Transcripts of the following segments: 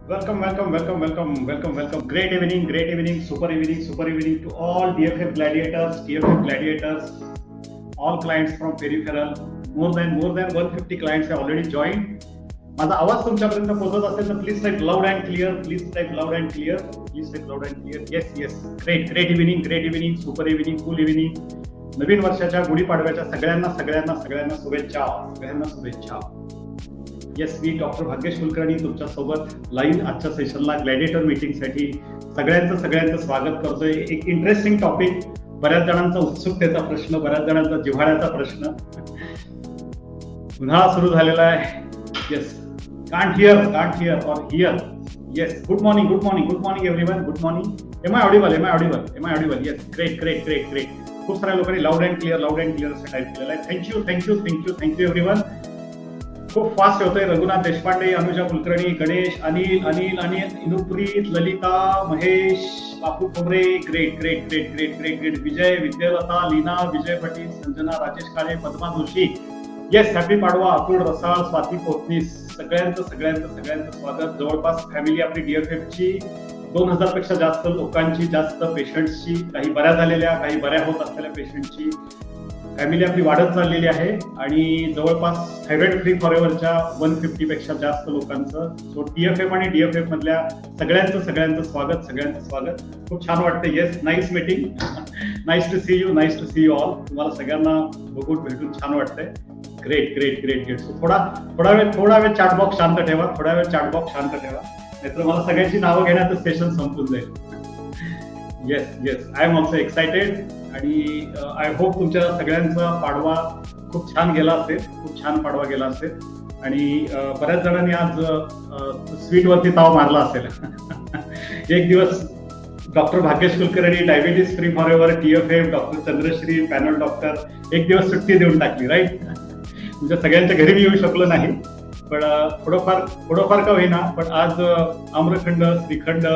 Welcome. Great evening, super evening to all DFF gladiators, all clients from peripheral. More than 150 clients have already joined. माझा आवाज तुमच्यापर्यंत पोहोचत असेल तर please type loud and clear. Yes. Great evening, super evening, cool evening. नवीन वर्षाच्या गुढीपाडव्याच्या सगळ्यांना शुभेच्छा. येस, मी डॉक्टर भाग्येश कुलकर्णी तुमच्या सोबत लाईव्ह आजच्या सेशनला ग्लॅडिएटर मीटिंगसाठी सगळ्यांचं स्वागत करतोय. एक इंटरेस्टिंग टॉपिक, बऱ्याच जणांचा उत्सुकतेचा प्रश्न, बऱ्याच जणांचा जिव्हाळ्याचा प्रश्न. उन्हाळा सुरू झालेला आहे. Yes, can't hear or hear. Yes, good morning everyone. Good morning. Am I audible. Yes, great. खूप साऱ्या लोकांनी लाऊड अँड क्लिअर असं टाईप केलेलं आहे. Thank you everyone. खूप फास्ट होतोय. Raghunath Deshpande, Anuja Kulkarni, Ganesh, Anil, Inupreet, Lalita, Mahesh, Bapu Thombare. Great. Vijay, Vidyalata, Leena, Vijay Patil, Sanjana, Rajesh Kale, Padma Joshi. Yes, happy Padwa. Atul Rasal, Swati Potnis, सगळ्यांचं स्वागत. जवळपास फॅमिली आपली DFFची 2000 पेक्षा जास्त लोकांची, जास्त पेशंट्सची, काही बऱ्या झालेल्या, काही बऱ्या होत असलेल्या पेशंटची फॅमिली आपली वाढत चाललेली आहे. आणि जवळपास थायरॉइड फ्री फॉरएव्हरच्या 150 पेक्षा जास्त लोकांचं. सो TFF आणि DFF मधल्या सगळ्यांचं स्वागत. खूप छान वाटतं. Yes, nice meeting. Nice to see you all. तुम्हाला सगळ्यांना बघून भेटून छान वाटतंय. ग्रेट. सो थोडा वेळ चॅट बॉक्स शांत ठेवा. नाहीतर मला सगळ्यांची नावं घेण्याचं सेशन संपून जाईल. Yes, I am also excited. आणि आय होप तुमच्या सगळ्यांचा पाडवा खूप छान गेला असेल. आणि बऱ्याच जणांनी आज स्वीटवरती ताव मारला असेल. एक दिवस doctor Bhagyesh Kulkarni, diabetes free forever, TFF, doctor Chandrashree, panel doctor, एक दिवस सुट्टी देऊन टाकली, राईट. तुमच्या सगळ्यांच्या घरी मी येऊ शकलो नाही, पण थोडंफार का होईना, पण आज आम्रखंड, श्रीखंड,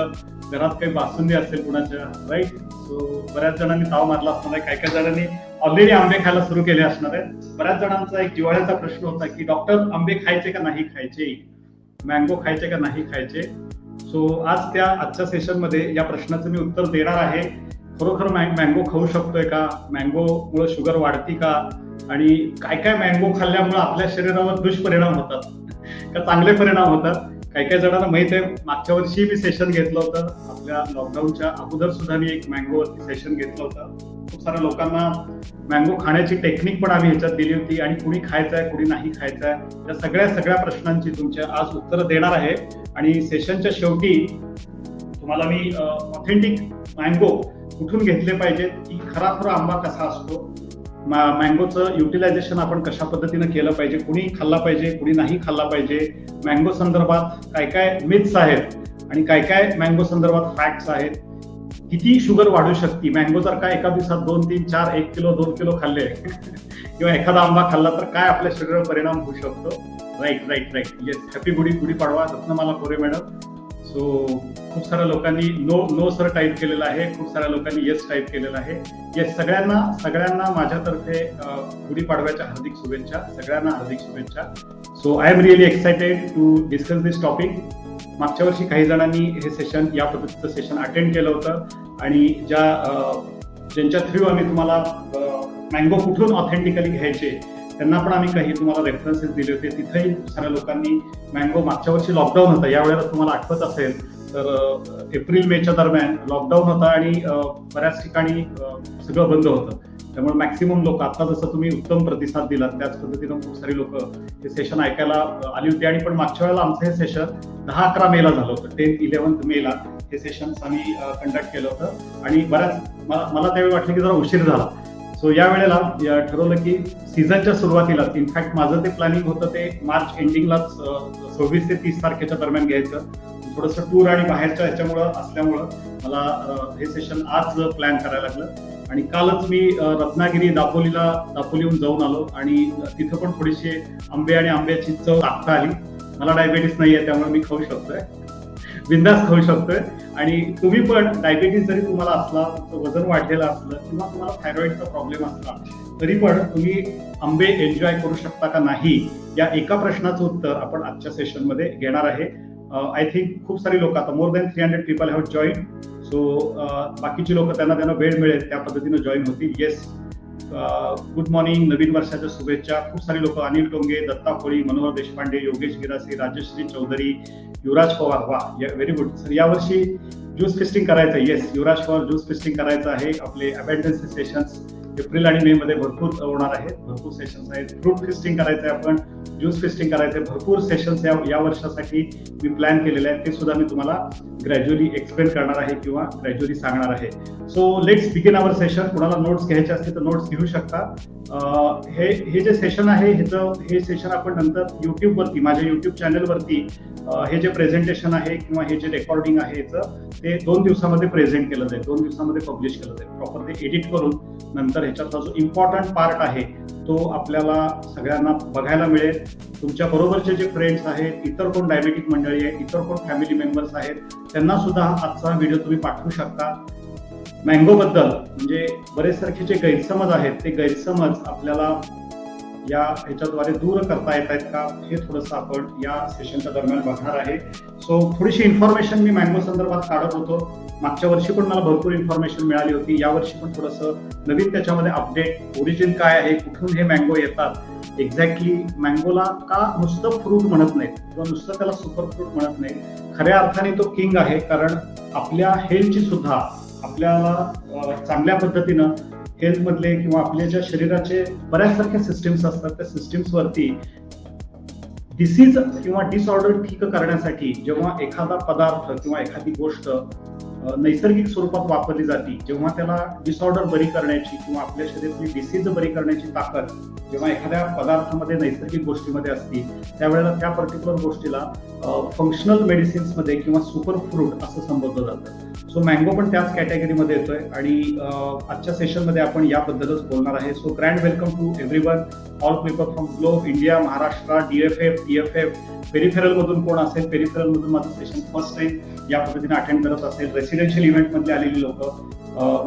घरात काही बासुंदी असेल कुणाच्या, राईट. सो बऱ्याच जणांनी ताव मारला असणार आहे. काही जणांनी ऑलरेडी आंबे खायला सुरू केले असणार आहे. बऱ्याच जणांचा एक जिव्हाळ्याचा प्रश्न होता की डॉक्टर, आंबे खायचे का नाही खायचे, मँगो खायचे का नाही खायचे. सो आजच्या सेशनमध्ये या प्रश्नाचं मी उत्तर देणार आहे. खरोखर मँगो खाऊ शकतोय का, मँगोमुळे शुगर वाढती का, आणि काय मँगो खाल्ल्यामुळे आपल्या शरीरावर दुष्परिणाम होतात का चांगले परिणाम होतात. काही जणांना माहित आहे, मागच्या वर्षी मी सेशन घेतलं होतं. आपल्या लॉकडाऊनच्या अगोदर सुद्धा मी एक मँगोवरती सेशन घेतलं होतं. खूप साऱ्या लोकांना मँगो खाण्याची टेक्निक पण आम्ही ह्याच्यात दिली होती, आणि कुणी खायचंय कुणी नाही खायचंय, या सगळ्या प्रश्नांची तुमच्या आज उत्तरं देणार आहे. आणि सेशनच्या शेवटी तुम्हाला मी ऑथेंटिक मँगो कुठून घेतले पाहिजेत, की खरा आंबा कसा असतो, मँगोचं युटिलायझेशन आपण कशा पद्धतीनं केलं पाहिजे, कुणी खाल्ला पाहिजे कुणी नाही खाल्ला पाहिजे, मँगो संदर्भात काय मिथ्स आहेत आणि काय मँगो संदर्भात फॅक्ट्स आहेत, किती शुगर वाढू शकते मँगो जर का एका दिवसात 2, 3, 4, 1 किलो 2 किलो खाल्ले किंवा एखादा आंबा खाल्ला तर काय आपल्या शरीरावर परिणाम होऊ शकतो. Right. Yes, happy Gudi Padwa Ratnamala Kore madam. So खूप साऱ्या लोकांनी नो सर टाईप केलेलं आहे, खूप साऱ्या लोकांनी येस टाईप केलेलं आहे. येस, सगळ्यांना माझ्यातर्फे गुढीपाडव्याच्या हार्दिक शुभेच्छा. So I am really excited to discuss this topic. मागच्या वर्षी काही जणांनी हे सेशन, या पद्धतीचं सेशन अटेंड केलं होतं, आणि ज्यांच्या थ्रू आम्ही तुम्हाला मँगो कुठून ऑथेंटिकली घ्यायचे त्यांना पण आम्ही काही तुम्हाला रेफरन्सेस दिले होते. तिथेही साऱ्या लोकांनी मँगो, मागच्या वर्षी लॉकडाऊन होता, यावेळेला तुम्हाला आठवत असेल तर एप्रिल-मेच्या दरम्यान लॉकडाऊन होता आणि बऱ्याच ठिकाणी सगळं बंद होतं. त्यामुळे मॅक्सिमम लोक, आता जसं तुम्ही उत्तम प्रतिसाद दिलात त्याच पद्धतीनं खूप सारी लोक हे सेशन ऐकायला आली होती. आणि पण मागच्या वेळेला आमचं हे सेशन 10-11 मेला झालं होतं. 10-11 मेला हे सेशन आम्ही कंडक्ट केलं होतं, आणि मला त्यावेळी वाटलं की जरा उशीर झाला. सो या वेळेला ठरवलं की सीझनच्या सुरुवातीलाच, इनफॅक्ट माझं ते प्लॅनिंग होतं ते मार्च एंडिंगलाच 26 ते 30 तारखेच्या दरम्यान घ्यायचं. थोडंसं टूर आणि बाहेरच्या असल्यामुळं मला हे सेशन आज प्लॅन करायला लागलं. आणि कालच मी रत्नागिरी, दापोलीहून जाऊन आलो, आणि तिथं पण थोडीशी आंबे आणि आंब्याची चव लागता आली. मला डायबिटीस नाही आहे त्यामुळे मी खाऊ शकतोय, बिंदास खाऊ शकतोय. आणि तुम्ही पण, डायबिटीस जरी तुम्हाला असला, तुमचं वजन वाढलेलं असलं, किंवा तुम्हाला थायरॉइडचा प्रॉब्लेम असला, तरी पण तुम्ही आंबे एन्जॉय करू शकता का नाही, या एका प्रश्नाचं उत्तर आपण आजच्या सेशनमध्ये घेणार आहे. आय थिंक खूप सारी लोक आता more than 300 people have join. So बाकीची लोक त्यांना वेळ मिळेल त्या पद्धतीने जॉईन होतील. येस, गुड मॉर्निंग, नवीन वर्षाच्या शुभेच्छा. खूप सारे लोक, अनिल टोंगे, दत्ता कोळी, मनोहर देशपांडे, योगेश गिरासे, राजश्री चौधरी, युवराज पवार. वा, व्हेरी गुड सर. यावर्षी ज्यूस फिस्टिंग करायचं आहे. येस, युवराज पवार, ज्यूस फिस्टिंग करायचं आहे. आपले अबॅन्डन्स सेशन्स एप्रिल आणि मे मध्ये भरपूर होणार आहेत, भरपूर सेशन्स आहेत. फ्रूट फिस्टिंग करायचं आहे, आपण ज्यूस फिस्टिंग करायचं आहे. भरपूर सेशन्स या वर्षासाठी मी प्लॅन केलेले आहेत. ते सुद्धा मी तुम्हाला ग्रॅज्युअली एक्सप्लेन करणार आहे किंवा ग्रॅज्युअली सांगणार आहे. So let's begin our session. कुणाला नोट्स घ्यायचे असतील तर नोट्स घेऊ शकता. हे जे सेशन आहे हे सेशन आपण नंतर युट्यूबवरती, माझ्या युट्यूब चॅनलवरती हे जे प्रेझेंटेशन आहे किंवा हे जे रेकॉर्डिंग आहे ते 2 दिवसामध्ये प्रेझेंट केलं जाईल, 2 दिवसामध्ये पब्लिश केलं जाईल. प्रॉपर ते एडिट करून नंतर ह्याच्यातला जो इम्पॉर्टंट पार्ट आहे तो आपल्याला सगळ्यांना बघायला मिळेल. तुमच्या बरोबरचे जे फ्रेंड्स आहेत, इतर कोण डायबेटिक मंडळी आहेत, इतर कोण फॅमिली मेंबर्स आहेत, त्यांना सुद्धा आजचा व्हिडिओ तुम्ही पाठवू शकता. मँगो बद्दल म्हणजे बरेचसारखे जे गैरसमज आहेत ते गैरसमज आपल्याला या ह्याच्याद्वारे दूर करता येत आहेत का, हे थोडंसं आपण या सेशनच्या दरम्यान बघणार आहे. सो थोडीशी इन्फॉर्मेशन मी मँगो संदर्भात काढत होतो. मागच्या वर्षी पण मला भरपूर इन्फॉर्मेशन मिळाली होती. यावर्षी पण थोडंसं नवीन त्याच्यामध्ये अपडेट, ओरिजिन काय आहे, कुठून हे मँगो येतात, एक्झॅक्टली मँगोला का नुसतं फ्रूट म्हणत नाहीत किंवा नुसतं त्याला सुपर फ्रूट म्हणत नाही, खऱ्या अर्थाने तो किंग आहे. कारण आपल्या हेल्थची सुद्धा आपल्याला चांगल्या पद्धतीनं हेल्थ मधले किंवा आपल्या ज्या शरीराचे बऱ्याचसारख्या सिस्टीम्स असतात त्या सिस्टीम्स वरती डिसीज किंवा डिसऑर्डर ठीक करण्यासाठी जेव्हा एखादा पदार्थ किंवा एखादी गोष्ट नैसर्गिक स्वरूपात वापरली जाते, जेव्हा त्याला डिसऑर्डर बरी करण्याची किंवा आपल्या शरीरातली डिसीज बरी करण्याची ताकद जेव्हा एखाद्या पदार्थामध्ये नैसर्गिक गोष्टीमध्ये असते, त्यावेळेला त्या पर्टिक्युलर गोष्टीला फंक्शनल मेडिसिन्स मध्ये किंवा सुपर फ्रूट असं संबोधलं जातं. सो मँगो पण त्याच कॅटेगरीमध्ये येतोय आणि आजच्या सेशनमध्ये आपण याबद्दलच बोलणार आहे. So grand welcome to everyone, all people from globe, India, Maharashtra, DFF, TFF, peripheral मधून कोण असेल, पेरिफेरल मधून माझं सेशन फर्स्ट टाइम या पद्धतीने अटेंड करत असेल, रेसिडेन्शियल इव्हेंट मधले आलेली लोक,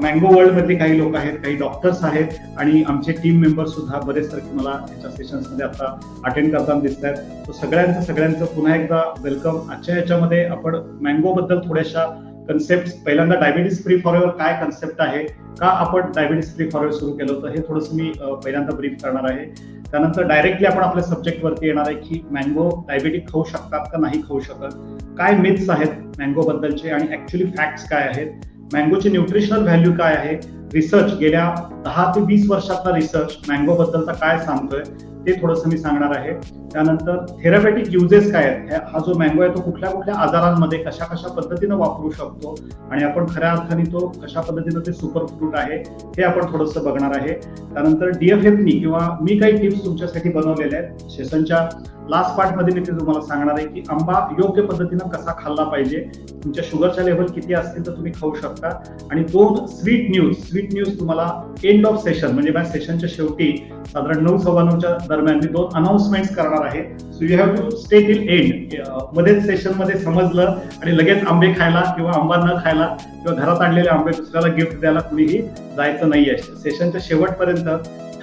मँगो वर्ल्ड मधले काही लोक आहेत, काही डॉक्टर्स आहेत आणि आमचे टीम मेंबर सुद्धा बरेच सारखे मला याच्या सेशन्स मध्ये आता अटेंड करताना दिसत आहेत. तो सगळ्यांचं पुन्हा एकदा वेलकम. आजच्या ह्याच्यामध्ये आपण मँगो बद्दल थोड्याशा कन्सेप्ट, पहिल्यांदा डायबिटीज फ्री फॉर एव्हर काय कन्सेप्ट आहे, का आपण डायबिटीज फ्री फॉर एव्हर सुरू केलं होतं, हे थोडंसं मी पहिल्यांदा ब्रीफ करणार आहे. त्यानंतर डायरेक्टली आपण आपल्या सब्जेक्ट वरती येणार आहे की मँगो डायबेटिक खाऊ शकतात का नाही खाऊ शकत, काय मिथ्स आहेत मँगो बद्दलचे आणि ऍक्च्युअली फॅक्ट्स काय आहेत, मँगोची न्यूट्रिशनल व्हॅल्यू काय आहे, रिसर्च गेल्या 10 ते 20 वर्षातला रिसर्च मँगो बद्दलचा काय सांगतोय ते थोडंसं मी सांगणार आहे. त्यानंतर थेरपॅटिक युजेस काय आहेत, हा जो मँगो आहे तो कुठल्या कुठल्या आजारांमध्ये कशा पद्धतीनं वापरू शकतो आणि आपण खऱ्या अर्थाने तो कशा पद्धतीनं ते सुपर फ्रूट आहे हे आपण थोडंसं बघणार आहे. त्यानंतर DFFनी किंवा मी काही टिप्स तुमच्यासाठी बनवलेल्या आहेत. सेशनच्या लास्ट पार्ट मध्ये मी ते तुम्हाला सांगणार आहे की आंबा योग्य पद्धतीनं कसा खाल्ला पाहिजे, तुमच्या शुगरच्या लेवल किती असतील तर तुम्ही खाऊ शकता. आणि 2 स्वीट न्यूज तुम्हाला एंड ऑफ सेशन म्हणजे माझ्या सेशनच्या शेवटी साधारण 9:15च्या दरम्यान मी 2 अनाउन्समेंट्स करणार आहे. So you have to stay till end. मध्येच सेशन मध्ये समजलं आणि लगेच आंबे खायला किंवा आंबा न खायला किंवा घरात आणलेले आंबे दुसऱ्याला गिफ्ट द्यायला कुणीही जायचं नाहीये. सेशनच्या शेवटपर्यंत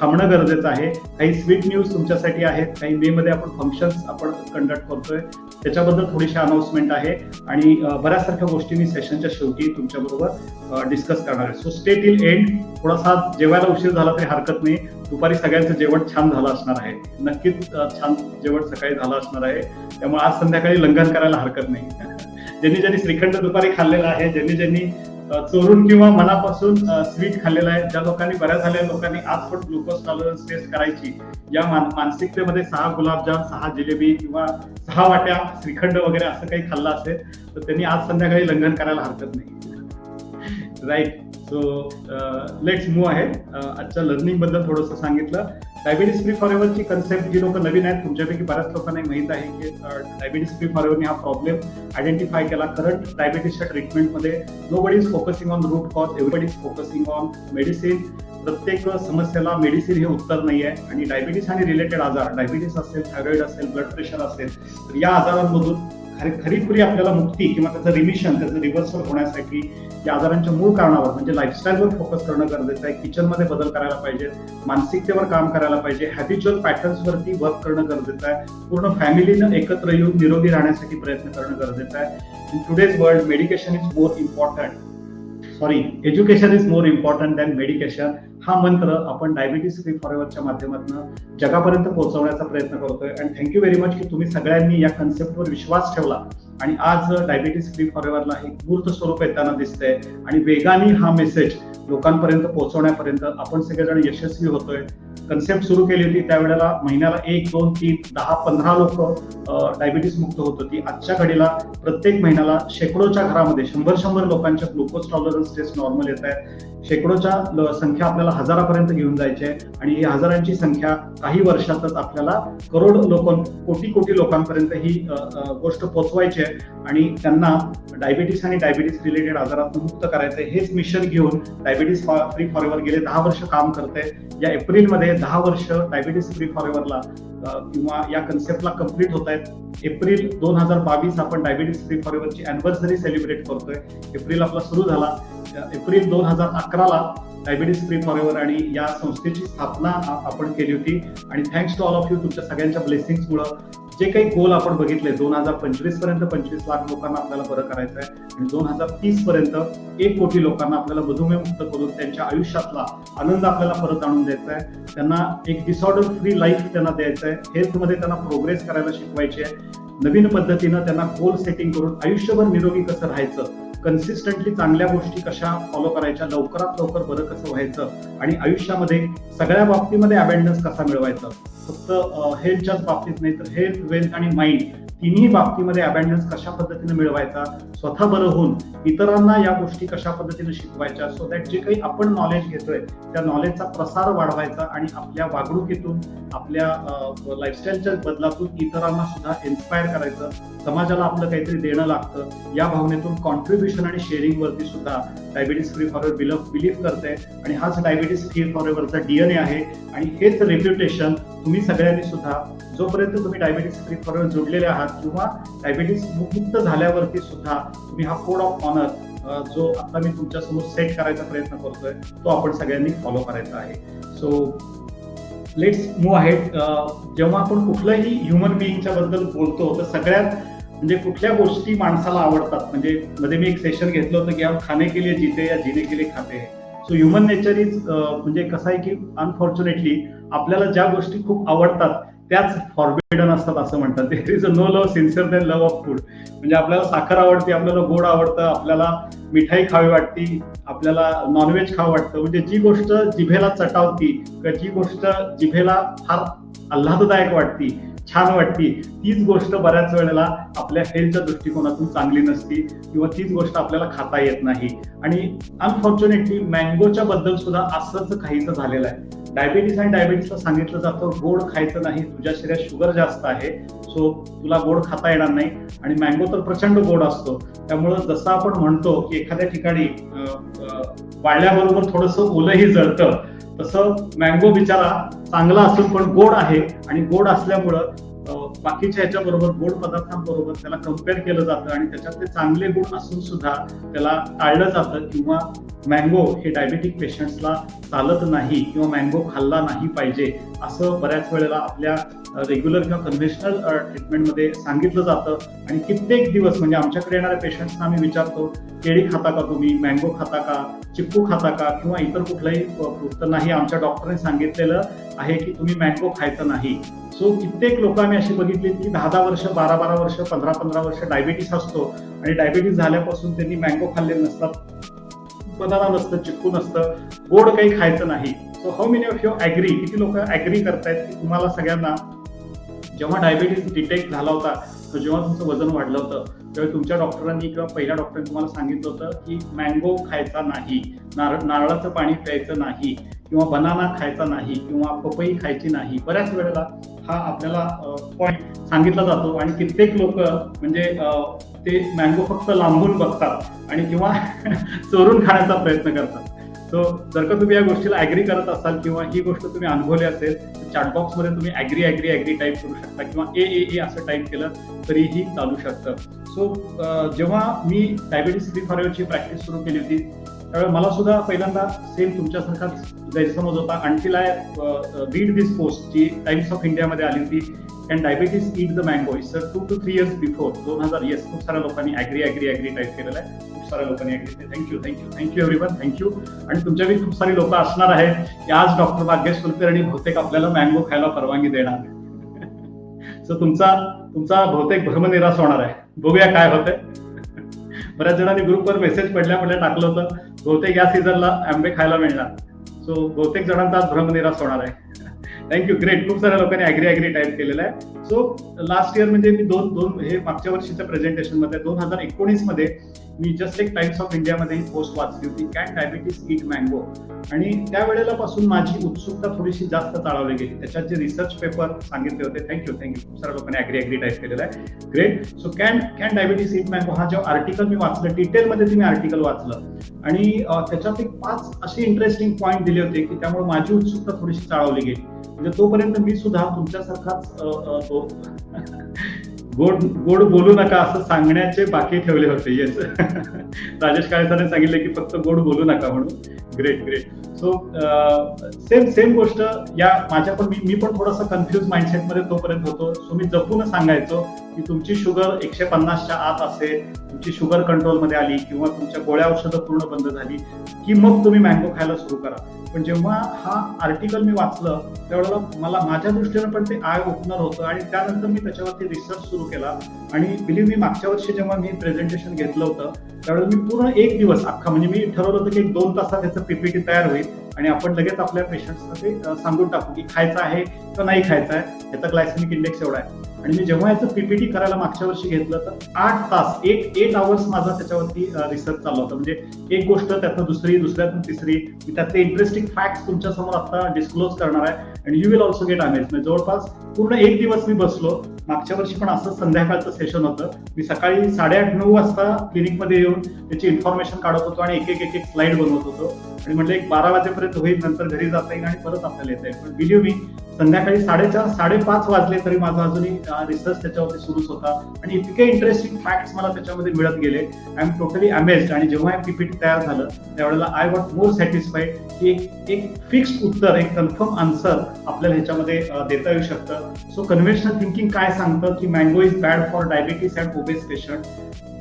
थांबणं गरजेचं आहे. काही स्वीट न्यूज तुमच्यासाठी आहेत, काही मे मध्ये आपण फंक्शन्स आपण कंडक्ट करतोय त्याच्याबद्दल थोडीशी अनाउन्समेंट आहे आणि बऱ्याचसारख्या गोष्टी मी सेशनच्या शेवटी तुमच्या बरोबर डिस्कस करणार आहे. So stay till end. थोडासा जेवायला उशीर झाला तरी हरकत नाही, दुपारी सगळ्यांचं जेवण छान झालं असणार आहे, नक्कीच छान जेवण सकाळी झालं असणार आहे, त्यामुळे आज संध्याकाळी लंघन करायला हरकत नाही. ज्यांनी श्रीखंड दुपारी खाल्लेला आहे, ज्यांनी चोरून किंवा मनापासून स्वीट खाल्लेलं आहे, ज्या लोकांनी, बऱ्याच झालेल्या लोकांनी आज पण ग्लुकोज टॉलरन्स टेस्ट करायची या मानसिकतेमध्ये 6 गुलाबजाम, 6 जिलेबी किंवा 6 वाट्या श्रीखंड वगैरे असं काही खाल्लं असेल तर त्यांनी आज संध्याकाळी लंघन करायला हरकत नाही. राईट. सो लेट्स मूव्ह आहे. आजच्या लर्निंग बद्दल थोडंसं सांगितलं. डायबिटीज फ्री फॉर एव्हरची कन्सेप्ट जी लोक नवीन आहेत तुमच्यापैकी बऱ्याच लोकांना माहित आहे की डायबिटीज फ्री फॉर एव्हरने हा प्रॉब्लेम आयडेंटिफाय केला. करंट डायबिटीजच्या ट्रीटमेंटमध्ये nobody is focusing on root cause, everybody is focusing on medicine. प्रत्येक समस्येला मेडिसिन हे उत्तर नाही आहे आणि डायबिटीस आणि रिलेटेड आजार, डायबिटीस असेल, थायरॉइड असेल, ब्लड प्रेशर असेल, तर या आजारांमधून खरीखुरी आपल्याला मुक्ती किंवा त्याचं रिमिशन, त्याचं रिव्हर्सल होण्यासाठी या आजारांच्या मूळ कारणावर म्हणजे लाईफस्टाईलवर फोकस करणं गरजेचं आहे. किचनमध्ये बदल करायला पाहिजे, मानसिकतेवर काम करायला पाहिजे, हॅबिच्युअल पॅटर्न्सवरती वर्क करणं गरजेचं आहे. पूर्ण फॅमिलीनं एकत्र येऊन निरोगी राहण्यासाठी प्रयत्न करणं गरजेचं आहे. In today's world medication is more important education is more important than medication हा मंत्र आपण डायबिटीज फ्री फॉरएव्हरच्या माध्यमातून जगापर्यंत पोहोचवण्याचा प्रयत्न करतोय. आणि थँक्यू व्हेरी मच की तुम्ही सगळ्यांनी या कन्सेप्टवर विश्वास ठेवला आणि आज डायबिटीज फ्री फॉरएव्हरला एक मूर्त स्वरूप येताना दिसतंय आणि वेगाने हा मेसेज लोकांपर्यंत पोहोचवण्यापर्यंत आपण सगळेजण यशस्वी होतोय. कन्सेप्ट सुरू केली होती त्यावेळेला महिन्याला 1, 2, 3, 10, 15 लोक डायबिटीस मुक्त होत होती. आजच्या घडीला प्रत्येक महिन्याला शेकडोच्या घरामध्ये 100 लोकांच्या ग्लुकोज टॉलरन्स टेस्ट नॉर्मल येत आहेत. शेकडोच्या संख्या आपल्याला हजारापर्यंत घेऊन जायची आहे आणि ही हजारांची संख्या काही वर्षातच आपल्याला कोटी लोकांपर्यंत ही गोष्ट पोहोचवायची आहे आणि त्यांना डायबिटीस आणि डायबिटीस रिलेटेड आजारातून मुक्त करायचंय. हेच मिशन घेऊन डायबिटीस फ्री फॉरएव्हर गेले 10 वर्ष काम करते. या एप्रिलमध्ये 10 वर्ष डायबिटीस फ्री फॉरएव्हरला किंवा या कन्सेप्टला कम्प्लीट होत आहेत. एप्रिल 2022 आपण डायबिटीस फ्री फॉरएव्हरची अॅनिव्हर्सरी सेलिब्रेट करतोय. एप्रिल आपला सुरू झाला. एप्रिल 2011ला डायबिटीस फ्री फॉरएव्हर आणि या संस्थेची स्थापना आपण केली होती. आणि thanks to all of you, तुमच्या सगळ्यांच्या ब्लेसिंग्समुळं जे काही गोल आपण बघितले 2025 पर्यंत 25 लाख लोकांना आपल्याला बरं करायचं आहे आणि 2030 पर्यंत 1 कोटी लोकांना आपल्याला मधुमेह मुक्त करून त्यांच्या आयुष्यातला आनंद आपल्याला परत आणून द्यायचा आहे. त्यांना एक डिसऑर्डर फ्री लाईफ त्यांना द्यायचं आहे. हेल्थमध्ये त्यांना प्रोग्रेस करायला शिकवायची आहे. नवीन पद्धतीनं त्यांना गोल सेटिंग करून आयुष्यभर निरोगी कसं राहायचं, कन्सिस्टंटली चांगल्या गोष्टी कशा फॉलो करायच्या, लवकरात लवकर बरं कसं व्हायचं आणि आयुष्यामध्ये सगळ्या बाबतीमध्ये अबंडन्स कसा मिळवायचा. फक्त हेल्थच्याच बाबतीत नाही तर हेल्थ, वेल्थ आणि माइंड तिन्ही बाबतीमध्ये अबंडन्स कशा पद्धतीने मिळवायचा, स्वतः बरं होऊन इतरांना या गोष्टी कशा पद्धतीने शिकवायच्या, सो दॅट जे काही आपण नॉलेज घेतोय त्या नॉलेजचा प्रसार वाढवायचा आणि आपल्या वागणुकीतून आपल्या लाईफस्टाईलच्या बदलातून इतरांना सुद्धा इन्स्पायर करायचं. समाजाला आपलं काहीतरी देणं लागतं या भावनेतून कॉन्ट्रीब्युशन आणि शेअरिंग वरती सुद्धा डायबिटीस फ्री फॉरएव्हर बिलीव्ह करते आणि हाच डायबिटीस फ्री फॉरएव्हरचा DNA आहे. आणि हेच रेप्युटेशन तुम्ही सगळ्यांनी सुद्धा जोपर्यंत तुम्ही डायबिटीस फ्री फॉरएव्हर जोडलेले आहात किंवा डायबिटीस मुक्त झाल्यावरती सुद्धा तुम्ही हा कोड ऑफ ऑनर जो आता मी तुमच्या समोर सेट करायचा प्रयत्न करतोय तो आपण सगळ्यांनी फॉलो करायचा आहे. So let's move ahead. जेव्हा आपण कुठल्याही ह्युमन बिईंगच्या बद्दल बोलतो तर सगळ्यात म्हणजे कुठल्या गोष्टी माणसाला आवडतात. म्हणजे मध्ये मी एक सेशन घेतलं होतं की हम खाने के लिए जीते या जीने के लिए खाते हैं. सो ह्युमन नेचर इज म्हणजे कसं आहे की अनफॉर्च्युनेटली आपल्याला ज्या गोष्टी खूप आवडतात त्याच फॉरबिडन असतात असं म्हणतात. There is a no love sincere than love of food. म्हणजे आपल्याला साखर आवडते, आपल्याला गोड आवडतं, आपल्याला मिठाई खावी वाटती, आपल्याला नॉनव्हेज खावं वाटतं. म्हणजे जी गोष्ट जिभेला चटावती किंवा जी गोष्ट जिभेला फार आल्हाददायक वाटती, छान वाटती, तीच गोष्ट बऱ्याच वेळेला आपल्या हेल्थच्या दृष्टिकोनातून चांगली नसती किंवा तीच गोष्ट आपल्याला खाता येत नाही. आणि अनफॉर्च्युनेटली मँगोच्या बद्दल सुद्धा असंच काहीच झालेलं आहे. डायबिटीस आणि डायबिटीसला सांगितलं जातं गोड खायचं नाही, तुझ्या शरीरात शुगर जास्त आहे सो तुला गोड खाता येणार नाही. आणि मँगो तर प्रचंड गोड असतो. त्यामुळं जसं आपण म्हणतो की एखाद्या ठिकाणी वाळल्याबरोबर थोडंसं ओलंही जळतं, तसं मँगो बिचारा चांगला असून पण गोड आहे आणि गोड असल्यामुळं बाकीच्या ह्याच्याबरोबर गोड पदार्थांबरोबर त्याला कम्पेअर केलं जातं आणि त्याच्यातले चांगले गुण असून सुद्धा त्याला टाळलं जातं किंवा मँगो हे डायबेटिक पेशंट्सला चालत नाही किंवा मँगो खाल्ला नाही पाहिजे असं बऱ्याच वेळेला आपल्या रेग्युलर किंवा कन्व्हेन्शनल ट्रीटमेंटमध्ये सांगितलं जातं. आणि कित्येक दिवस म्हणजे आमच्याकडे येणाऱ्या पेशंट्सना आम्ही विचारतो केळी खाता का तुम्ही, मँगो खाता का, चिक्कू खाता का किंवा इतर कुठलंही फ्रूट. तर नाही, आमच्या डॉक्टरने सांगितलेलं आहे की तुम्ही मँगो खायचं नाही. सो कित्येक लोक आम्ही अशी बघितली की 10-10 वर्ष, 12-12 वर्ष, 15-15 वर्ष डायबिटीस असतो आणि डायबिटीस झाल्यापासून त्यांनी मँगो खाल्लेले नसतात, बनाना नसतं, चिक्कू नसतं, गोड काही खायचं नाही. So how many of you agree, किती लोक ॲग्री करतायत की तुम्हाला सगळ्यांना जेव्हा डायबिटीस डिटेक्ट झाला होता जेव्हा तुमचं वजन वाढलं होतं तेव्हा तुमच्या डॉक्टरांनी किंवा पहिल्या डॉक्टरांनी तुम्हाला सांगितलं होतं की मँगो खायचा नाही, नारळाचं पाणी प्यायचं नाही किंवा बनाना खायचा नाही किंवा पपई खायची नाही. बऱ्याच वेळेला हा आपल्याला पॉईंट सांगितला जातो आणि कित्येक लोक म्हणजे ते मँगो फक्त लांबून बघतात आणि किंवा चोरून खाण्याचा प्रयत्न करतात. सो जर का तुम्ही या गोष्टीला ॲग्री करत असाल किंवा ही गोष्ट तुम्ही अनुभवली असेल तर चॅट बॉक्स मध्ये तुम्ही ऍग्री ऍग्री ऍग्री टाईप करू शकता किंवा ए असं टाईप केलं तरीही चालू शकतं. सो जेव्हा मी डायबिटीस फ्री फॉरएव्हरची प्रॅक्टिस सुरू केली होती त्यावेळेस मला सुद्धा पहिल्यांदा सेम तुमच्यासारखाच गैरसमज होता until I read this post जी टाइम्स ऑफ इंडियामध्ये आली होती. Can diabetes eat the mango it's 2 to 3 years before 2000. Yes, खूप साऱ्या लोकांनी ऍग्री टाईप केलेलं आहे. खूप साऱ्या लोकांनी थँक्यू एव्हरीवन, थँक्यू. आणि तुमच्यापैकी खूप सारी लोक असणार आहेत की आज डॉक्टर भाग्येश कुलकर्णी बहुतेक आपल्याला मँगो खायला परवानगी देणार नाही. सो तुमचा बहुतेक भ्रमनिराश होणार आहे. बघूया काय होतंय. बऱ्याच जणांनी ग्रुपवर मेसेज पडल्या टाकलं होतं बहुतेक या सीझनला आंबे खायला मिळणार. सो बहुतेक जणांचा आज भ्रमनिराश होणार आहे. Thank you, great. खूप साऱ्या लोकांनी ऍग्री टाईप केलेलं आहे. सो लास्ट इयर म्हणजे मी दोन हे मागच्या वर्षीच्या प्रेझेंटेशन मध्ये 2019 मध्ये मी जस्ट एक टाइम्स ऑफ इंडियामध्ये ही पोस्ट वाचली होती, कॅन डायबिटीस ईट मँगो. आणि त्यावेळेला पासून माझी उत्सुकता थोडीशी जास्त चाळवली गेली. त्याच्यात जे रिसर्च पेपर सांगितले होते, थँक्यू. खूप साऱ्या लोकांनी ऍग्री टाईप केलेलं आहे. Great. So can diabetes eat mango हा जो आर्टिकल मी वाचलं, डिटेलमध्ये तुम्ही आर्टिकल वाचलं आणि त्याच्यात एक 5 असे इंटरेस्टिंग पॉईंट दिले होते की त्यामुळे माझी उत्सुकता थोडीशी चाळवली गेली. म्हणजे तोपर्यंत मी सुद्धा तुमच्यासारखाच गोड बोलू नका असं सांगण्याचे बाकी ठेवले होते. येस, राजेश काळे सरांनी सांगितले की फक्त गोड बोलू नका म्हणून. ग्रेट. सो सेम गोष्ट या माझ्या पण मी पण थोडासा कन्फ्युज माइंडसेटमध्ये तोपर्यंत होतो. सो मी जपून सांगायचो की तुमची शुगर 150च्या आत असेल, तुमची शुगर कंट्रोलमध्ये आली किंवा तुमच्या गोळ्या औषधं पूर्ण बंद झाली की मग तुम्ही मँगो खायला सुरू करा. पण जेव्हा हा आर्टिकल मी वाचलं त्यावेळेला मला माझ्या दृष्टीनं पण ते आय ओपनर होतं आणि त्यानंतर मी त्याच्यावरती रिसर्च सुरू केला. आणि बिलीव्ह मी मागच्या वर्षी जेव्हा मी प्रेझेंटेशन घेतलं होतं त्यावेळेला मी पूर्ण एक दिवस अख्खा म्हणजे मी ठरवलं होतं की 2 तासात त्याचं पीपीटी तयार होईल आणि आपण लगेच आपल्या पेशंट्सना ते सांगून टाकू की खायचं आहे किंवा नाही खायचं आहे, याचा ग्लायसेमिक इंडेक्स एवढा आहे. आणि मी जेव्हा याचं पीपीटी करायला मागच्या वर्षी घेतलं तर 8 तास 8 आवर्स माझा त्याच्यावरती रिसर्च चालला होता. म्हणजे एक गोष्ट त्यातनं दुसऱ्यातून तिसरी, मी त्यातले इंटरेस्टिंग फॅक्ट्स तुमच्या समोर आता डिस्क्लोज करणार आहे आणि यू विल ऑल्सो गेट अमेज. म्हणजे जवळपास पूर्ण एक दिवस मी बसलो. मागच्या वर्षी पण असं संध्याकाळचं सेशन होतं. मी सकाळी 8:30-9 वाजता क्लिनिकमध्ये येऊन त्याची इन्फॉर्मेशन काढत होतो आणि एक स्लाइड बनवत होतो आणि म्हटलं एक 12 वाजेपर्यंत होईल, नंतर घरी जाता येईल आणि परत आपल्याला येता येईल. पण बिलीव्ह मी संध्याकाळी 4:30-5:30 वाजले तरी माझा अजूनही रिसर्च त्याच्यावरती सुरूच होता आणि इतके इंटरेस्टिंग फॅक्ट्स मला त्याच्यामध्ये मिळत गेले. I am totally amazed. आणि जेव्हा हे पीपीटी तयार झालं त्यावेळेला आय वॉट मोर सॅटिस्फाईड की एक फिक्स्ड उत्तर, एक कन्फर्म आन्सर आपल्याला ह्याच्यामध्ये देता येऊ शकतं. सो कन्व्हेन्शनल थिंकिंग काय सांगतं की mango is bad for diabetes and obese patient,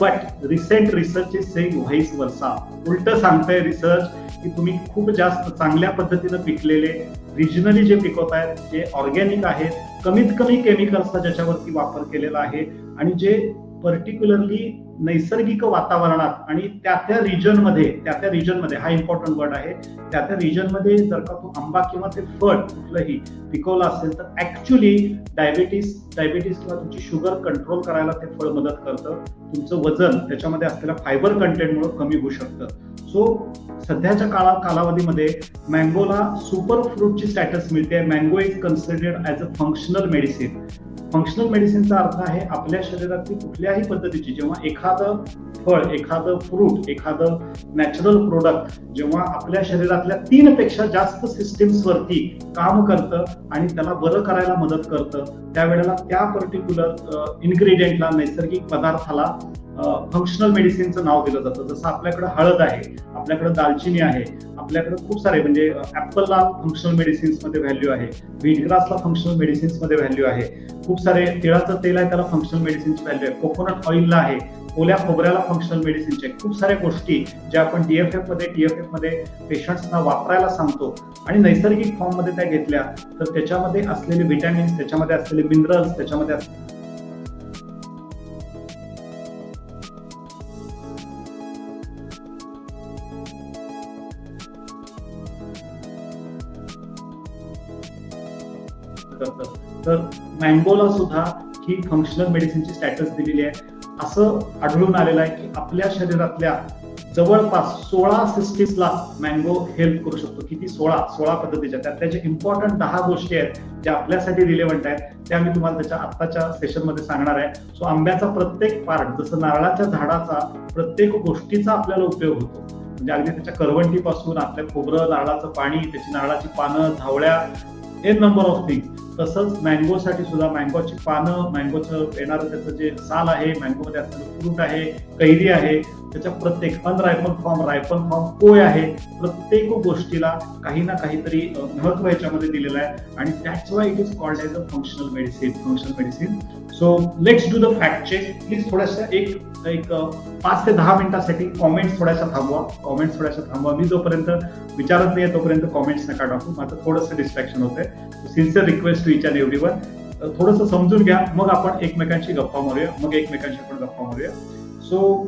but recent research is saying vice versa. उलट सांगतंय रिसर्च की तुम्ही खूप जास्त चांगल्या पद्धतीनं पिकलेले रिजनली जे पिकवतायत, जे ऑर्गॅनिक आहेत, कमीत कमी केमिकल्सचा ज्याच्यावरती वापर केलेला आहे आणि जे पर्टिक्युलरली नैसर्गिक वातावरणात आणि त्या रिजनमध्ये हा इम्पॉर्टंट वर्ड आहे, त्या रिजनमध्ये जर का तो आंबा किंवा ते फळ कुठलंही पिकवलं असेल तर ऍक्च्युली डायबिटीस किंवा तुमची शुगर कंट्रोल करायला ते फळ मदत करतं. तुमचं वजन त्याच्यामध्ये असलेल्या फायबर कंटेंटमुळे कमी होऊ शकतं. सो सध्याच्या कालावधीमध्ये मँगोला सुपर फ्रूटची स्टॅटस मिळते. Mango is considered as a functional medicine. Functional मेडिसिनचा अर्थ आहे आपल्या शरीरातली कुठल्याही पद्धतीची जेव्हा एखादं फळ, एखादं फ्रूट, एखादं नॅचरल प्रोडक्ट जेव्हा आपल्या शरीरातल्या 3 पेक्षा जास्त सिस्टीम्स वरती काम करतं आणि त्याला बरं करायला मदत करतं, त्यावेळेला त्या पर्टिक्युलर इन्ग्रेडियंटला, नैसर्गिक पदार्थाला फंक्शनल मेडिसिनचं नाव दिलं जातं. जसं आपल्याकडे हळद आहे, आपल्याकडे दालचिनी आहे, आपल्याकडे खूप सारे म्हणजे ऍपलला फंक्शनल मेडिसिन्स मध्ये व्हॅल्यू आहे, व्हीटग्रासला फंक्शनल मेडिसिन्स मध्ये व्हॅल्यू आहे, खूप सारे तिळाचं तेल आहे त्याला फंक्शनल मेडिसिन्स व्हॅल्यू आहे, कोकोनट ऑइलला आहे, ओल्या खोबऱ्याला फंक्शनल मेडिसिनचे. खूप साऱ्या गोष्टी ज्या आपण TFF मध्ये पेशंट्सना वापरायला सांगतो आणि नैसर्गिक फॉर्म मध्ये त्या घेतल्या तर त्याच्यामध्ये असलेले व्हिटॅमिन्स, त्याच्यामध्ये असलेले मिनरल्स, त्याच्यामध्ये तर मँगोला सुद्धा ही फंक्शनल मेडिसिनची स्टॅटस दिलेली आहे. असं आढळून आलेलं आहे की आपल्या शरीरातल्या जवळपास 16 सिस्टीम्सला मँगो हेल्प करू शकतो. किती? 16 पद्धतीच्या. त्यातल्या जे इम्पॉर्टंट 10 गोष्टी आहेत ज्या आपल्यासाठी रिलेव्हंट आहेत त्या मी तुम्हाला त्याच्या आत्ताच्या सेशनमध्ये सांगणार आहे. सो आंब्याचा प्रत्येक पार्ट, जसं नारळाच्या झाडाचा प्रत्येक गोष्टीचा आपल्याला उपयोग होतो. म्हणजे अगदी त्याच्या करवंटीपासून आपल्या खोबरं, नारळाचं पाणी, त्याची नारळाची पानं, धावळ्या, एन नंबर ऑफ थिंग्स. तसंच मँगोसाठी सुद्धा मँगोची पानं, मँगोचं येणारं त्याचं जे साल आहे, मँगोमध्ये असलेलं फ्रूट आहे, कैरी आहे, त्याच्या प्रत्येक अनरायपन फॉर्म, रायपन फॉर्म, कोय आहे, प्रत्येक गोष्टीला काही ना काहीतरी महत्व याच्यामध्ये दिलेलं आहे आणि that's why it is called as a functional medicine. So let's do the fact check. Please थोडंसं एक 5 ते 10 मिनिटासाठी कॉमेंट्स थोड्याशा थांबवा. मी जोपर्यंत विचारत नाही तोपर्यंत कॉमेंट्स नका टाकू. माझं थोडंसं डिस्ट्रॅक्शन होतंय. Sincere request to each and everyone, थोडंसं समजून घ्या, मग आपण एकमेकांशी गप्पा मारूया. सो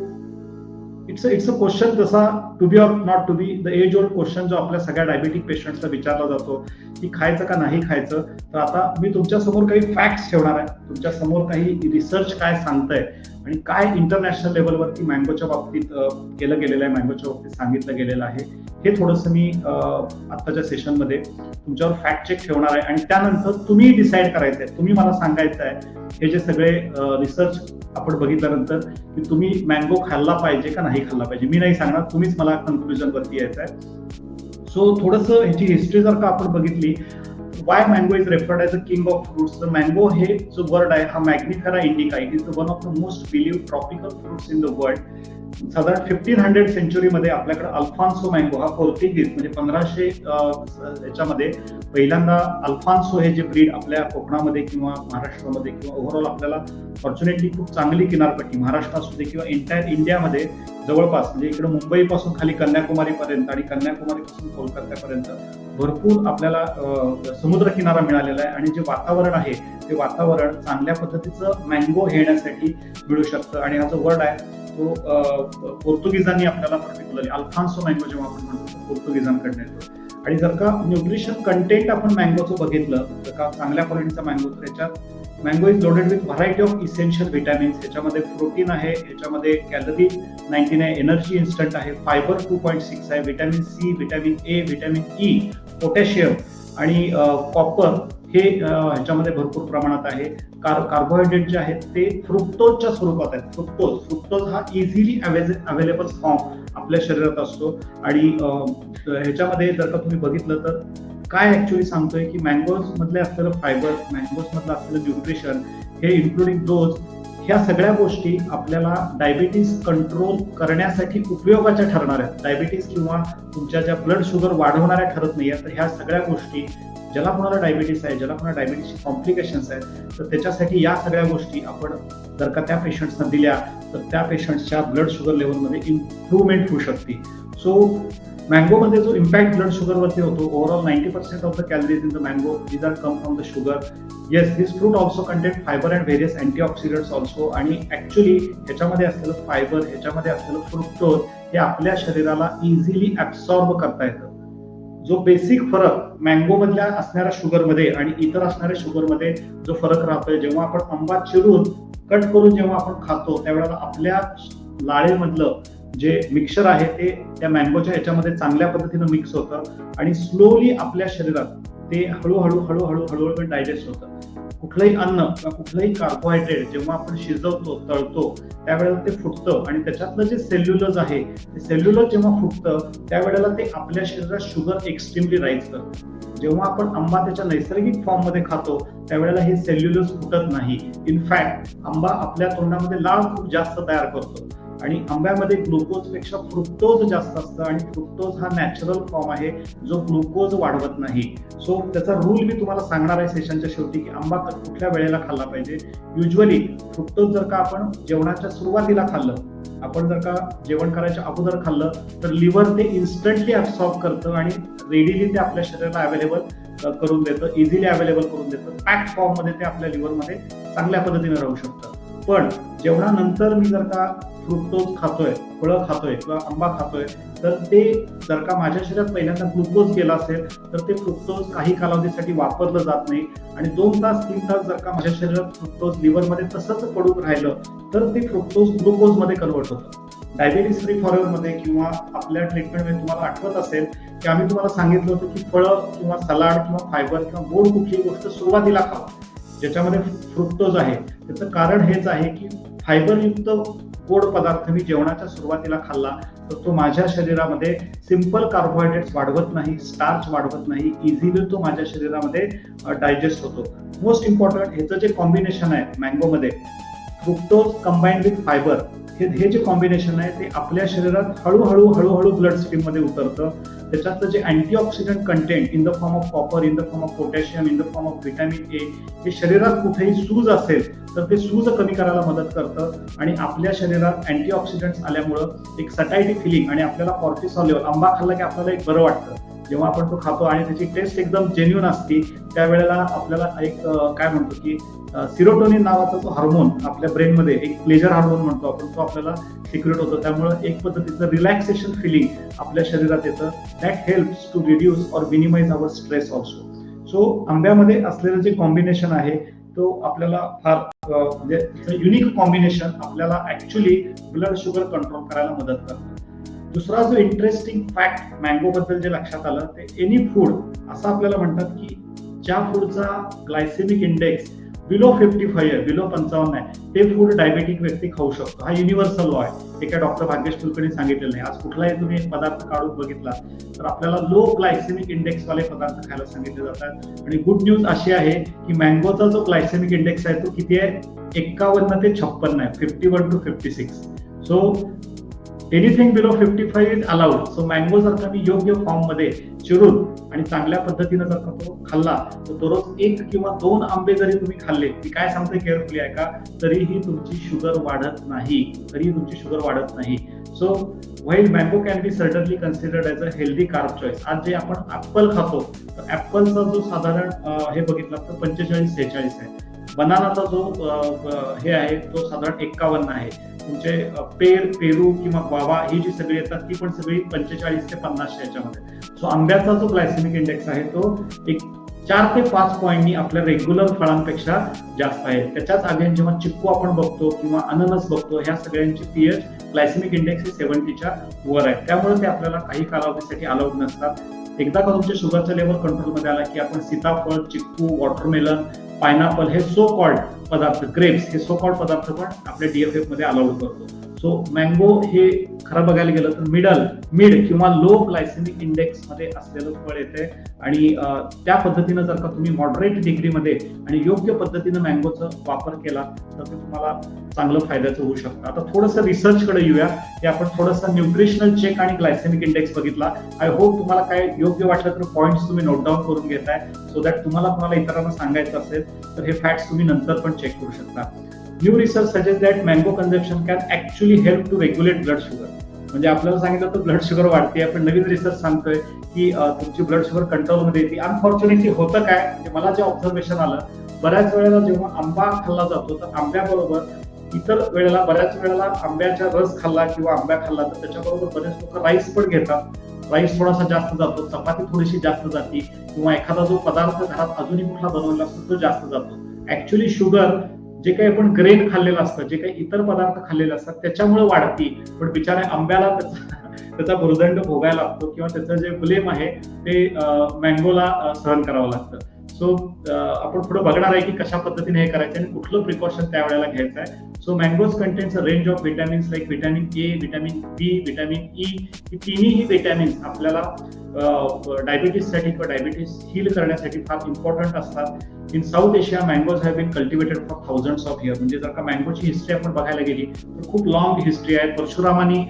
इट्स अ क्वेश्चन, जसा to be or not to be, the age old question जो आपल्या सगळ्या डायबिटिक पेशंट्सला विचारला जातो की खायचं का नाही खायचं. तर आता मी तुमच्या समोर काही फॅक्ट्स ठेवणार आहे, तुमच्या समोर काही रिसर्च काय सांगतंय आणि काय इंटरनॅशनल लेवलवरती मँगोच्या बाबतीत केलं गेलेलं आहे, मँगोच्या बाबतीत सांगितलं गेलेलं आहे, हे थोडंसं मी आत्ताच्या सेशनमध्ये तुमच्यावर फॅक्ट चेक ठेवणार आहे आणि त्यानंतर तुम्ही डिसाईड करायचं आहे, तुम्ही मला सांगायचं आहे हे जे सगळे रिसर्च आपण बघितल्यानंतर की तुम्ही मँगो खाल्ला पाहिजे का नाही खाल्ला पाहिजे. मी नाही सांगणार, तुम्हीच मला कन्क्लुजन वरती यायचं आहे. सो थोडंसं ह्याची हिस्ट्री जर का आपण बघितली, why mango is referred as a king of fruits. तर मँगो हे जो वर्ड आहे हा Mangifera indica, it is one of the most beloved tropical fruits in the world. साधारण 1500 सेंचुरीमध्ये आपल्याकडे अल्फान्सो मँगो हा पोर्तुगीज म्हणजे 1500 याच्यामध्ये पहिल्यांदा अल्फान्सो हे जे ब्रीड आपल्या कोकणामध्ये किंवा महाराष्ट्रामध्ये किंवा ओव्हरऑल आपल्याला फॉर्च्युनेटली खूप चांगली किनारपट्टी महाराष्ट्र असू दे किंवा एंटायर इंडियामध्ये जवळपास म्हणजे इकडे मुंबईपासून खाली कन्याकुमारीपर्यंत आणि कन्याकुमारीपासून कोलकात्यापर्यंत भरपूर आपल्याला समुद्र किनारा मिळालेला आहे आणि जे वातावरण आहे ते वातावरण चांगल्या पद्धतीचं मँगो येण्यासाठी मिळू शकतं. आणि हा जो वर्ड आहे तो पोर्तुगीजांनी आपल्याला पर्टिक्युलरली अल्फान्सो मँगो जेव्हा आपण म्हणतो पोर्तुगीजांकडनं येतो. आणि जर का न्यूट्रिशन कंटेंट आपण मँगोचं बघितलं, जर का चांगल्या क्वालिटीचा मँगो, तर याच्यात mango is loaded with variety of essential vitamins. याच्यामध्ये प्रोटीन आहे, याच्यामध्ये कॅलरी 19 आहे, एनर्जी इन्स्टंट आहे, फायबर 2.6 आहे, vitamin C, vitamin A, vitamin E, potassium आणि कॉपर हे ह्याच्यामध्ये भरपूर प्रमाणात आहे. कार्बोहायड्रेट जे आहेत ते फ्रुक्टोजच्या स्वरूपात आहेत. फ्रुक्टोज हा इझिली अवेलेबल फॉर्म आपल्या शरीरात असतो. आणि ह्याच्यामध्ये जर का तुम्ही बघितलं तर काय ऍक्च्युअली सांगतोय की मँगोज मधले असलेलं फायबर, मँगोज मधलं असलेलं न्यूट्रिशन हे इन्क्लुडिंग डोज, ह्या सगळ्या गोष्टी आपल्याला डायबिटीस कंट्रोल करण्यासाठी उपयोगाच्या ठरणार आहेत. डायबिटीस किंवा तुमच्या ज्या ब्लड शुगर वाढवणाऱ्या ठरत नाही आहेत. तर ह्या सगळ्या गोष्टी ज्याला कोणाला डायबिटीस आहे, ज्याला कोणाला डायबिटीसची कॉम्प्लिकेशन्स आहेत, तर त्याच्यासाठी या सगळ्या गोष्टी आपण जर का त्या पेशंट्सना दिल्या तर त्या पेशंट्सच्या ब्लड शुगर लेवलमध्ये इम्प्रूव्हमेंट होऊ शकते. सो मँगोमध्ये जो इम्पॅक्ट ब्लड शुगरवरती होतो, overall 90% of the calories in the mango these are come from the sugar. Yes, this fruit also contain fibre and various antioxidants also. आणि ऍक्च्युली ह्याच्यामध्ये असलेलं फायबर, ह्याच्यामध्ये असलेलं फ्रुक्टोज हे आपल्या शरीराला इझिली ऍब्सॉर्ब करता येतं. जो बेसिक फरक मँगो मधल्या असणाऱ्या शुगरमध्ये आणि इतर असणाऱ्या शुगरमध्ये जो फरक राहतोय, जेव्हा आपण आंबा चिरून कट करून जेव्हा आपण खातो त्यावेळेला आपल्या लाळेमधलं जे मिक्सचर आहे ते त्या मँगोच्या ह्याच्यामध्ये चांगल्या पद्धतीनं मिक्स होतं आणि स्लोली आपल्या शरीरात ते हळूहळू डायजेस्ट होतं. कुठलंही अन्न किंवा कुठलंही कार्बोहायड्रेट जेव्हा आपण शिजवतो, तळतो, त्यावेळेला ते फुटतं आणि त्याच्यातलं जे सेल्युलोज आहे ते सेल्युलोज जेव्हा फुटतं त्यावेळेला ते आपल्या शरीरात शुगर एक्स्ट्रीमली राईज करतं. जेव्हा आपण आंबा त्याच्या नैसर्गिक फॉर्म मध्ये खातो त्यावेळेला हे सेल्युलोज फुटत नाही. इनफॅक्ट आंबा आपल्या तोंडामध्ये लाळ खूप जास्त तयार करतो आणि आंब्यामध्ये ग्लुकोजपेक्षा फ्रुक्टोज जास्त असतं आणि फ्रुक्टोज हा नॅचरल फॉर्म आहे जो ग्लुकोज वाढवत नाही. सो त्याचा रूल मी तुम्हाला सांगणार आहे सेशनच्या शेवटी की आंबा कुठल्या वेळेला खाल्ला पाहिजे. युजली फ्रुक्टोज जर का आपण जेवणाच्या सुरुवातीला खाल्लं, आपण जर का जेवण करायच्या अगोदर खाल्लं तर लिव्हर ते इन्स्टंटली ऍब्सॉर्ब करतं आणि रेडिली ते आपल्या शरीराला अवेलेबल करून देतं, इझिली अवेलेबल करून देतं. पॅक्ड फॉर्म मध्ये ते आपल्या लिव्हरमध्ये चांगल्या पद्धतीने राहू शकतं. पण जेवणानंतर मी जर का फ्रुक्टोज खातोय, फळं खातोय किंवा आंबा खातोय तर ते जर का माझ्या शरीरात पहिल्यांदा ग्लुकोज गेला असेल तर ते फ्रुक्टोज काही कालावधीसाठी वापरलं जात नाही आणि 2 तास 3 तास जर का माझ्या शरीरात फ्रुक्टोज लिव्हरमध्ये तसंच पडून राहिलं तर ते फ्रुक्टोज ग्लुकोज मध्ये कन्वर्ट होतं. डायबिटीस फ्री फॉरएव्हर मध्ये किंवा आपल्या ट्रीटमेंटमध्ये तुम्हाला आठवत असेल की आम्ही तुम्हाला सांगितलं होतं की फळं किंवा सलाड किंवा फायबर किंवा गोड कुठली गोष्ट सुरुवातीला खावा. ज्याच्यामध्ये फ्रुक्टोज आहे, त्याचं कारण हेच आहे की फायबरयुक्त गोड पदार्थ मी जेवणाच्या सुरुवातीला खाल्ला तर तो माझ्या शरीरामध्ये सिंपल कार्बोहायड्रेट्स वाढवत नाही, स्टार्च वाढवत नाही, इझिली तो माझ्या शरीरामध्ये डायजेस्ट होतो. मोस्ट इम्पॉर्टंट ह्याचं जे कॉम्बिनेशन आहे मँगोमध्ये, फ्रुक्टोज कंबाईन्ड विथ फायबर, हे जे कॉम्बिनेशन आहे ते आपल्या शरीरात हळूहळू ब्लड स्ट्रीम मध्ये उतरतं. त्याच्यातलं जे antioxidant content in the form of copper, in the form of potassium, in the form of vitamin A, हे शरीरात कुठेही सूज असेल तर ते सूज कमी करायला मदत करतं आणि आपल्या शरीरात अँटीऑक्सिडंट्स आल्यामुळं एक सटायटी फिलिंग आणि आपल्याला कॉर्टिसॉल लेवल, आंबा खाल्ला की आपल्याला एक बरं वाटतं जेव्हा आपण तो खातो आणि त्याची टेस्ट एकदम जेन्युइन असते, त्यावेळेला आपल्याला एक काय म्हणतो की सिरोटोनिन नावाचा जो हार्मोन आपल्या ब्रेनमध्ये, एक प्लेजर हार्मोन म्हणतो आपण, तो आपल्याला सिक्रेट होतो. त्यामुळे एक पद्धतीचं रिलॅक्सेशन फिलिंग आपल्या शरीरात येतं. That helps to reduce or minimise our stress also. So आंब्यामध्ये असलेलं जे कॉम्बिनेशन आहे तो आपल्याला फार म्हणजे युनिक कॉम्बिनेशन आपल्याला ऍक्च्युली ब्लड शुगर कंट्रोल करायला मदत करतं. दुसरा जो इंटरेस्टिंग फॅक्ट मँगो बद्दल जे लक्षात आलं ते एनी फूड, असं आपल्याला म्हणतात की ज्या फूडचा ग्लायसेमिक इंडेक्स बिलो 55 आहे, बिलो 55 आहे, ते फूड डायबेटिक व्यक्ती खाऊ शकतो. हा युनिव्हर्सल लॉ आहे. हे काय डॉक्टर भाग्येश कुलकर्णी सांगितलेलं नाही. आज कुठलाही तुम्ही पदार्थ काढून बघितला तर आपल्याला लो ग्लायसेमिक इंडेक्स वाले पदार्थ खायला सांगितले जातात. आणि गुड न्यूज अशी आहे की मँगोचा जो ग्लायसेमिक इंडेक्स आहे तो किती आहे, 51 ते 56 आहे, 51 to 56. So anything below 55 is allowed. So mango जर का मी योग्य फॉर्म मध्ये चिरून आणि चांगल्या पद्धतीने जर का तो खाल्ला तर तो रोज 1 किंवा 2 आंबे जरी तुम्ही खाल्ले, मी काय सांगते केअरफुली ऐका, तरीही तुमची शुगर वाढत नाही, so while mango can be certainly considered as a healthy carb choice. आज जे आपण ऍपल खातो तर ऍपलचा जो साधारण हे बघितला तर 45-46 आहे. बनानाचा जो हे आहे तो साधारण 51 आहे. तुमचे पेरू किंवा ग्वावा ही जी सगळी येतात ती पण सगळी 45 ते 50 याच्यामध्ये. सो आंब्याचा जो ग्लायसेमिक इंडेक्स आहे तो एक 4 ते 5 पॉईंटनी आपल्या रेग्युलर फळांपेक्षा जास्त आहे. त्याच्याच अगेन जेव्हा चिक्कू आपण बघतो किंवा अननस बघतो, ह्या सगळ्यांची पीएच ग्लायसेमिक इंडेक्स हे 70च्या वर आहे. त्यामुळे ते आपल्याला काही कालावधीसाठी अलाउड नसतात. एकदा का तुमच्या शुगरचा लेवल कंट्रोलमध्ये आला की आपण सीताफळ, चिक्कू, वॉटरमेलन, पायनॅपल हे सो कॉल्ड पदार्थ, ग्रेप्स हे सो कॉल्ड पदार्थ पण आपल्या डीएफएफ मध्ये अलाउड करतो. सो मँगो हे खरं बघायला गेलं तर मिड किंवा लो ग्लायसेमिक इंडेक्स मध्ये असलेलं फळ येते आणि त्या पद्धतीनं जर का तुम्ही मॉडरेट डिग्रीमध्ये आणि योग्य पद्धतीनं मँगोचा वापर केला तर ते तुम्हाला चांगलं फायद्याचं होऊ शकतं. आता थोडंसं रिसर्चकडे येऊया. हे आपण थोडंसं न्यूट्रिशनल चेक आणि ग्लायसेमिक इंडेक्स बघितला. आय होप तुम्हाला काय योग्य वाटलं तर पॉईंट्स तुम्ही नोट डाऊन करून घेताय, सो दॅट तुम्हाला इतरांना सांगायचं असेल तर हे फॅक्ट्स तुम्ही नंतर पण चेक करू शकता. New research suggest that mango consumption can actually help to regulate blood sugar. म्हणजे आपल्याला सांगितलं तर ब्लड शुगर वाढते, पण नवीन रिसर्च सांगतोय की तुमची ब्लड शुगर कंट्रोलमध्ये येते. अनफॉर्च्युनेटली होतं काय, म्हणजे मला जे ऑब्झर्वेशन आलं, बऱ्याच वेळेला जेव्हा आंबा खाल्ला जातो तर आंब्याबरोबर इतर वेळेला बऱ्याच वेळेला आंब्याचा रस खाल्ला किंवा आंब्या खाल्ला तर त्याच्याबरोबर बरेच लोक राईस पण घेतात. राईस थोडासा जास्त जातो, चपाती थोडीशी जास्त जाते किंवा एखादा जो पदार्थ घरात अजूनही कुठला बनवला असतो तो जास्त जातो. ऍक्च्युली शुगर जे काही आपण ग्रेन खाल्लेलं असतं, जे काही इतर पदार्थ खाल्लेले असतात त्याच्यामुळे वाढती, पण बिचाऱ्या आंब्याला त्याचा भुर्दंड भोगायला लागतो किंवा त्याचं जे ब्लेम आहे ते मँगोला सहन करावं लागतं. सो आपण पुढे बघणार आहे की कशा पद्धतीने हे करायचं आणि कुठलं प्रिकॉशन त्यावेळेला घ्यायचं आहे. So mangoes contains a range of vitamins like vitamin A, vitamin B, vitamin E. ही तिन्ही विटॅमिन्स आपल्याला डायबिटीससाठी किंवा डायबिटीस हील करण्यासाठी फार इम्पॉर्टंट असतात. In South Asia mangoes have been cultivated for thousands of year. म्हणजे जर का मँगोची हिस्ट्री आपण बघायला गेली तर खूप लॉंग हिस्ट्री आहे. परशुरामांनी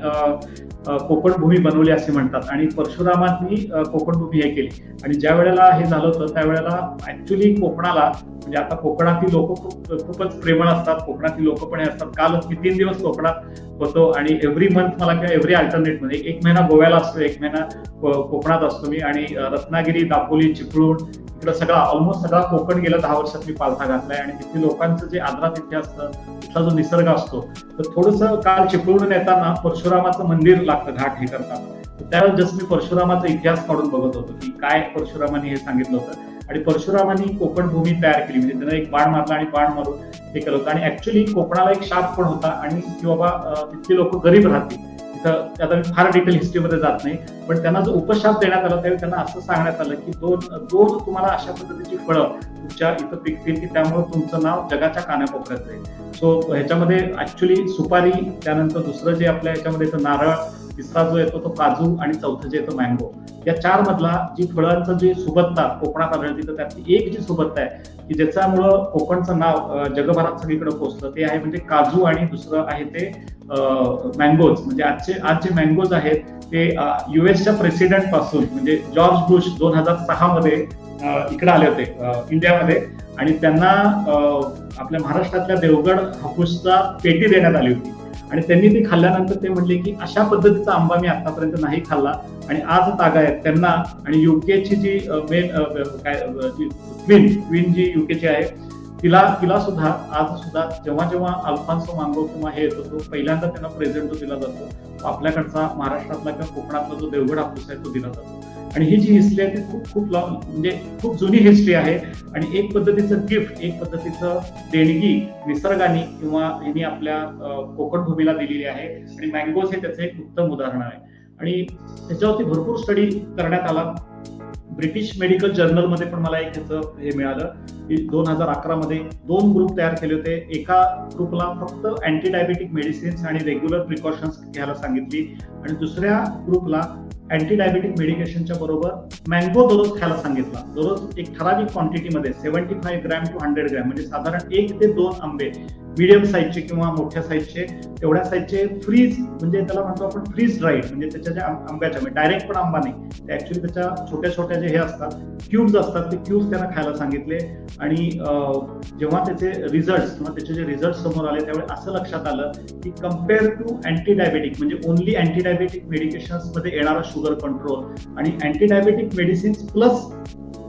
कोकण भूमी बनवली असे म्हणतात आणि परशुरामांनी कोकण भूमी हे केली आणि ज्या वेळेला हे झालं होतं त्यावेळेला ऍक्च्युली कोकणाला, म्हणजे आता कोकणातील लोक खूपच प्रेमळ असतात, कोकणातील लोक पण हे असतात. कालच मी 3 दिवस कोकणात होतो आणि एव्हरी मंथ मला किंवा एव्हरी अल्टरनेट मध्ये 1 महिना गोव्याला असतो, 1 महिना कोकणात असतो मी. आणि रत्नागिरी, दापोली, चिपळूण इकडं सगळा ऑलमोस्ट सगळा कोकण गेल्या 10 वर्षात मी पालथा घातलाय आणि तिथे लोकांचं जे आदरातिथ्य असतं, तिथला जो निसर्ग असतो, तर थोडंसं काल चिपळूण येताना परशुरामाचं मंदिर लागतं घाट हे करताना. त्यावेळेस जस्ट मी परशुरामाचा इतिहास काढून बघत होतो की काय परशुरामांनी हे सांगितलं होतं. आणि परशुरामांनी कोकण भूमी तयार केली, म्हणजे त्यानं एक बाण मारला आणि बाण मारून हे केलं होतं. आणि ऍक्च्युली कोकणाला एक शाप पण होता आणि की बाबा तिथली लोक गरीब राहतील, तिथं आता मी फार डिटेल हिस्ट्रीमध्ये जात नाही, पण त्यांना जो उपशाप देण्यात आला त्यावेळी त्यांना असं सांगण्यात आलं की दोन तुम्हाला अशा पद्धतीची फळं तुमच्या इथं पिकतील की त्यामुळे तुमचं नाव जगाच्या कानाकोपऱ्यात जाईल. सो ह्याच्यामध्ये ऍक्च्युली सुपारी, त्यानंतर दुसरं जे आपल्या ह्याच्यामध्ये येतं नारळ, तिसरा जो येतो तो काजू आणि चौथं जे येतं मँगो. या चार मधला जी फळांचं जी सुबत्ता कोकणात आढळते तर त्यातली एक जी सुबत्ता आहे की ज्याच्यामुळं कोकणचं नाव जगभरात सगळीकडे पोहोचलं ते आहे म्हणजे काजू, आणि दुसरं आहे ते मँगोज. म्हणजे आज जे मँगोज आहेत ते युएसच्या प्रेसिडेंट पासून म्हणजे जॉर्ज बुश 2006 मध्ये इकडे आले होते इंडियामध्ये, आणि त्यांना आपल्या महाराष्ट्रातल्या देवगड हापूसचा पेटी देण्यात आली होती, आणि त्यांनी ती खाल्ल्यानंतर ते म्हणले की अशा पद्धतीचा आंबा मी आतापर्यंत नाही खाल्ला. आणि आज तागायत त्यांना आणि युकेची जी मेन क्वीन जी युकेची आहे तिला सुद्धा आज सुद्धा जेव्हा अल्फान्सो मँगो किंवा हे येतो तो पहिल्यांदा त्यांना प्रेझेंट दिला जातो, आपल्याकडचा महाराष्ट्रातला किंवा कोकणातला जो देवगड हापूस आहे तो दिला जातो. आणि ही जी हिस्ट्री आहे ती खूप म्हणजे खूप जुनी हिस्ट्री आहे, आणि एक पद्धतीचं गिफ्ट, एक पद्धतीचं देणगी निसर्गाने किंवा यांनी आपल्या कोकण भूमीला दिलेली आहे. आणि मँगोज हे त्याचं एक उत्तम उदाहरण आहे, आणि त्याच्यावरती भरपूर स्टडी करण्यात आला. ब्रिटिश मेडिकल जर्नल मध्ये पण मला एक ह्याचं हे मिळालं की 2011 मध्ये 2 ग्रुप तयार केले होते. एका ग्रुपला फक्त अँटी डायबेटिक मेडिसिन्स आणि रेग्युलर प्रिकॉशन्स घ्यायला सांगितली, आणि दुसऱ्या ग्रुपला अँटी डायबेटिक मेडिकेशनच्या बरोबर मँगो दररोज खायला सांगितला. दररोज एक ठराविक क्वांटिटीमध्ये 75 ग्रॅम टू 100 ग्रॅम म्हणजे साधारण 1 ते 2 आंबे मीडियम साईजचे किंवा मोठ्या साईजचे, तेवढ्या साईजचे फ्रीज, म्हणजे त्याला म्हणतो आपण फ्रीज ड्राईड, म्हणजे त्याच्या ज्या आंब्याच्या डायरेक्ट पण आंबा नाही, ते ऍक्च्युली त्याच्या छोट्या छोट्या जे हे असतात क्यूब्स असतात ते क्यूब्स त्यांना खायला सांगितले. आणि जेव्हा त्याचे रिझल्ट किंवा त्याचे जे रिझल्ट समोर आले त्यावेळी असं लक्षात आलं की कम्पेअर टू अँटी डायबेटिक म्हणजे ओनली अँटी डायबेटिक मेडिकेशन्स मध्ये येणारा शुगर कंट्रोल आणि अँटी डायबेटिक मेडिसिन्स प्लस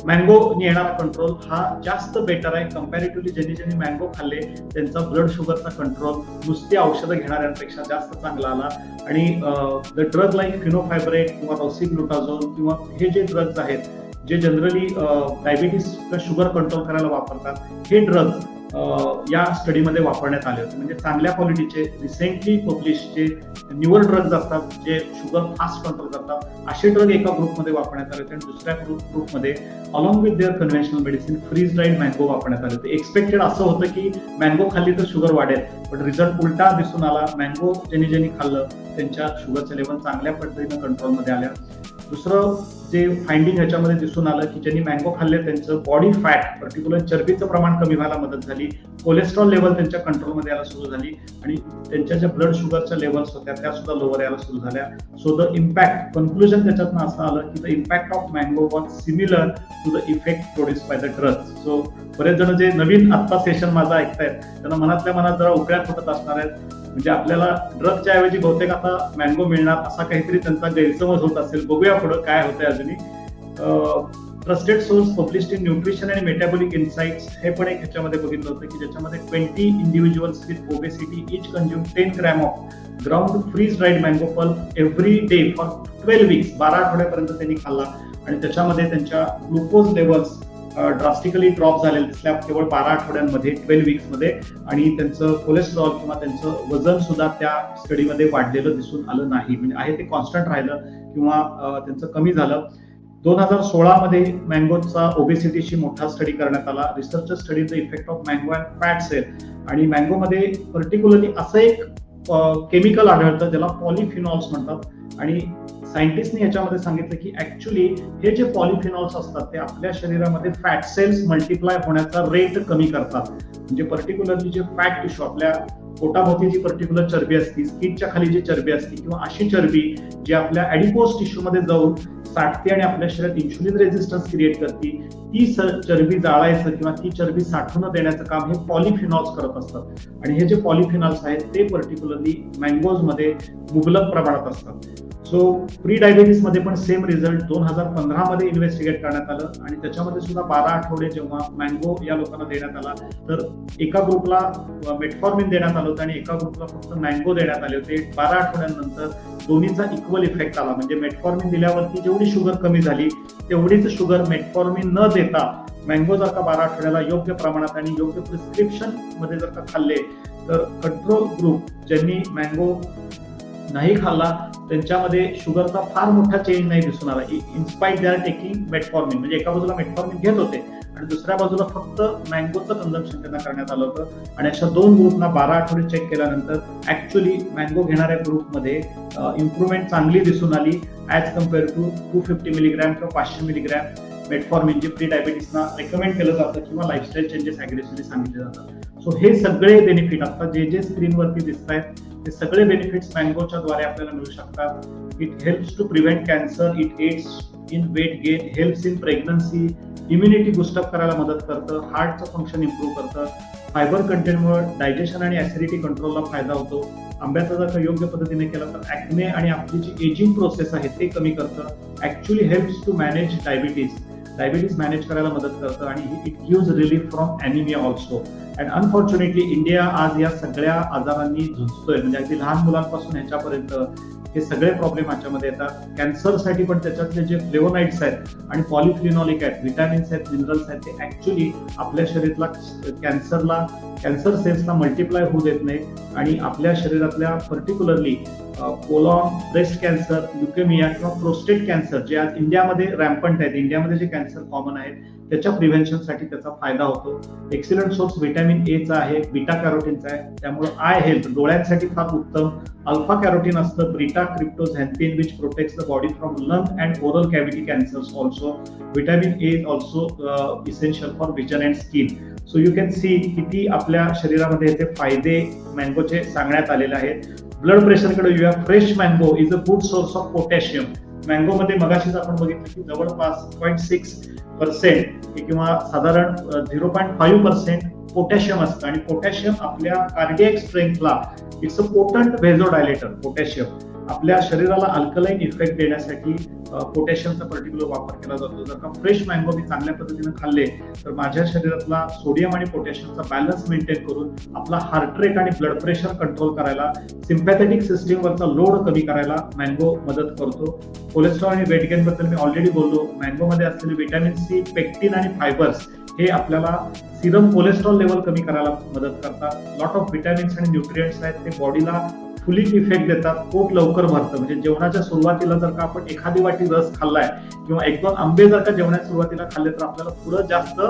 मँगोने येणारा कंट्रोल हा जास्त बेटर आहे. कम्पॅरेटिव्हली ज्यांनी मँगो खाल्ले त्यांचा ब्लड शुगरचा कंट्रोल नुसती औषधं घेणाऱ्यांपेक्षा जास्त चांगला आला. आणि द ड्रग लाईक फिनोफायब्रेट किंवा रोसिग्लुटाझोन किंवा हे जे ड्रग्ज आहेत जे जनरली डायबिटीस शुगर कंट्रोल करायला वापरतात, हे ड्रग्ज या स्टडीमध्ये वापरण्यात आले होते. म्हणजे चांगल्या क्वालिटीचे रिसेंटली पब्लिश जे न्यूअर ड्रग्ज असतात जे शुगर फास्ट कंट्रोल करतात असे ड्रग एका ग्रुपमध्ये वापरण्यात आले होते, आणि दुसऱ्या ग्रुपमध्ये along with their conventional medicine freeze dried mango वापरण्यात आले होते. एक्सपेक्टेड असं होतं की मँगो खाल्ली तर शुगर वाढेल, पण रिझल्ट उलटा दिसून आला. मँगो ज्यांनी खाल्लं त्यांच्या शुगरच्या लेवल चांगल्या पद्धतीनं कंट्रोलमध्ये आल्या. दुसरं जे फाइंडिंग ह्याच्यामध्ये दिसून आलं की ज्यांनी मँगो खाल्ले त्यांचं बॉडी फॅट पर्टिक्युलर चरबीचं प्रमाण कमी व्हायला मदत झाली, कोलेस्ट्रॉल लेवल त्यांच्या कंट्रोलमध्ये यायला सुरू झाली, आणि त्यांच्या ज्या ब्लड शुगरच्या लेवल्स होत्या त्या सुद्धा लोअर यायला सुरू झाल्या. सो द इम्पॅक्ट कन्क्लुजन त्याच्यातनं असं आलं की the impact of mango was similar to the effect produce by the drugs. So बरेच जण जे नवीन आत्ता सेशन माझं ऐकतायत त्यांना मनातल्या मनात जरा उकळ्या फुटत असणार आहेत, म्हणजे आपल्याला ड्रगच्या ऐवजी बहुतेक आता मँगो मिळणार असा काहीतरी त्यांचा गैरसमज होत असेल. बघूया पुढे काय होतंय अजूनही. Trusted source published in nutrition आणि मेटाबॉलिक इन्साइट्स हे पण एक ह्याच्यामध्ये बघितलं होतं की ज्याच्यामध्ये 20 individuals with obesity each consume 10 gram of ground freeze dried mango pulp every day for 12 weeks 12 आठवड्यापर्यंत त्यांनी खाल्ला, आणि त्याच्यामध्ये त्यांच्या ग्लुकोज लेवल्स ड्रास्टिकली ड्रॉप झालेले दिसल्या केवळ 12 आठवड्यांमध्ये 12 वीक्समध्ये, आणि त्यांचं कोलेस्ट्रॉल किंवा त्यांचं वजन सुद्धा त्या स्टडीमध्ये वाढलेलं दिसून आलं नाही. म्हणजे आहे ते कॉन्स्टंट राहिलं किंवा त्यांचं कमी झालं. 2016 मध्ये मँगोचा ओबेसिटीशी मोठा स्टडी करण्यात आला. Research study the effect of mango and fat cell, आणि मँगोमध्ये पर्टिक्युलरली असं एक केमिकल आढळतं ज्याला पॉलिफिनॉल्स म्हणतात, आणि सायंटिस्टनी याच्यामध्ये सांगितलं की ऍक्च्युली हे जे पॉलिफिनॉल्स असतात ते आपल्या शरीरामध्ये फॅट सेल्स मल्टिप्लाय होण्याचा रेट कमी करतात. म्हणजे पर्टिक्युलरली जे फॅट टिश्यू आपल्या पोटाभोवती जी पर्टिक्युलर चरबी असते, स्किनच्या खाली जी चरबी असते किंवा अशी चरबी जी आपल्या ऍडिपोज टिश्यूमध्ये जाऊन साठते आणि आपल्या शरीरात इन्शुलिन रेझिस्टन्स क्रिएट करते, ती चरबी जाळायचं किंवा ती चरबी साठवून देण्याचं काम हे पॉलिफिनॉल्स करत असतात. आणि हे जे पॉलिफिनॉल्स आहेत ते पर्टिक्युलरली मँगोजमध्ये मुबलक प्रमाणात असतात. सो प्री डायबिटीस मध्ये पण सेम रिझल्ट 2015 मध्ये इन्व्हेस्टिगेट करण्यात आलं, आणि त्याच्यामध्ये सुद्धा 12 आठवडे जेव्हा मँगो या लोकांना देण्यात आला तर एका ग्रुपला मेटफॉर्मिन देण्यात आलं होतं आणि एका ग्रुपला फक्त मँगो देण्यात आले होते. 12 आठवड्यांनंतर दोन्हीचा इक्वल इफेक्ट आला. म्हणजे मेटफॉर्मिन दिल्यावरती जेवढी शुगर कमी झाली तेवढीच शुगर मेटफॉर्मिन न देता मँगो जर का 12 आठवड्याला योग्य प्रमाणात आणि योग्य प्रिस्क्रिप्शन मध्ये जर का खाल्ले तर कंट्रोल ग्रुप ज्यांनी मँगो नाही खाल्ला त्यांच्यामध्ये शुगरचा फार मोठा चेंज नाही दिसून आला. In spite they are taking metformin, म्हणजे एका बाजूला मेटफॉर्मिन घेत होते आणि दुसऱ्या बाजूला फक्त मँगोचं कन्झम्पशन त्यांना करण्यात आलं होतं. आणि अशा 2 ग्रुपना 12 आठवडे चेक केल्यानंतर ऍक्च्युअली मँगो घेणाऱ्या ग्रुपमध्ये इम्प्रुव्हमेंट चांगली दिसून आली ऍज कम्पेअर टू 250 मिलीग्रॅम किंवा 500 मिलीग्रॅम मेटफॉर्मिन जे प्री डायबिटीसना रेकमेंड केलं जातं किंवा लाईफस्टाईल चेंजेस अग्रेसिव्हली सांगितले जातात. सो हे सगळे बेनिफिट आता जे स्क्रीनवरती दिसत आहेत ते सगळे बेनिफिट्स मँगोच्या द्वारे आपल्याला मिळू शकतात. It helps to prevent cancer, it aids in weight gain, helps in pregnancy, immunity boost up करायला मदत करतं, हार्टचं फंक्शन इम्प्रूव्ह करतं, फायबर कंटेंटमुळे डायजेशन आणि ऍसिडिटी कंट्रोलला फायदा होतो. आंब्याचा जर का योग्य पद्धतीने केला तर ऍक्ने आणि आपली जी एजिंग प्रोसेस आहे ते कमी करतं. Actually helps to manage diabetes manage करायला मदत करतं आणि it gives relief from anaemia also. And unfortunately India आज या सगळ्या आजारांनी झुंजतोय, म्हणजे अगदी लहान मुलांपासून ह्याच्यापर्यंत हे सगळे प्रॉब्लेम ह्याच्यामध्ये येतात. कॅन्सरसाठी पण त्याच्यातले जे फ्लेवोनाइड्स आहेत आणि पॉलिफिनॉलिक आहेत, विटॅमिन्स आहेत, मिनरल्स आहेत, ते ऍक्च्युली आपल्या शरीरातला कॅन्सर सेल्सला मल्टिप्लाय होऊ देत नाही आणि आपल्या शरीरातल्या particularly colon, breast cancer, leukaemia किंवा प्रोस्टेट कॅन्सर जे आज इंडियामध्ये रॅम्पंट आहेत, इंडियामध्ये जे कॅन्सर कॉमन आहेत त्याच्या प्रिव्हेन्शनसाठी त्याचा फायदा होतो. एक्सिलंट सोर्स व्हिटॅमिन एचा आहे, बीटा कॅरोटीनचा आहे, त्यामुळे आय हेल्थ डोळ्यांसाठी फार उत्तम. अल्फा कॅरोटीन असतं, beta cryptoxanthin which protects the body from lung and oral cavity cancers also. Vitamin A is also essential for vision and skin. So you can see किती आपल्या शरीरामध्ये याचे फायदे मँगोचे सांगण्यात आलेले आहेत. ब्लड प्रेशरकडे येऊया. Fresh mango is a good source of potassium. मँगोमध्ये मगाशीच आपण बघितलं की जवळपास 0.6% किंवा साधारण 0.5% पोटॅशियम असतं आणि पोटॅशियम आपल्या कार्डियक स्ट्रेंथला इट्स अ पोटंट व्हेझोडायलेटर. पोटॅशियम आपल्या शरीराला अल्कलाईन इफेक्ट देण्यासाठी पोटॅशियमचा पर्टिक्युलर वापर केला जातो. जर का फ्रेश मँगो मी चांगल्या पद्धतीने खाल्ले तर माझ्या शरीरातला सोडियम आणि पोटॅशियमचा बॅलन्स मेंटेन करून आपला हार्ट रेट आणि ब्लड प्रेशर कंट्रोल करायला, सिम्पॅथेटिक सिस्टीमवरचा लोड कमी करायला मँगो मदत करतो. कोलेस्ट्रॉल आणि वेट गेन बद्दल मी ऑलरेडी बोललो. मँगोमध्ये असलेले व्हिटॅमिन सी, पेक्टिन आणि फायबर्स हे आपल्याला सिरम कोलेस्ट्रॉल लेवल कमी करायला मदत करतात. लॉट ऑफ व्हिटॅमिन्स आणि न्यूट्रिएंट्स आहेत ते बॉडीला फुली इफेक्ट देतात. पोट लवकर भरतं, म्हणजे जेवणाच्या सुरुवातीला जर का आपण एखादी वाटी रस खाल्लाय किंवा 1-2 आंबे जर का जेवणाच्या सुरुवातीला खाल्ले तर आपल्याला पुढं जास्त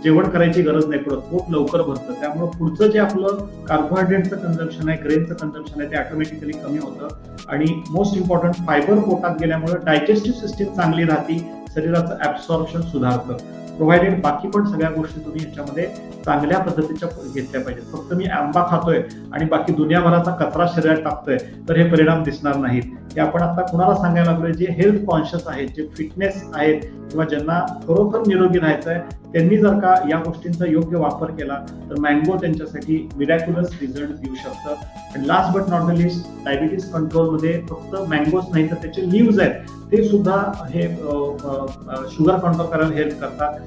जेवण करायची गरज नाही पडत, पोट लवकर भरतं. त्यामुळे पुढचं जे आपलं कार्बोहायड्रेटचं कन्झम्पशन आहे, ग्रेनचं कन्झम्पशन आहे ते ऑटोमॅटिकली कमी होतं आणि मोस्ट इम्पॉर्टंट फायबर पोटात गेल्यामुळे डायजेस्टिव्ह सिस्टीम चांगली राहते, शरीराचं ऍब्सॉर्प्शन सुधारतं. प्रोव्हाइडेड बाकी पण सगळ्या गोष्टी तुम्ही ह्याच्यामध्ये चांगल्या पद्धतीच्या घेतल्या पाहिजेत. फक्त मी आंबा खातोय आणि बाकी दुनियाभराचा कचरा शरीरात टाकतोय तर हे परिणाम दिसणार नाहीत. हे आपण आता कुणाला सांगायला लागलोय, जे हेल्थ कॉन्शियस आहेत, जे फिटनेस आहेत किंवा ज्यांना खरोखर निरोगी राहायचं आहे त्यांनी जर का या गोष्टींचा योग्य वापर केला तर मँगो त्यांच्यासाठी मिरॅक्युलस रिझल्ट देऊ शकतं. आणि last but not the list, diabetes कंट्रोलमध्ये फक्त मँगोज नाही तर त्याचे लीव्ज आहेत ते सुद्धा हे शुगर कंट्रोल करायला हेल्प करतात.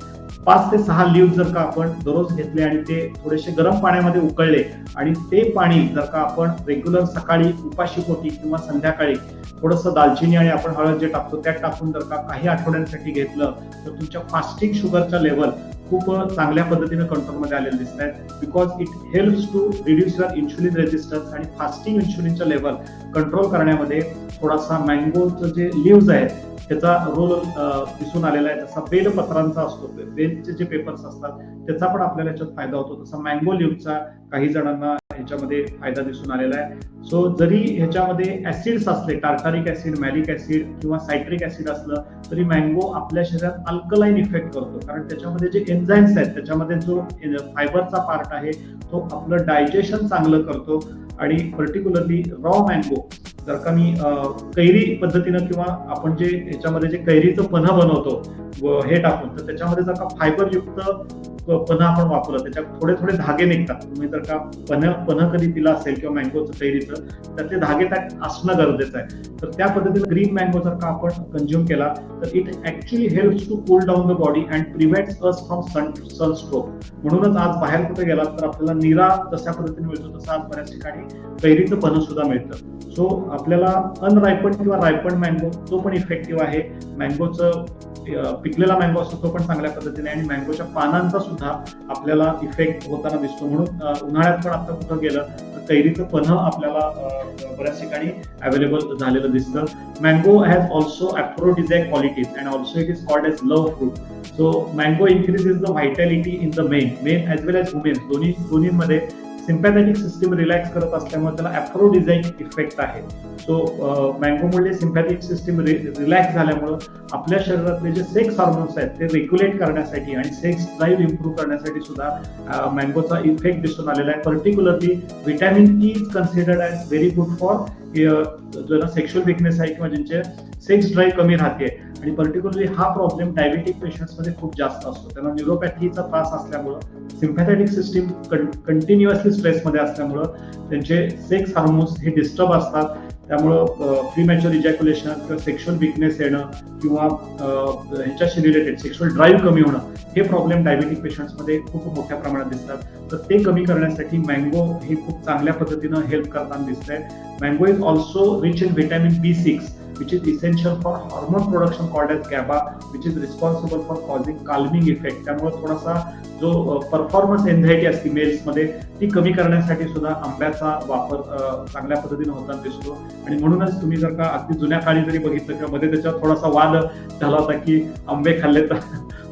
5 ते 6 लीव्ह जर का आपण दररोज घेतले आणि ते थोडेसे गरम पाण्यामध्ये उकळले आणि ते पाणी जर का आपण रेग्युलर सकाळी उपाशीपोटी किंवा संध्याकाळी थोडंसं दालचिनी आणि आपण हळद जे टाकतो त्यात टाकून जर का काही आठवड्यांसाठी घेतलं तर तुमच्या फास्टिंग शुगरच्या लेवल खूप चांगल्या पद्धतीने कंट्रोलमध्ये आलेले दिसत आहेत. Because it helps to reduce your insulin resistance आणि फास्टिंग इन्शुलिनच्या लेवल कंट्रोल करण्यामध्ये थोडासा मँगोचं जे लीव्ज आहेत त्याचा रोल दिसून आलेला आहे. जसा बेलपत्रांचा असतो, बेलचे जे पेपर्स असतात त्याचा पण आपल्याला याच्यात फायदा होतो, तसा मँगो लीव्हचा काही जणांना ह्याच्यामध्ये फायदा दिसून आलेला आहे. सो जरी ह्याच्यामध्ये ऍसिड्स असले, टार्टारिक ऍसिड, मॅलिक ऍसिड किंवा सायट्रिक ऍसिड असलं तरी मँगो आपल्या शरीरात अल्कलाईन इफेक्ट करतो, कारण त्याच्यामध्ये जे एन्झाईम्स आहेत, त्याच्यामध्ये जो फायबरचा पार्ट आहे तो आपलं डायजेशन चांगलं करतो. आणि पर्टिक्युलरली रॉ मँगो जर का मी कैरी पद्धतीनं किंवा आपण जे ह्याच्यामध्ये जे कैरीचं पन्ह बनवतो हे टाकून, तर त्याच्यामध्ये जर का फायबर युक्त पन्ह आपण वापरलं, त्याच्यात थोडे थोडे धागे निघतात. तुम्ही जर का पन्ह कधी पिला असेल किंवा मँगोचं कैरीचं, त्यातले धागे त्यात असणं गरजेचं आहे. तर त्या पद्धतीनं ग्रीन मँगो जर का आपण कंझ्युम केला तर it actually helps to cool down the body and prevents us from sunstroke. म्हणूनच आज बाहेर कुठे गेलात तर आपल्याला निरा जशा पद्धतीने मिळतो तसं आज बऱ्याच ठिकाणी कैरीचं पन्ह सुद्धा मिळतं. सो आपल्याला अनरायपन किंवा रायपन मँगो तो पण इफेक्टिव्ह आहे. मँगोचं पिकलेला मँगो असतो तो पण चांगल्या पद्धतीने, आणि मँगोच्या पानांचा सुद्धा आपल्याला इफेक्ट होताना दिसतो. म्हणून उन्हाळ्यात पण आता कुठं गेलं तर कैरीचं पन्ह आपल्याला बऱ्याच ठिकाणी अवेलेबल झालेलं दिसतं. Mango has also aphrodisiac qualities and also it is called as love fruit. So mango increases the vitality in the men as well as womens, दोन्हीमध्ये सिम्पॅथॅटिक सिस्टीम रिलॅक्स करत असल्यामुळे त्याला अॅफ्रोडिझॅक इफेक्ट आहे. So मँगोमुळे sympathetic system relax झाल्यामुळं आपल्या शरीरातले जे सेक्स हार्मोन्स आहेत ते रेग्युलेट करण्यासाठी आणि सेक्स ड्राईव्ह इम्प्रूव्ह करण्यासाठी सुद्धा मँगोचा इफेक्ट दिसून आलेला आहे. Particularly vitamin E is considered as very good for ज्यांना सेक्शुअल विकनेस आहे किंवा ज्यांचे सेक्स ड्राईव्ह कमी राहते. आणि पर्टिक्युलरली हा प्रॉब्लेम डायबेटिक पेशंट्समध्ये खूप जास्त असतो. त्यांना न्यूरोपॅथीचा त्रास असल्यामुळं, सिम्पॅथॅटिक सिस्टीम कंटिन्युअसली स्ट्रेसमध्ये असल्यामुळं त्यांचे सेक्स हार्मोन्स हे डिस्टर्ब असतात. त्यामुळं प्रीमॅच्युअर इजॅक्युलेशन किंवा सेक्शुअल विकनेस येणं किंवा ह्याच्याशी रिलेटेड सेक्शुअल ड्राईव्ह कमी होणं हे प्रॉब्लेम डायबेटिक पेशंट्समध्ये खूप मोठ्या प्रमाणात दिसतात. तर ते कमी करण्यासाठी मँगो हे खूप चांगल्या पद्धतीनं हेल्प करताना दिसतंय. Mango is also rich in vitamin B6 which is essential for hormone production called as GABA, which is responsible for causing calming effect. त्यामुळे थोडासा जो परफॉर्मन्स एन्झायटी असते मेल्समध्ये ती कमी करण्यासाठी सुद्धा आंब्याचा वापर चांगल्या पद्धतीने होताना दिसतो. आणि म्हणूनच तुम्ही जर का अगदी जुन्या काळी जरी बघितलं किंवा मध्ये त्याच्यावर थोडासा वाद झाला होता की आंबे खाल्ले तर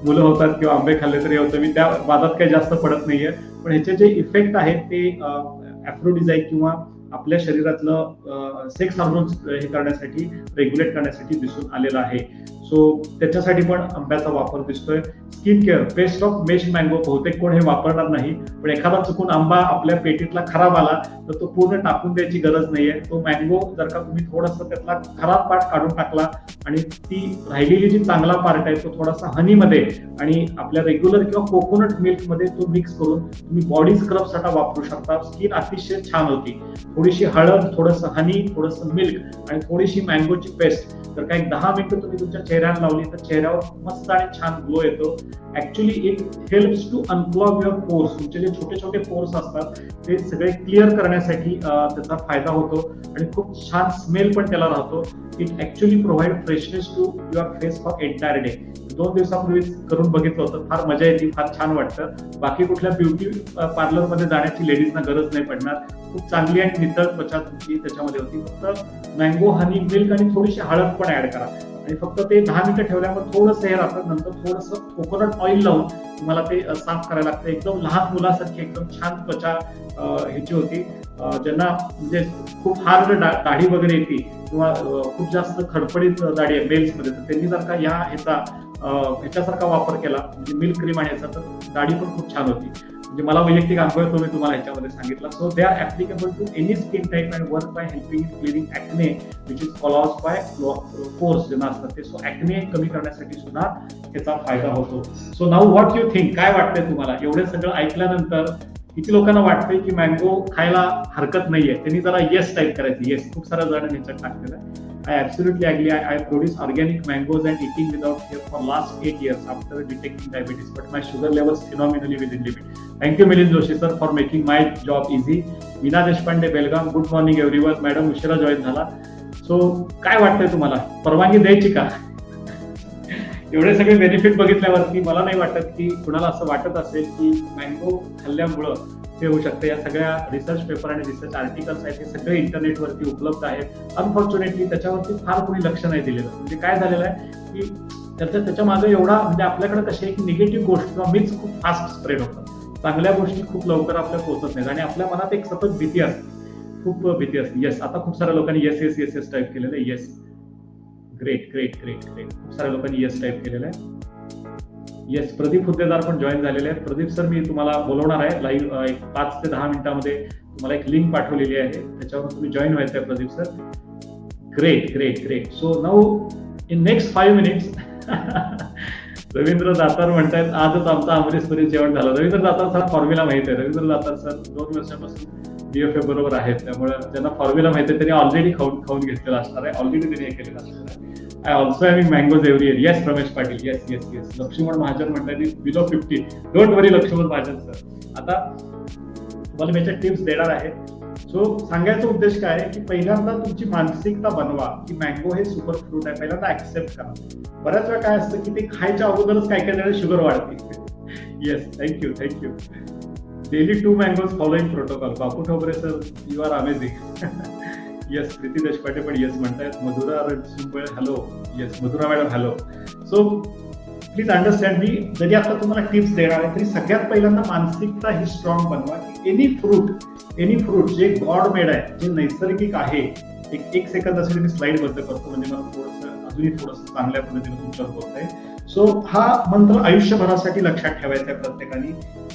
मुलं होतात किंवा आंबे खाल्ले तरी होतं, मी त्या वादात काही जास्त पडत नाहीये. पण ह्याचे जे इफेक्ट आहेत ते अॅफ्रोडिझाईक किंवा आपल्या शरीरातलं सेक्स हार्मोन्स हे करण्यासाठी, रेग्युलेट करण्यासाठी दिसून आलेलं आहे. सो त्याच्यासाठी पण आंब्याचा वापर दिसतोय. Skin care, paste of mesh mango बहुतेक कोण हे वापरणार नाही, पण एखादा चुकून आंबा आपल्या पेटीतला खराब आला तर तो पूर्ण टाकून द्यायची गरज नाहीये. तो मँगो जर का तुम्ही थोडासा त्यातला खराब पार्ट काढून टाकला आणि ती राहिलेली जी चांगला पार्ट आहे तो थोडासा हनीमध्ये आणि आपल्या रेग्युलर किंवा कोकोनट मिल्कमध्ये तो मिक्स करून तुम्ही बॉडी स्क्रबसाठी वापरू शकता. स्किन अतिशय छान होती. थोडीशी हळद, थोडंसं हनी, थोडंसं मिल्क आणि थोडीशी मँगोची पेस्ट जर का एक 10 मिनिटं तुम्ही तुमच्या चेहऱ्याला लावली तर चेहऱ्यावर मस्त आणि छान ग्लो येतो. Actually it helps to unclog your pores. तुमचे जे छोटे छोटे पोर्स असतात ते सगळे क्लिअर करण्यासाठी त्याचा फायदा होतो आणि खूप छान स्मेल पण त्याला राहतो. It actually provide freshness to your face for entire day. 2 दिवसापूर्वी करून बघितलं होतं, फार मजा येते, फार छान वाटतं. बाकी कुठल्या ब्युटी पार्लरमध्ये जाण्याची लेडीजना गरज नाही पडणार. खूप चांगली आणि नितळ त्वचा तुमची त्याच्यामध्ये होती. फक्त मँगो, हनी, मिल्क आणि थोडीशी हळद पण ऍड करा आणि फक्त ते 10 मिनिटं ठेवल्यावर थोडंसं हे राहतं. नंतर थोडंसं कोकोनट ऑइल लावून तुम्हाला ते साफ करायला लागतं. एकदम लहान मुलासारखी एकदम छान त्वचा ह्याची होती. ज्यांना म्हणजे खूप हार्ड दाढी वगैरे येते किंवा खूप जास्त खडपडीत दाढी आहे मेल्समध्ये, तर त्यांनी जर का ह्याच्यासारखा वापर केला म्हणजे मिल्क क्रीम आणि याचा, तर दाढी पण खूप छान होती. म्हणजे मला वैयक्तिक अनुभव तो मी तुम्हाला ह्याच्यामध्ये सांगितला. So they are applicable to any skin type and work by helping in clearing acne which is cause by pores ज्यांना असतात ते. सो ऍक्ने कमी करण्यासाठी सुद्धा याचा फायदा होतो. So now what you think, काय वाटतंय तुम्हाला? एवढे सगळं ऐकल्यानंतर किती लोकांना वाटतंय की मँगो खायला हरकत नाहीये? त्यांनी जरा येस टाईप करायचं. येस, खूप साऱ्या जणांनी ह्याच्यात टाकलेलं आहे. I absolutely agree. I produce organic mangoes and eating without fear for last 8 years after detecting diabetes, but my sugar levels phenomenally within limit. Thank you Milind Joshi sir for making my job easy. Meena Deshpande Belgaum, good morning everyone. Madam उशिरा join झाला. So काय वाटतंय तुम्हाला, परवानगी द्यायची का? एवढे सगळे बेनिफिट बघितल्यावरती मला नाही वाटत की कुणाला असं वाटत असेल की मँगो खाल्ल्यामुळं ते होऊ शकतं. या सगळ्या रिसर्च पेपर आणि रिसर्च आर्टिकल्स आहेत, हे सगळे इंटरनेटवरती उपलब्ध आहेत. अनफॉर्च्युनेटली त्याच्यावरती फार कोणी लक्ष नाही दिलेलं. म्हणजे काय झालेलं आहे की त्याच्या मागे एवढा म्हणजे आपल्याकडे कशी आहे की निगेटिव्ह गोष्ट किंवा मिथ्स खूप फास्ट स्प्रेड होतात. चांगल्या गोष्टी खूप लवकर आपल्या पोहोचत नाहीत आणि आपल्या मनात एक सतत भीती असते, खूप भीती असते. येस, आता खूप साऱ्या लोकांनी yes yes yes yes type केलेलं आहे. Yes, great great great great. खूप साऱ्या लोकांनी येस टाईप केलेलं आहे. येस, प्रदीप हुद्देदार पण जॉईन झालेले आहेत. प्रदीप सर, मी तुम्हाला बोलवणार आहे लाईव्ह. एक 5 ते 10 मिनिटांमध्ये तुम्हाला एक लिंक पाठवलेली आहे, त्याच्यावर तुम्ही जॉईन व्हायचं आहे Pradeep sir. Great great great. So now in next 5 minutes Ravindra Datar म्हणतायत आजच आमचा अमरीशपुरी जेवण झालं. रवींद्र दातार सर फॉर्म्युला माहिती आहे. रवींद्र दातार सर 2 वर्षापासून DFA बरोबर आहेत, त्यामुळे ज्यांना फॉर्म्युला माहिती आहे त्यांनी ऑलरेडी खाऊन घेतलेला असणार आहे, ऑलरेडी त्यांनी हे केलेलं असणार आहे. I also having mangoes every year. Yes, Ramesh Patil. Yes, yes, yes. Laxman Mahajan म्हणतात below 50. Don't worry Laxman Mahajan sir. आता तुम्हाला मी याच्या टिप्स देणार आहे. सो सांगायचा उद्देश काय आहे की पहिल्यांदा तुमची मानसिकता बनवा की मँगो हे सुपर फ्रूट आहे. पहिल्यांदा ऍक्सेप्ट करा. बऱ्याच वेळा काय असतं की ते खायच्या अगोदरच काय काय शुगर वाढते. Yes, thank you thank you. Daily 2 mangoes following protocol. Bapu Thobare sir, you are amazing. Yes, Preeti Deshpande पण येस म्हणतायत. Madhura Ransumbale hello. Yes, Madhura madam hello. So please understand, मी जरी आता तुम्हाला टिप्स देणार आहे तरी सगळ्यात पहिल्यांदा मानसिकता ही स्ट्रॉंग बनवा की एनी फ्रूट जे गॉड मेड आहे, जे नैसर्गिक आहे. एक सेकंदासाठी मी स्लाइड बंद करतो म्हणजे मला अजूनही थोडंसं चांगल्या पद्धतीने तुमच्यावर बोलता येईल. सो हा मंत्र आयुष्यभरासाठी लक्षात ठेवायचा आहे प्रत्येकाने.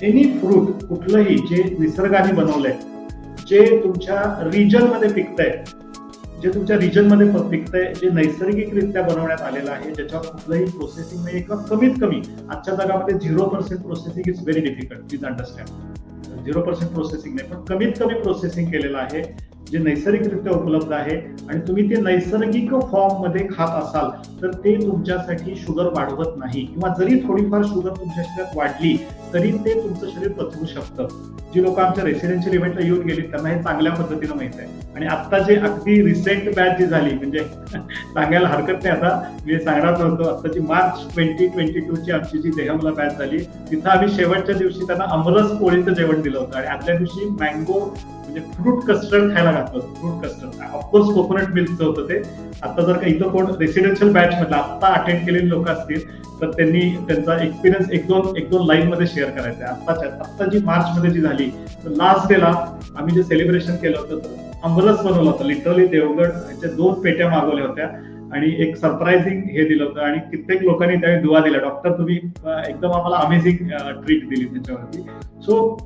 एनी फ्रूट कुठलंही जे निसर्गाने बनवलंय, जे तुमच्या रिजन मध्ये पिकतंय, जे नैसर्गिकरित्या बनवण्यात आलेलं आहे, ज्याच्यावर कुठलंही प्रोसेसिंग नाही किंवा कमीत कमी आजच्या जगामध्ये 0% processing is very difficult. Please understand, 0% processing नाही, पण कमीत कमी प्रोसेसिंग केलेलं आहे, जे नैसर्गिकरित्या उपलब्ध आहे आणि तुम्ही ते नैसर्गिक फॉर्म मध्ये खात असाल तर ते तुमच्यासाठी शुगर वाढवत नाही, किंवा जरी थोडीफार शुगर तुमच्या शरीरात वाढली तरी ते तुमचं शरीर पचवू शकतं. जी लोक आमच्या रेसिडेन्शियल इव्हेंटला येऊन गेली त्यांना हे चांगल्या पद्धतीनं माहित आहे. आणि आता जे अगदी रिसेंट बॅच जी झाली, म्हणजे सांगायला हरकत नाही, आता मी सांगणार होतो, आताची मार्च 2022 ची आमची जी देहमला बॅच झाली, तिथं आम्ही शेवटच्या दिवशी त्यांना अमरस पोळीचं जेवण दिलं होतं आणि आदल्या दिवशी मँगो म्हणजे फ्रूट कस्टर्ड खायला घातलं होतं. फ्रूट कस्टर्ड ऑफकोर्स कोकोनट मिल्कचं होतं ते. आता जर का इथं कोण रेसिडेन्शियल बॅच मधला आता अटेंड केलेले लोक असतील तर त्यांनी त्यांचा एक्सपिरियन्स एक दोन लाईन मध्ये शेअर करायचा आहे. आता जी मार्च मध्ये जी झाली तर लास्ट डेला आम्ही जे सेलिब्रेशन केलं होतं तर अमरस बनवलं होतं. लिटरली देवगड 2 पेट्या मागवल्या होत्या आणि एक सरप्राइझिंग हे दिलं होतं आणि कित्येक लोकांनी त्यावेळी दुवा दिला, डॉक्टर तुम्ही एकदम आम्हाला अमेझिंग ट्रीट दिली त्याच्यावरती. सो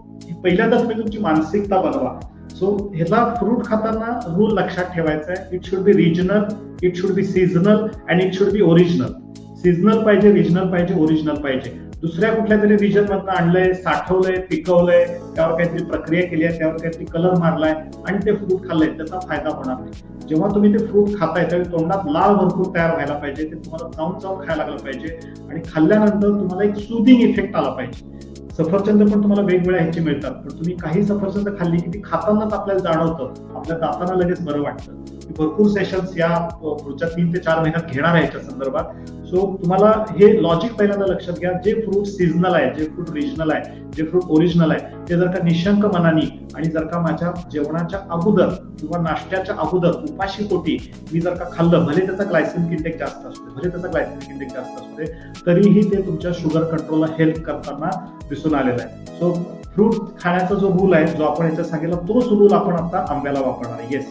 पहिल्यांदा तुम्ही तुमची मानसिकता बनवा. सो ह्याला फ्रूट खाताना रूल लक्षात ठेवायचा आहे. It should be regional, it should be seasonal and it should be original. Seasonal पाहिजे, रिजनल पाहिजे, ओरिजिनल पाहिजे. दुसऱ्या कुठल्या तरी रिजन मधनं आणलंय, साठवलंय, पिकवलंय, त्यावर काहीतरी प्रक्रिया केली आहे, त्यावर काहीतरी कलर मारलाय आणि ते फ्रूट खाल्लंय, त्याचा फायदा होणार नाही. जेव्हा तुम्ही ते फ्रूट खाताय त्यावेळी तोंडात लाळ भरपूर तयार व्हायला पाहिजे, ते तुम्हाला चावून खायला लागलं पाहिजे आणि खाल्ल्यानंतर तुम्हाला एक सुदिंग इफेक्ट आला पाहिजे. सफरचंद पण तुम्हाला वेगवेगळ्या ह्याची मिळतात, पण तुम्ही काही सफरचंद खाल्ली की ती खातानाच आपल्याला जाणवतं, आपल्या दातांना लगेच बरं वाटतं. भरपूर सेशन्स या पुढच्या 3 ते 4 महिन्यात घेणार आहे याच्या संदर्भात. सो तुम्हाला हे लॉजिक पहिल्यांदा लक्षात घ्या. जे फ्रूट सीझनल आहे, जे फ्रूट रिजनल आहे, जे फ्रूट ओरिजिनल आहे, ते जर का निशंक मनाने आणि जर का माझ्या जेवणाच्या अगोदर किंवा नाश्त्याच्या अगोदर उपाशी पोटी मी जर का खाल्लं, भले त्याचा ग्लायसेमिक इंडेक्स जास्त असतो, तरीही ते तुमच्या शुगर कंट्रोलला हेल्प करताना दिसून आलेला आहे. सो फ्रूट खाण्याचा जो रूल आहे, जो आपण याच्यात सांगितला, तोच रूल आपण आता आंब्याला वापरणार आहे. Yes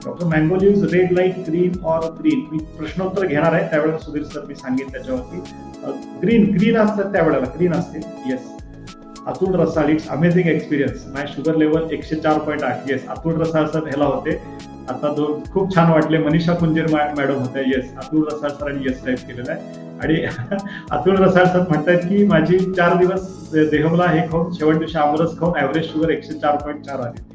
doctor, mango leaves red light green or green. मी प्रश्नोत्तर घेणार आहे त्यावेळेला सुधीर सर मी सांगेन त्याच्यावरती. ग्रीन असतात त्यावेळेला, ग्रीन असतील. Yes Atul Rasal, it's amazing experience, my sugar level 104.8. Yes Atul Rasal sir ह्याला होते. आता खूप छान वाटले. मनीषा कुंजीर मॅडम होत्या. येस अतुल रसाळ सरांनी येस टाईप केलेला आहे. आणि अतुल रसाळ सर म्हणतात की माझी 4 दिवस देहमला हे खाऊन शेवट दिवशी आमरस खाऊन ऍव्हरेज शुगर 104.4 आली.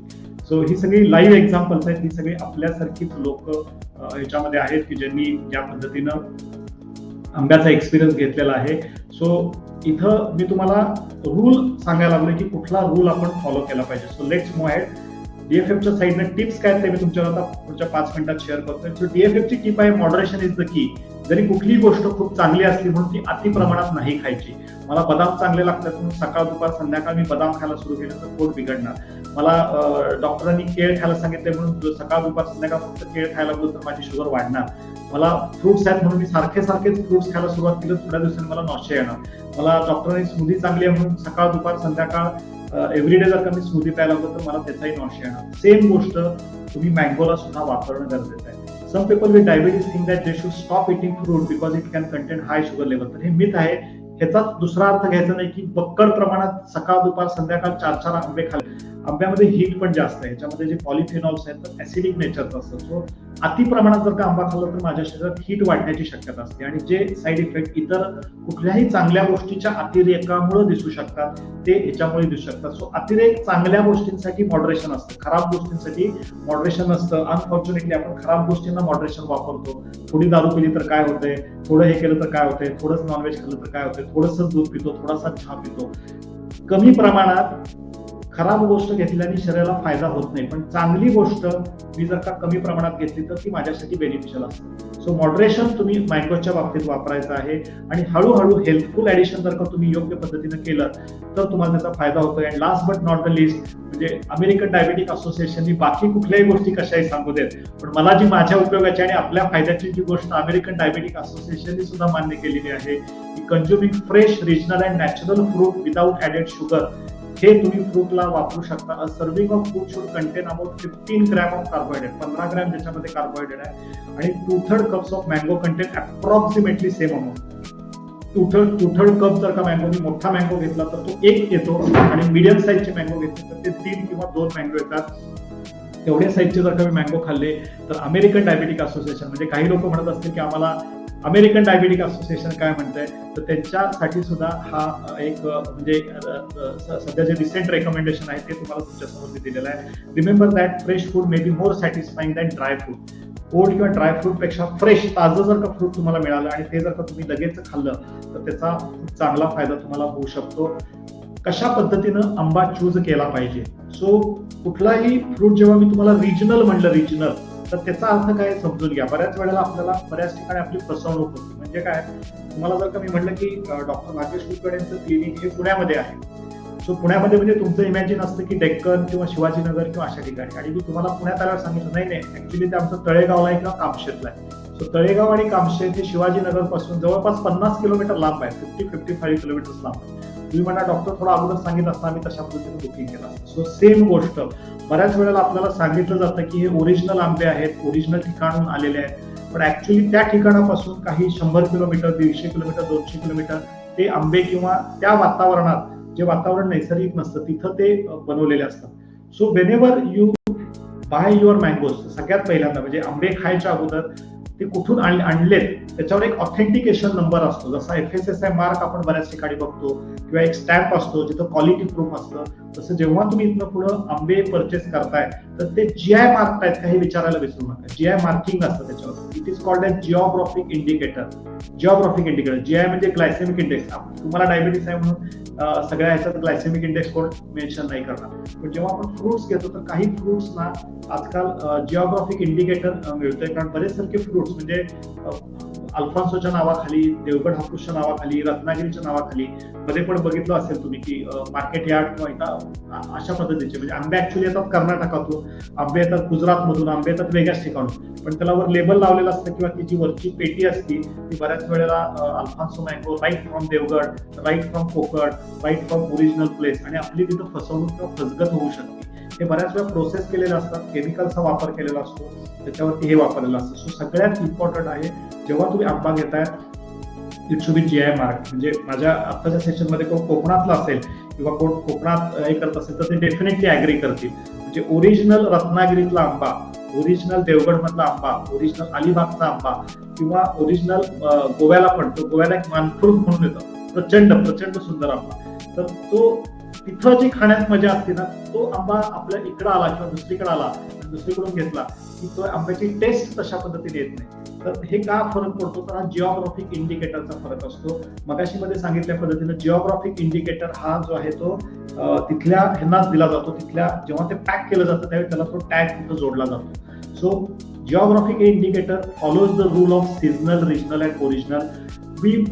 सो ही सगळी लाईव्ह एक्झाम्पल्स आहेत. ही सगळी आपल्यासारखीच लोक ह्याच्यामध्ये आहेत की ज्यांनी या पद्धतीनं आंब्याचा एक्सपिरियन्स घेतलेला आहे. सो इथं मी तुम्हाला रूल सांगायला लागलो की कुठला रूल आपण फॉलो केला पाहिजे. So let's move ahead. डीएफएफच्या साईडनं टिप्स काय ते मी तुमच्यावर आता पुढच्या 5 मिनिटात शेअर करतोय. सो डीएफएफची टिप आहे मॉडरेशन इज द की. जरी कुठलीही गोष्ट खूप चांगली असली म्हणून ती अति प्रमाणात नाही खायची. मला बदाम चांगले लागतात म्हणून सकाळ दुपार संध्याकाळ मी बदाम खायला सुरू केलं तर पोट बिघडणार. मला डॉक्टरांनी केळ खायला सांगितले म्हणून सकाळ दुपार संध्याकाळ फक्त केळ खायला लागलो तर माझी शुगर वाढणार. मला फ्रुट्स आहेत म्हणून मी सारखेच फ्रुट्स खायला सुरुवात केली, थोड्या दिवसांनी मला नॉशिया येणार. मला डॉक्टरांनी स्मूदी चांगली आहे म्हणून सकाळ दुपार संध्याकाळ एव्हरीडे जर का मी स्मूदी प्यायला लागलो तर मला त्याचाही नॉशिया येणार. सेम गोष्ट तुम्ही मँगोला सुद्धा वापरणं गरजेचं आहे. Some people with diabetes think that they should stop eating fruit because it can contain high sugar level. तर हे मिथ आहे. ह्याचा दुसरा अर्थ घ्यायचा नाही की बक्कड प्रमाणात सकाळ दुपार संध्याकाळ 4 आंबे खाल्ले. आंब्यामध्ये हीट पण जास्त आहे, ह्याच्यामध्ये जे पॉलिफेनॉल्स आहेत तर ऍसिडिक नेचरचं असतं. सो अति प्रमाणात जर का आंबा खाल्ला तर माझ्या शरीरात हीट वाढण्याची शक्यता असते आणि जे साईड इफेक्ट इतर कुठल्याही चांगल्या गोष्टीच्या अतिरेकामुळे दिसू शकतात ते ह्याच्यामुळे दिसू शकतात. सो अतिरेक चांगल्या गोष्टींसाठी मॉडरेशन असतं, खराब गोष्टींसाठी मॉडरेशन नसतं. अनफॉर्च्युनेटली आपण खराब गोष्टींना मॉडरेशन वापरतो. थोडी दारू पिली तर काय होतंय, थोडं हे केलं तर काय होतंय, थोडंच नॉनव्हेज खाल्लं तर काय होतंय, थोडंसं दूध पितो, थोडासा चहा पितो. कमी प्रमाणात खराब गोष्ट घेतल्याने शरीराला फायदा होत नाही, पण चांगली गोष्ट मी जर का कमी प्रमाणात घेतली तर ती माझ्यासाठी बेनिफिशियल असते. सो मॉडरेशन तुम्ही मँगोच्या बाबतीत वापरायचं आहे आणि हळूहळू हेल्थफुल ऍडिशन जर का तुम्ही योग्य पद्धतीने केलं तर तुम्हाला त्याचा फायदा होतोय. And last but not the list, म्हणजे अमेरिकन डायबेटिक असोसिएशननी बाकी कुठल्याही गोष्टी कशाही सांगू देत, पण मला जी माझ्या उपयोगाची आणि आपल्या फायद्याची जी गोष्ट अमेरिकन डायबेटिक असोसिएशननी सुद्धा मान्य केलेली आहे की consuming fresh regional and natural fruit without added sugar, हे तुम्ही फ्रूटला वापरू शकता. A serving of fruit should contain about 15 gram of carbohydrate, 15 gram त्याच्यामध्ये कार्बोहायड्रेट आहे आणि 2/3 cups of mango contain approximately same amount. 2/3 cup जर का मँगो, मोठा मँगो घेतला तर तो 1 येतो आणि मीडियम साईजचे मँगो घेतले तर ते 3 किंवा 2 मँगो येतात. तेवढ्या साईजचे जर का मी मँगो खाल्ले तर अमेरिकन डायबेटिक असोसिएशन, म्हणजे काही लोक म्हणत असतील की आम्हाला अमेरिकन डायबेटिक असोसिएशन काय म्हणतंय, तर त्यांच्यासाठी सुद्धा हा एक म्हणजे सध्या जे रिसेंट रेकमेंडेशन आहे ते तुम्हाला तुमच्यासमोर मी दिलेलं आहे. Remember that fresh food may be more satisfying than dry food. Old किंवा ड्राय फ्रूट पेक्षा फ्रेश ताजं जर का फ्रूट तुम्हाला मिळालं आणि ते जर का तुम्ही लगेच खाल्लं तर त्याचा खूप चांगला फायदा तुम्हाला होऊ शकतो. कशा पद्धतीनं आंबा चूज केला पाहिजे. सो कुठलाही फ्रूट जेव्हा मी तुम्हाला रिजनल म्हणलं, रिजनल, तर त्याचा अर्थ काय समजून घ्या. बऱ्याच वेळेला आपल्याला बऱ्याच ठिकाणी आपली फसवणूक होती. म्हणजे काय, तुम्हाला जर का मी म्हटलं की डॉक्टर भाग्येश कुलकर्णी यांचं क्लिनिक हे पुण्यामध्ये आहे, सो पुण्यामध्ये म्हणजे तुमचं इमॅजिन असतं की डेक्कन किंवा शिवाजीनगर किंवा अशा ठिकाणी, आणि मी तुम्हाला पुण्यात आल्यावर सांगितलं नाही ऍक्च्युली ते आमचं तळेगावला आहे किंवा कामशेतला आहे. सो तळेगाव आणि कामशेत हे शिवाजीनगर पासून जवळपास 50 किलोमीटर लांब आहे, 50-55 किलोमीटर लांब आहे. तुम्ही म्हणा डॉक्टर थोडा अगोदर सांगितलं असता आम्ही तशा पद्धतीने बुकिंग केलं असतं. सो सेम गोष्ट बऱ्याच वेळेला आपल्याला सांगितलं जातं की हे ओरिजिनल आंबे आहेत, ओरिजिनल ठिकाणून आलेले आहेत, पण ऍक्च्युली त्या ठिकाणापासून काही 100 किलोमीटर, 150 किलोमीटर, 200 किलोमीटर ते आंबे किंवा त्या वातावरणात, जे वातावरण नैसर्गिक नसतं तिथं ते बनवलेले असतात. So whenever you by your mangoes, सगळ्यात पहिल्यांदा म्हणजे आंबे खायच्या अगोदर ते कुठून आणलेत त्याच्यावर एक ऑथेंटिकेशन नंबर असतो. जसा FSSAI मार्क आपण बऱ्याच ठिकाणी बघतो किंवा एक स्टॅम्प असतो जिथं क्वालिटी प्रूफ असतं, तसं जेव्हा तुम्ही इथनं पुढं आंबे परचेस करताय तर ते GI मार्क आहेत का हे विचारायला विसरू नका. GI मार्किंग असतं त्याच्यावर. It is called as geographic indicator. Geographic indicator, GI म्हणजे ग्लायसेमिक इंडेक्स. तुम्हाला डायबिटीस आहे म्हणून सगळ्या ह्याच्यात ग्लायसेमिक इंडेक्स कोण मेन्शन नाही करणार, पण जेव्हा आपण फ्रुट्स घेतो तर काही फ्रुट्सना आजकाल जिओग्राफिक इंडिकेटर मिळतोय. कारण बरेचसारखे फ्रुट्स म्हणजे अल्फान्सोच्या नावाखाली, देवगड हापूसच्या नावाखाली, रत्नागिरीच्या नावाखाली, मध्ये पण बघितलं असेल तुम्ही की मार्केट यार्ड किंवा इथं अशा पद्धतीचे म्हणजे आंबे ऍक्च्युली येतात कर्नाटकातून, आंबे येतात गुजरात मधून, आंबे येतात वेगळ्याच ठिकाणून, पण त्याला वर लेबल लावलेलं असतं किंवा ती जी वरची पेटी असती ती बऱ्याच वेळेला Alphonso mango right from Devgad, right from Konkan, right from original place, आणि आपली तिथं फसवणूक किंवा फसगत होऊ शकते. हे बऱ्याच वेळा प्रोसेस केलेले असतात, केमिकलचा वापर केलेला असतो, त्याच्यावरती हे वापरलेलं असतं. सो सगळ्यात इम्पॉर्टंट आहे जेव्हा तुम्ही आंबा घेताय it should be GI mark. म्हणजे माझ्या आत्ताच्या सेशनमध्ये कोण कोकणातला असेल किंवा कोण कोकणात हे करत असेल तर ते डेफिनेटली ऍग्री करतील. म्हणजे ओरिजिनल रत्नागिरीतला आंबा, ओरिजिनल देवगड मधला आंबा, ओरिजिनल अलिबागचा आंबा किंवा ओरिजिनल गोव्याला पण, तो गोव्याला एक मानफ्रूट म्हणून येतो, प्रचंड सुंदर आंबा, तर तो तिथं जी खाण्यात मजा असते ना, तो आंबा आपल्या इकडं आला किंवा दुसरीकडे आला, दुसरीकडून घेतला की तो आंब्याची टेस्ट तशा पद्धतीने येत नाही. तर हे का फरक पडतो, तर हा जिओग्राफिक इंडिकेटरचा फरक असतो. मगाशी मध्ये सांगितल्या पद्धतीने जिओग्राफिक इंडिकेटर हा जो आहे तो तिथल्या ह्यांनाच दिला जातो. तिथल्या जेव्हा ते पॅक केलं जातं त्यावेळी त्याला तो टॅग तिथं जोडला जातो. So geographic indicator follows the rule of seasonal, regional and original.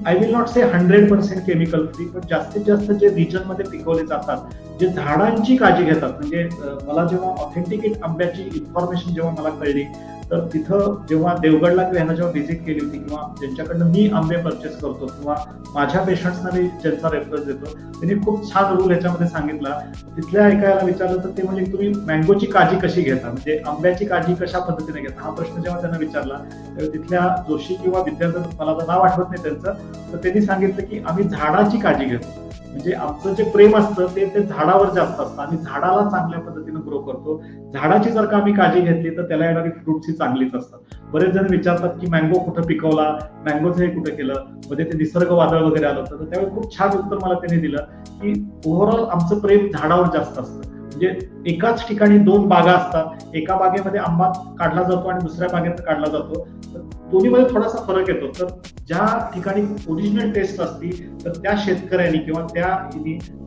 I will not say 100% chemical free, पण जास्तीत जास्त जे रिजन मध्ये पिकवले जातात, जे झाडांची काळजी घेतात, म्हणजे मला जेव्हा ऑथेंटिकेट आंब्याची इन्फॉर्मेशन जेव्हा मला कळली तर तिथं जेव्हा देवगडला किंवा ह्यांना जेव्हा व्हिजिट केली होती किंवा ज्यांच्याकडनं मी आंबे परचेस करतो किंवा माझ्या पेशंट्सना मी ज्यांचा रेफरन्स देतो, त्यांनी खूप छान रूल ह्याच्यामध्ये सांगितला. तिथल्या ऐकायला विचारलं तर ते म्हणजे तुम्ही मँगोची काळजी कशी घेता, म्हणजे आंब्याची काळजी कशा पद्धतीने घेता, हा प्रश्न जेव्हा त्यांना विचारला तेव्हा तिथल्या जोशी किंवा विद्यार्थी, मला तर नाव आठवत नाही त्यांचं, तर त्यांनी सांगितलं की आम्ही झाडाची काळजी घेतो. म्हणजे आमचं जे प्रेम असतं ते झाडावर जास्त असतं, आम्ही झाडाला चांगल्या पद्धतीने ग्रो करतो. झाडाची जर का आम्ही काळजी घेतली तर त्याला येणारी फ्रुट्स ही चांगलीच असतात. बरेच जण विचारतात की मँगो कुठं पिकवला, मँगोचं हे कुठं केलं, मध्ये ते निसर्ग वादळ वगैरे आलं होतं, तर त्यावेळी खूप छान उत्तर मला त्यांनी दिलं की ओव्हरऑल आमचं प्रेम झाडावर जास्त असतं. म्हणजे एकाच ठिकाणी 2 बागा असतात, एका बागेमध्ये आंबा काढला जातो आणि दुसऱ्या बागेत काढला जातो, दोन्हीमध्ये थोडासा फरक येतो. तर ज्या ठिकाणी ओरिजिनल टेस्ट असती तर त्या शेतकऱ्यांनी किंवा त्या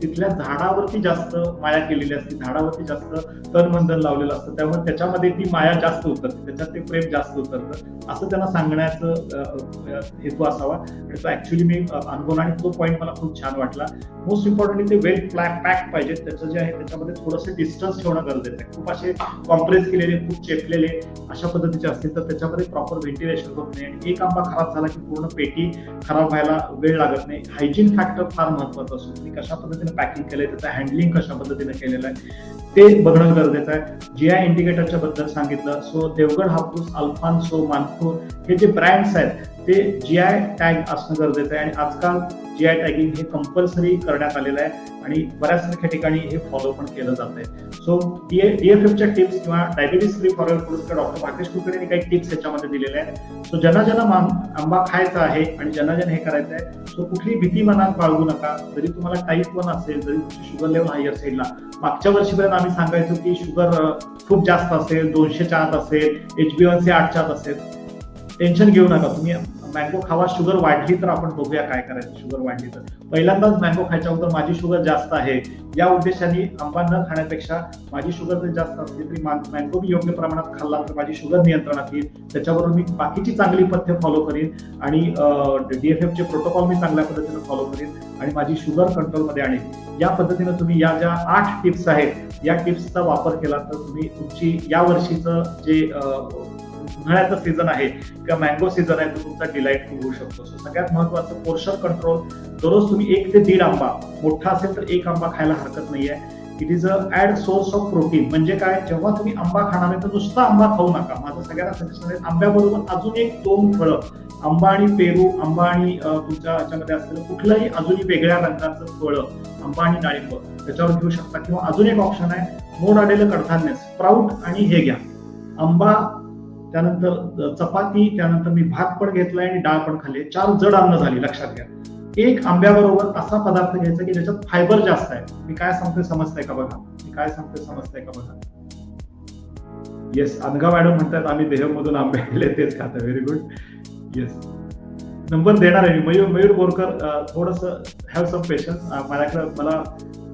तिथल्या झाडावरती जास्त माया केलेली असते, झाडावरती जास्त तनमंधन लावलेलं असतं, त्यामुळे त्याच्यामध्ये ती माया जास्त उतरते, त्याच्यात ते प्रेम जास्त उतरतं, असं त्यांना सांगण्याचं हेतू असावा. आणि तो ऍक्च्युली मी अनुभव आणि तो पॉईंट मला खूप छान वाटला. मोस्ट इम्पॉर्टंटली ते वेल पॅक पाहिजे, त्याचं जे आहे त्याच्यामध्ये थोडंसं डिस्टन्स ठेवणं गरजेचं आहे. खूप असे कॉम्प्रेस केलेले, खूप चेपलेले अशा पद्धतीचे असतील तर त्याच्यामध्ये प्रॉपर व्हेंटिलेशन होत नाही आणि एक आंबा खराब झाला की पूर्ण पेटी खराब व्हायला वेळ लागत नाही. हायजीन फॅक्टर फार महत्वाचं असतो. तुम्ही कशा पद्धतीने पॅकिंग केलंय, त्याचं हँडलिंग कशा पद्धतीने केलेलं आहे ते बघणं गरजेचं आहे. जीआय इंडिकेटरच्या बद्दल सांगितलं. सो देवगड हापूस, अल्फान्सो, मानपूर हे जे ब्रँड्स आहेत ते जीआय टॅग असणं गरजेचं आहे आणि आजकाल जीआय टॅगिंग हे कंपल्सरी करण्यात आलेलं आहे आणि बऱ्याच ठिकाणी हे फॉलो पण केलं जात आहे. सो डीएफएफच्या टिप्स किंवा डायबिटीस फ्री फॉर फूड्सच्या डॉक्टर भाग्येश कुलकर्णी काही टिप्स ह्याच्यामध्ये दिलेल्या आहेत. सो ज्यांना ज्यांना आंबा खायचा आहे आणि ज्यांना ज्यांना हे करायचं आहे, सो कुठली भीती मनात बाळगू नका. जरी तुम्हाला टाईप 1 असेल, जरी तुमची शुगर लेवल हायर साईडला, मागच्या वर्षीपर्यंत आम्ही सांगायचो की शुगर खूप जास्त असेल, 200च्या आत असेल, HbA1c 8च्या आत असेल, टेन्शन घेऊ नका. तुम्ही मँगो खावा. शुगर वाढली तर आपण बघूया काय करायचं. शुगर वाढली तर पहिल्यांदाच मँगो खायच्या अगोदर माझी शुगर जास्त आहे या उद्देशाने आंबा न खाण्यापेक्षा माझी शुगर जर जास्त असली तरी मँगो मी योग्य प्रमाणात खाल्ला तर माझी शुगर नियंत्रणात येईल. त्याच्याबरोबर मी बाकीची चांगली पथ्य फॉलो करीन आणि डीएफएफचे प्रोटोकॉल मी चांगल्या पद्धतीने फॉलो करीन आणि माझी शुगर कंट्रोलमध्ये आणेल. या पद्धतीने तुम्ही या ज्या 8 टिप्स आहेत या टिप्सचा वापर केला तर तुम्ही तुमची या वर्षीचं जे उन्हाळ्याचा सीझन आहे किंवा मँगो सीझन आहे तो तुमचा डिलाइटफुल होऊ शकतो. सो सगळ्यात महत्वाचं पोर्शन कंट्रोल. दररोज तुम्ही 1 ते 1.5 आंबा, मोठा असेल तर 1 आंबा खायला हरकत नाहीये. It is a add source of protein. म्हणजे काय, जेव्हा तुम्ही आंबा खाणार आहे तर नुसता आंबा खाऊ नका. माझं सगळ्यांना सजेशन आहे आंब्याबरोबर अजून 1-2 फळं, आंबा आणि पेरू, आंबा आणि तुमच्या ह्याच्यामध्ये असलेलं कुठलंही अजूनही वेगळ्या रंगाचं फळं, आंबा आणि डाळिंब त्याच्यावर घेऊ शकता. किंवा अजून एक ऑप्शन आहे, मोड आलेलं कडधान्य, स्प्राउट आणि हे घ्या, आंबा, त्यानंतर चपाती, त्यानंतर मी भात पण घेतलाय आणि डाळ पण खाल्ली. 4 जड अन्न झाली. लक्षात घ्या. 1 आंब्याबरोबर असा पदार्थ घ्यायचा की ज्याच्यात फायबर जास्त आहे. मी काय सांगतोय समजतंय का बघा, मी काय सांगतोय समजतंय का बघा. येस, अनघा मॅडम म्हणतात आम्ही देहमधून आंबे आणले तेच खात. Very good. येस, नंबर देणार आहे मी. मयूर बोरकर, थोडस हॅव सम पेशन्स. माझ्याकडे मला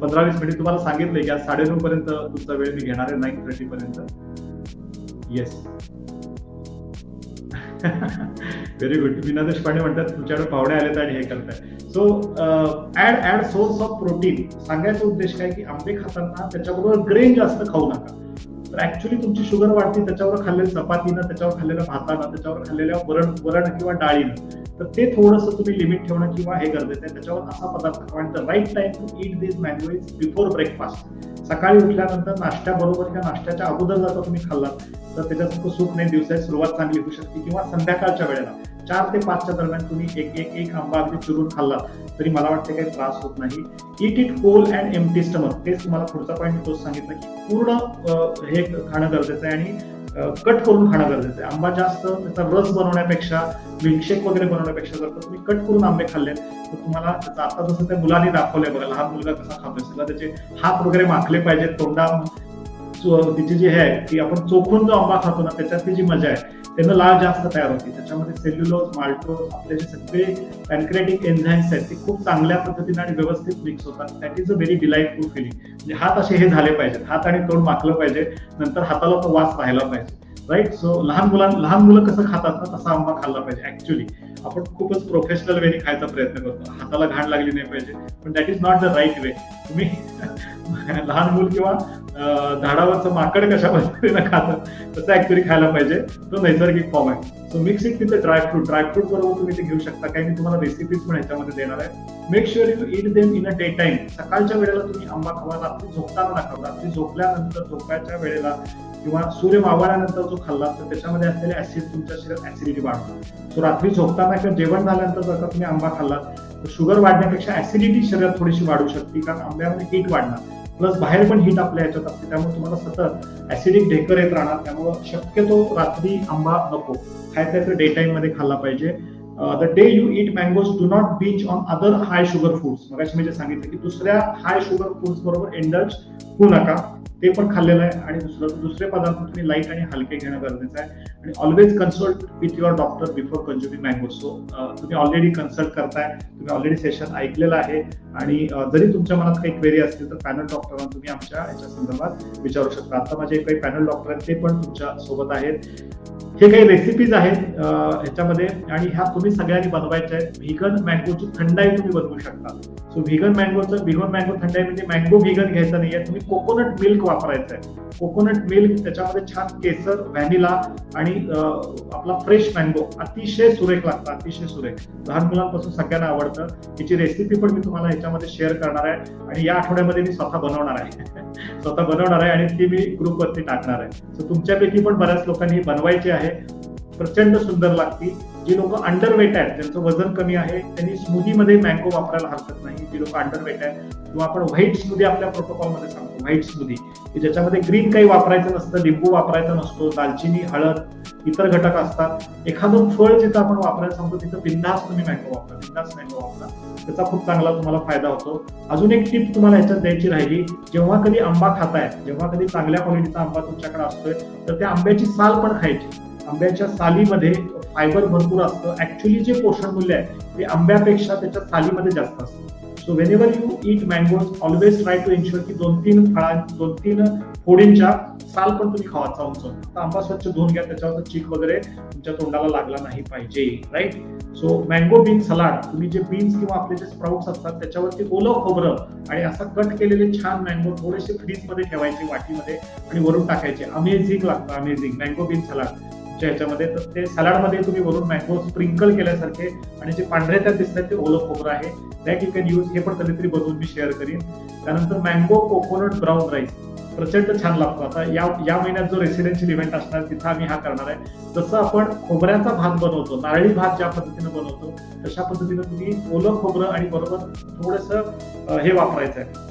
15-20 मिनिट तुम्हाला सांगितलंय की आज 9:30 पर्यंत तुमचा वेळ मी घेणार आहे, 9:30 पर्यंत. Yes, very good. Meena Deshpande म्हणतात तुमच्याकडे पाहुणे आलेत आणि हे करताय. So add source of protein. सांगायचा उद्देश काय की आंबे खाताना त्याच्याबरोबर ग्रेन जास्त खाऊ नका. तर ऍक्च्युली तुमची शुगर वाढते त्याच्यावर खाल्लेल्या चपातीनं, त्याच्यावर खाल्लेल्या भातानं, त्याच्यावर खाल्लेल्या वरण किंवा डाळीनं. तर ते थोडंसं तुम्ही लिमिट ठेवणं किंवा हे गरजेचं आहे. त्याच्यावर असा पदार्थ खावा. आणि the right time to eat this mango is before breakfast. सकाळी उठल्यानंतर नाश्त्याबरोबर किंवा नाश्त्याच्या अगोदर जर तुम्ही खाल्लात तर त्याच्यासारखं सुख नाही, दिवसाची सुरुवात चांगली होऊ शकते. किंवा संध्याकाळच्या वेळेला 4 ते 5च्या दरम्यान तुम्ही एक आंबा अगदी चिरून खाल्ला तरी मला वाटतं काही त्रास होत नाही. Eat it whole and empty stomach. तेच तुम्हाला पुढचा पॉईंट तोच सांगितलं की पूर्ण हे खाणं गरजेचं आहे आणि कट करून खाणं गरजेचं आहे. आंबा जास्त त्याचा रस बनवण्यापेक्षा, मिल्कशेक वगैरे बनवण्यापेक्षा जर तुम्ही कट करून आंबे खाल्ले तर तुम्हाला त्याचा, आता जसं त्या मुलांनी दाखवलंय बघा, लहान मुलगा कसा खातोय, सगळं त्याचे हात वगैरे माखले पाहिजेत, तोंडा तिची जी आहे ती आपण चोखून जो आंबा खातो ना त्याच्यातली जी मजा आहे त्यानं लाळ जास्त तयार होते. त्याच्यामध्ये सेल्युलोज, माल्टोज, आपले जे सगळे पॅनक्रेटिक एन्झाईम्स आहेत ते खूप चांगल्या पद्धतीने आणि व्यवस्थित मिक्स होतात. That is a very delightful filling. म्हणजे हात असे हे झाले पाहिजेत, हात आणि तोंड माखलं पाहिजे, नंतर हाताला तो वास राहिला पाहिजे. राईट. सो लहान मुलं कसं खातात ना तसा आंबा खाल्ला पाहिजे. ऍक्च्युली आपण खूपच प्रोफेशनल वेने खायचा प्रयत्न करतो, हाताला घाण लागली नाही पाहिजे, पण that is not the right way. तुम्ही लहान मूल किंवा झाडावरचं माकड कशा पद्धतीनं खातात तसं ऍक्च्युली खायला पाहिजे. तो नैसर्गिक फॉर्म आहे. So mix it with dry fruit बरोबर तुम्ही ते घेऊ शकता. काही मी तुम्हाला रेसिपीज पण ह्याच्यामध्ये देणार आहे. Make sure you eat them in a day time. सकाळच्या वेळेला तुम्ही आंबा खावा, रात्री झोपताना नका. रात्री झोपल्यानंतर, झोपायच्या वेळेला किंवा सूर्य मावळल्यानंतर जो खाल्ला तर त्याच्यामध्ये असलेले ऍसिड तुमच्या शरीरात ऍसिडिटी वाढतात. सो रात्री झोपताना किंवा जेवण झाल्यानंतर जर का तुम्ही आंबा खाल्ला तर शुगर वाढण्यापेक्षा ऍसिडिटी शरीरात थोडीशी वाढू शकते, कारण आंब्यामध्ये हीट वाढणार, प्लस बाहेर पण हीट आपल्या ह्याच्यात असते, त्यामुळे तुम्हाला सतत ऍसिडिक ढेकर येत राहणार. त्यामुळे शक्यतो रात्री आंबा नको खायचा तर डे टाइम मध्ये खाल्ला पाहिजे. The day you eat mangoes do not beach on other high sugar foods. मगाशी मी जे सांगितलं की दुसऱ्या हाय शुगर फूड्स बरोबर इंडल्ज होऊ नका. ते पण खाल्लेलं आहे. आणि दुसरे पदार्थ तुम्ही लाईट आणि हलके घेणं गरजेचं आहे. आणि always consult with your doctor before consuming mango. So तुम्ही ऑलरेडी कन्सल्ट करताय, तुम्ही ऑलरेडी सेशन ऐकलेलं आहे. आणि जरी तुमच्या मनात काही क्वेरी असतील तर पॅनल डॉक्टरांना तुम्ही आमच्या याच्या संदर्भात विचारू शकता. आता माझे काही पॅनल डॉक्टर आहेत ते पण तुमच्या सोबत आहेत. हे काही रेसिपीज आहेत ह्याच्यामध्ये, आणि ह्या तुम्ही सगळ्यांनी बनवायच्या आहेत. व्हिगन मँगोची थंडाई तुम्ही बनवू शकता. सो व्हिगन मँगो थंडाई म्हणजे मँगो व्हिगन घ्यायचं नाहीये, तुम्ही कोकोनट मिल्क वापरायचं आहे. कोकोनट मिल्क, त्याच्यामध्ये छान केसर, व्हॅनिला आणि आपला फ्रेश मँगो अतिशय सुरेख लागतं, अतिशय सुरेख. लहान मुलांपासून सगळ्यांना आवडतं. याची रेसिपी पण मी तुम्हाला ह्याच्यामध्ये शेअर करणार आहे. आणि या आठवड्यामध्ये मी स्वतः बनवणार आहे आणि ती मी ग्रुपवरती टाकणार आहे. सो तुमच्यापैकी पण बऱ्याच लोकांनी बनवायची आहे. प्रचंड सुंदर लागती. जी लोक अंडरवेट आहेत, ज्यांचं वजन कमी आहे, त्यांनी स्मूदीमध्ये मँगो वापरायला हरकत नाही. जी लोक अंडरवेट आहेत, किंवा आपण व्हाईट स्मूदी आपल्या प्रोटोकॉलमध्ये सांगतो, व्हाईट स्मूदी की ज्याच्यामध्ये ग्रीन काही वापरायचं नसतं, लिंबू वापरायचा नसतो, दालचिनी, हळद, इतर घटक असतात. एखादं फळ जिथं आपण वापरायला सांगतो तिथं बिंदास तुम्ही मँगो वापरा, बिंदास मँगो वापरा. त्याचा खूप चांगला तुम्हाला फायदा होतो. अजून एक टिप तुम्हाला ह्याच्यात द्यायची राहिली, जेव्हा कधी आंबा खाताय, जेव्हा कधी चांगल्या क्वालिटीचा आंबा तुमच्याकडे असतोय, तर त्या आंब्याची साल पण खायची. आंब्याच्या सालीमध्ये फायबर भरपूर असतं. ऍक्च्युली जे पोषण मूल्य आहे ते आंब्यापेक्षा त्याच्या सालीमध्ये जास्त असतं. So whenever you eat mangoes, always try to ensure की 2-3 फोडींच्या साल पण तुम्ही खावा चावून चावून. आता आंबा स्वच्छ धुवून घ्या, त्याच्यावर चीक वगैरे तुमच्या तोंडाला लागला नाही पाहिजे, right. So mango bean salad, तुम्ही जे बीन्स किंवा आपले जे स्प्राउट्स असतात त्याच्यावरती ओलं खोबरं आणि असं कट केलेले छान मँगो थोडेसे फ्रीजमध्ये ठेवायचे वाटीमध्ये आणि वरून टाकायचे. अमेझिंग लागतं, अमेझिंग मँगो बीन सलाड ह्याच्यामध्ये. तर ते सलाडमध्ये तुम्ही वरून मँगो स्प्रिंकल केल्यासारखे, आणि जे पांढरे त्यात दिसतात ते ओलं खोबरं आहे, दॅट यू कॅन यूज. हे पण कधीतरी बनवून मी शेअर करीन. त्यानंतर मँगो कोकोनट ब्राऊन राईस प्रचंड छान लागतो. आता या महिन्यात जो रेसिडेन्शियल इव्हेंट असणार तिथं आम्ही हा करणार आहे. जसं आपण खोबऱ्याचा भात बनवतो, नारळी भात ज्या पद्धतीने बनवतो, तशा पद्धतीने तुम्ही ओलं खोबरं आणि बरोबर थोडंसं हे वापरायचं आहे,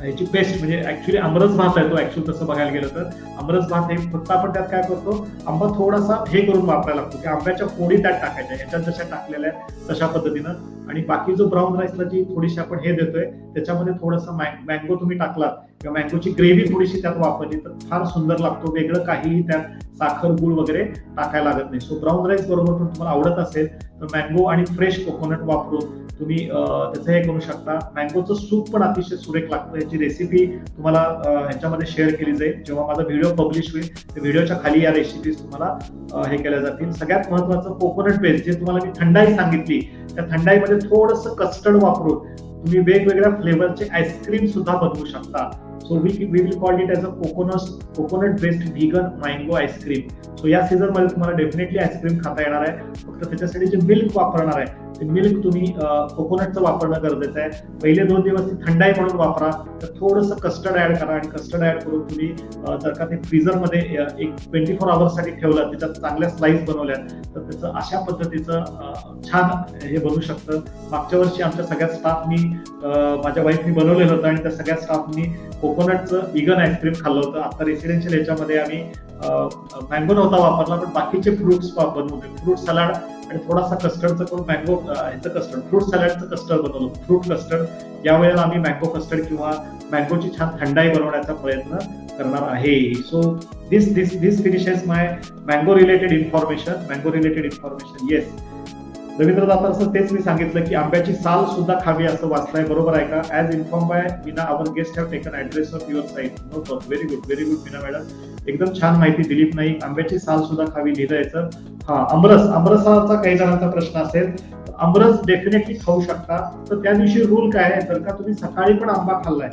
याची पेस्ट. म्हणजे ऍक्च्युली आमरस भात आहे तो, ऍक्च्युअली तसं बघायला गेलं तर आमरस भात हे फक्त आपण त्यात काय करतो, आंबा थोडासा हे करून वापरायला लागतो की आंब्याच्या फोडी त्यात टाकायच्या, ह्याच्यात जशा टाकलेल्या आहेत तशा पद्धतीनं. आणि बाकी जो ब्राऊन राईसला जी थोडीशी आपण हे देतोय, त्याच्यामध्ये थोडंसं मँगो तुम्ही टाकलात किंवा मँगोची ग्रेव्ही थोडीशी त्यात वापरली तर फार सुंदर लागतो. वेगळं काहीही त्यात साखर, गुळ वगैरे टाकायला लागत नाही. सो ब्राऊन राईस बरोबर पण तुम्हाला आवडत असेल तर मँगो आणि फ्रेश कोकोनट वापरून तुम्ही त्याचं हे करू शकता. मँगोचं सूप पण अतिशय सुरेख लागतं. याची रेसिपी तुम्हाला ह्याच्यामध्ये शेअर केली जाईल. जेव्हा माझा व्हिडिओ पब्लिश होईल त्या व्हिडिओच्या खाली या रेसिपीज तुम्हाला हे केल्या जातील. सगळ्यात महत्वाचं कोकोनट बेस, जे तुम्हाला मी थंडाई सांगितली, त्या थंडाईमध्ये थोडंसं कस्टर्ड वापरून तुम्ही वेगवेगळ्या फ्लेवरचे आईस्क्रीम सुद्धा बनवू शकता. So we will call it as a coconut based vegan mango ice cream. So या सीझन मध्ये तुम्हाला डेफिनेटली आईस्क्रीम खाता येणार आहे. फक्त त्याच्यासाठी जे मिल्क वापरणार आहे ते मिल्क तुम्ही कोकोनटचं वापरणं गरजेचं आहे. पहिले 2 दिवस ती थंडाई म्हणून वापरा. तर थोडंसं कस्टर्ड ऍड करा, आणि कस्टर्ड ऍड करून तुम्ही जर का ते फ्रीझरमध्ये एक 24 आवर्ससाठी ठेवलं, त्याच्यात चांगल्या स्लाइस बनवल्या, तर त्याचं अशा पद्धतीचं छान हे बनवू शकतं. मागच्या वर्षी आमच्या सगळ्या स्टाफनी, माझ्या वाईफनी बनवलेलं होतं, आणि त्या सगळ्या स्टाफनी कोकोनटचं व्हिगन आईस्क्रीम खाल्लं होतं. आता रेसिडेन्शियल याच्यामध्ये आम्ही मँगो नव्हता वापरला, पण बाकीचे फ्रुट्स बनवले, फ्रूट सलाड आणि थोडासा कस्टर्डचं करून मँगो ह्याचं कस्टर्ड, फ्रूट सॅलडचं कस्टर्ड बनवलं, फ्रूट कस्टर्ड. यावेळेला आम्ही मँगो कस्टर्ड किंवा मँगोची छान थंडाई बनवण्याचा प्रयत्न करणार आहे. So this finishes my mango related information. Yes, Ravindra दातारचं तेच मी सांगितलं की आंब्याची साल सुद्धा खावी असं वाचताय, बरोबर आहे का? As inform by Meena, our guest have taken address of your site. No problem, very good Meena madam, एकदम छान माहिती. दिलीप नाईक, आंब्याची साल सुद्धा खावी लिहायचं. हा, आमरसाचा काही जणांचा प्रश्न असेल, आमरस डेफिनेटली खाऊ शकता. तर त्या दिवशी रूल काय आहे, जर का तुम्ही सकाळी पण आंबा खाल्लाय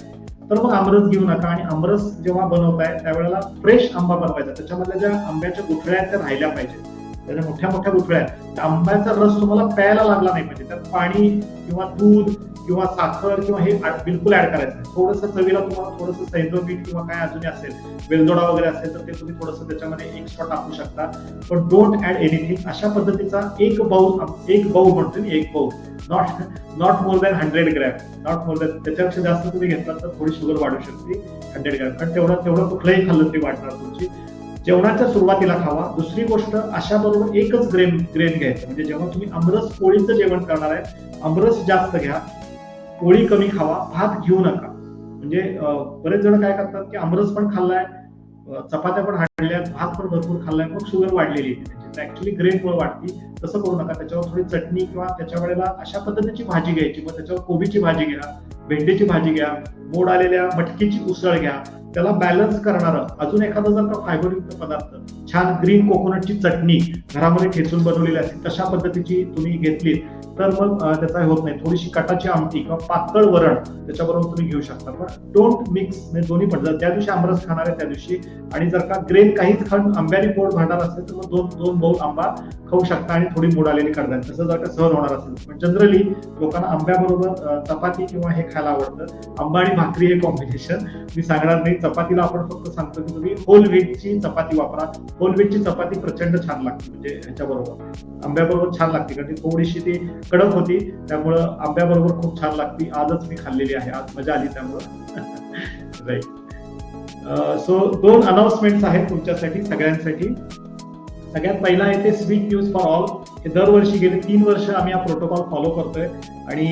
तर मग आमरस घेऊ नका. आणि आमरस जेव्हा बनवताय त्यावेळेला फ्रेश आंबा बनवायचा. त्याच्यामधल्या ज्या आंब्याच्या गुठळ्या आहेत त्या राहिल्या पाहिजे, त्याच्या मोठ्या मोठ्या गुठळ्या आहेत. आंब्याचा रस तुम्हाला प्यायला लागला नाही पाहिजे. त्यात पाणी किंवा दूध किंवा साखर किंवा हे बिलकुल ऍड करायचं नाही. थोडंसं चवीला तुम्हाला थोडंसं सैंधव मीठ किंवा काय अजून असेल, वेलदोडा वगैरे असेल तर ते तुम्ही थोडंसं त्याच्यामध्ये एक्स्ट्रा टाकू शकता, पण डोंट ऍड एनिथिंग. अशा पद्धतीचा एक बाउल म्हणतो मी, एक bowl, not more than 100 gram, not more than. त्याच्यापेक्षा जास्त तुम्ही घेतला तर थोडी शुगर वाढू शकते 100 ग्रॅम, कारण तेवढं कुठलंही खाल्लं तरी वाढणार तुमची. जेवणाच्या सुरुवातीला खावा. दुसरी गोष्ट, अशा बरोबर एकच ग्रेन घ्यायचं. म्हणजे जेव्हा तुम्ही आमरस पोळीचं जेवण करणार आहे, आमरस जास्त घ्या, पोळी कमी खावा, भात घेऊ नका. म्हणजे बरेच जण काय करतात की आमरस पण खाल्लाय, चपात्या पण हाडल्या, भात पण भरपूर खाल्लाय, मग शुगर वाढलेली आहे. ऍक्च्युअली ग्रेनमुळे वाढती. तसं करू नका. त्याच्यावर थोडी चटणी किंवा त्याच्या वेळेला अशा पद्धतीची भाजी घ्यायची. मग त्याच्यावर कोबीची भाजी घ्या, भेंडीची भाजी घ्या, मोड आलेल्या मटकीची उसळ घ्या. त्याला बॅलन्स करणारं अजून एखादा जर का फायबरयुक्त पदार्थ, छान ग्रीन कोकोनटची चटणी घरामध्ये ठेचून बनवलेली असते, तशा पद्धतीची तुम्ही घेतली तर मग त्याचा होत नाही. थोडीशी कटाची आमटी किंवा पातळ वरण त्याच्याबरोबर तुम्ही घेऊ शकता. पण डोंट मिक्स. दोन्ही पण, जर त्या दिवशी आमरस खाणार आहे त्या दिवशी, आणि जर का ग्रेन काहीच खाऊन आंब्याने पोट भरणार असेल तर मग दोन बाउल आंबा खाऊ शकता आणि थोडी मोड आलेली कडधान्य, तसं जर का सहन होणार असेल. पण जनरली लोकांना आंब्याबरोबर चपाती किंवा हे खायला आवडतं. आंबा आणि भाकरी हे कॉम्बिनेशन मी सांगणार नाही. चपातीला आपण फक्त सांगतो की तुम्ही होल व्हीटची चपाती वापरा. होल व्हीटची चपाती प्रचंड छान लागते. म्हणजे ह्याच्याबरोबर आंब्याबरोबर छान लागते, कारण ती थोडीशी ती कडक होती, त्यामुळं आंब्याबरोबर खूप छान लागते. आजच मी खाल्लेली आहे, आज मजा आली त्यामुळं. राईट. सो 2 अनाउन्समेंट्स आहेत तुमच्यासाठी सगळ्यांसाठी. सगळ्यात पहिला आहे ते स्वीट न्यूज फॉर ऑल. हे दरवर्षी गेले 3 वर्ष आम्ही हा प्रोटोकॉल फॉलो करतोय, आणि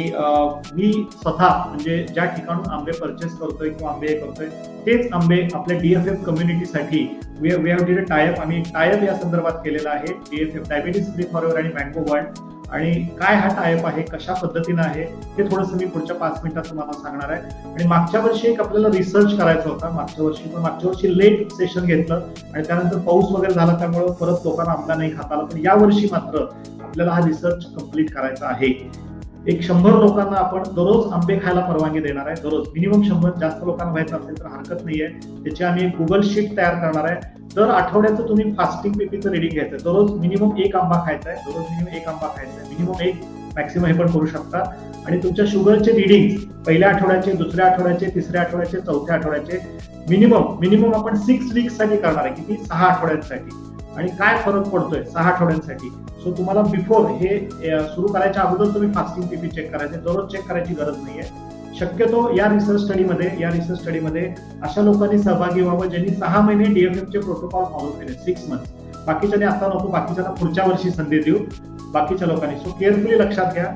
मी स्वतः म्हणजे ज्या ठिकाणून आंबे परचेस करतोय किंवा आंबे हे करतोय, तेच आंबे आपल्या DFF कम्युनिटीसाठी we have did a tie up. आम्ही टायअप या संदर्भात केलेला आहे. DFF डायबिटीज फ्री फॉरएव्हर आणि मँगो वर्ल्ड. आणि काय हा टायअप आहे, कशा पद्धतीनं आहे, हे थोडंसं मी पुढच्या 5 मिनिटात तुम्हाला सांगणार आहे. आणि मागच्या वर्षी एक आपल्याला रिसर्च करायचा होता. मागच्या वर्षी लेट सेशन घेतलं आणि त्यानंतर पाऊस वगैरे झाला, त्यामुळे परत लोकांना आंबा नाही खाता आला. पण या वर्षी मात्र आपल्याला हा रिसर्च कम्प्लीट करायचा आहे. 100 लोकांना आपण दररोज आंबे खायला परवानगी देणार आहे. दररोज मिनिमम 100. जास्त लोकांना व्हायचं असेल तर हरकत नाहीये. त्याची आम्ही गुगल शीट तयार करणार आहे. दर आठवड्याचं तुम्ही फास्टिंग पीपीचं रिडिंग घ्यायचं. दररोज मिनिमम 1 आंबा खायचा आहे. मिनिमम 1, मॅक्सिमम हे पण करू शकता. आणि तुमच्या शुगरचे रिडिंग पहिल्या आठवड्याचे, दुसऱ्या आठवड्याचे, तिसऱ्या आठवड्याचे, चौथ्या आठवड्याचे मिनिमम आपण 6 वीक्स साठी करणार आहे. किती? 6 आठवड्यांसाठी. आणि काय फरक पडतोय 6 आठवड्यांसाठी. सो तुम्हाला बिफोर हे सुरू करायच्या अगोदर तुम्ही फास्टिंग पीपी चेक करायचे. दररोज चेक करायची गरज नाहीये. शक्यतो या रिसर्च स्टडीमध्ये अशा लोकांनी सहभागी व्हावं ज्यांनी 6 महिने DFF चे प्रोटोकॉल फॉलो केले, 6 मंथ्स. बाकीच्यांनी आता नको, बाकीच्यांना पुढच्या वर्षी संधी देऊ. बाकीच्या लोकांनी सो केअरफुली लक्षात घ्या.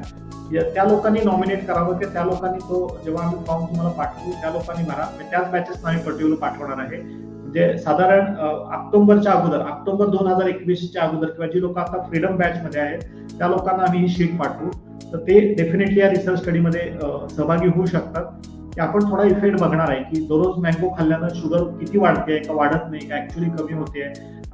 त्या लोकांनी नॉमिनेट करावं, की त्या लोकांनी तो जेव्हा आम्ही फॉर्म तुम्हाला पाठवू त्या लोकांनी भरा. त्याच बॅचेस आम्ही पर्टिक्युलर पाठवणार आहे. म्हणजे साधारण ऑक्टोबरच्या अगोदर, ऑक्टोबर 2021च्या अगोदर, किंवा जी लोक आता फ्रीडम बॅच मध्ये आहेत त्या लोकांना आम्ही ही शीट पाठवू. तर ते डेफिनेटली या रिसर्च स्टडीमध्ये सहभागी होऊ शकतात. की आपण थोडा इफेक्ट बघणार आहे की दररोज मँगो खाल्ल्यानं शुगर किती वाढते का वाढत नाही, का ऍक्च्युअली कमी होते.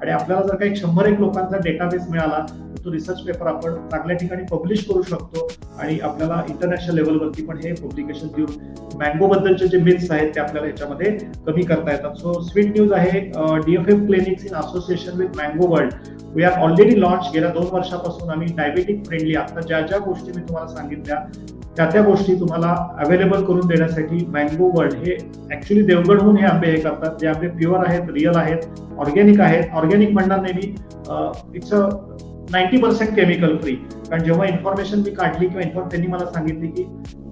आणि आपल्याला जर काही 100 लोकांचा डेटाबेस मिळाला तर तो रिसर्च पेपर आपण चांगल्या ठिकाणी पब्लिश करू शकतो. आणि आपल्याला इंटरनॅशनल लेवलवरती पण हे पब्लिकेशन देऊन मँगो बद्दलचे जे मिथ्स आहेत ते आपल्याला ह्याच्यामध्ये कमी करता येतात. सो स्वीट न्यूज आहे, DFF clinics in association with mango world we are already launch. गेल्या 2 वर्षापासून आम्ही डायबेटिक फ्रेंडली, आता ज्या गोष्टी मी तुम्हाला सांगितल्या त्या गोष्टी तुम्हाला अवेलेबल करून देण्यासाठी मँगो वर्ल्ड हे ऍक्च्युली देवगडहून हे आंबे हे करतात. जे आंबे प्युअर आहेत, रिअल आहेत, ऑर्गॅनिक आहेत. ऑर्गॅनिक म्हणणार नाही मी, इट्स 90% केमिकल फ्री. कारण जेव्हा इन्फॉर्मेशन मी काढली किंवा त्यांनी मला सांगितली की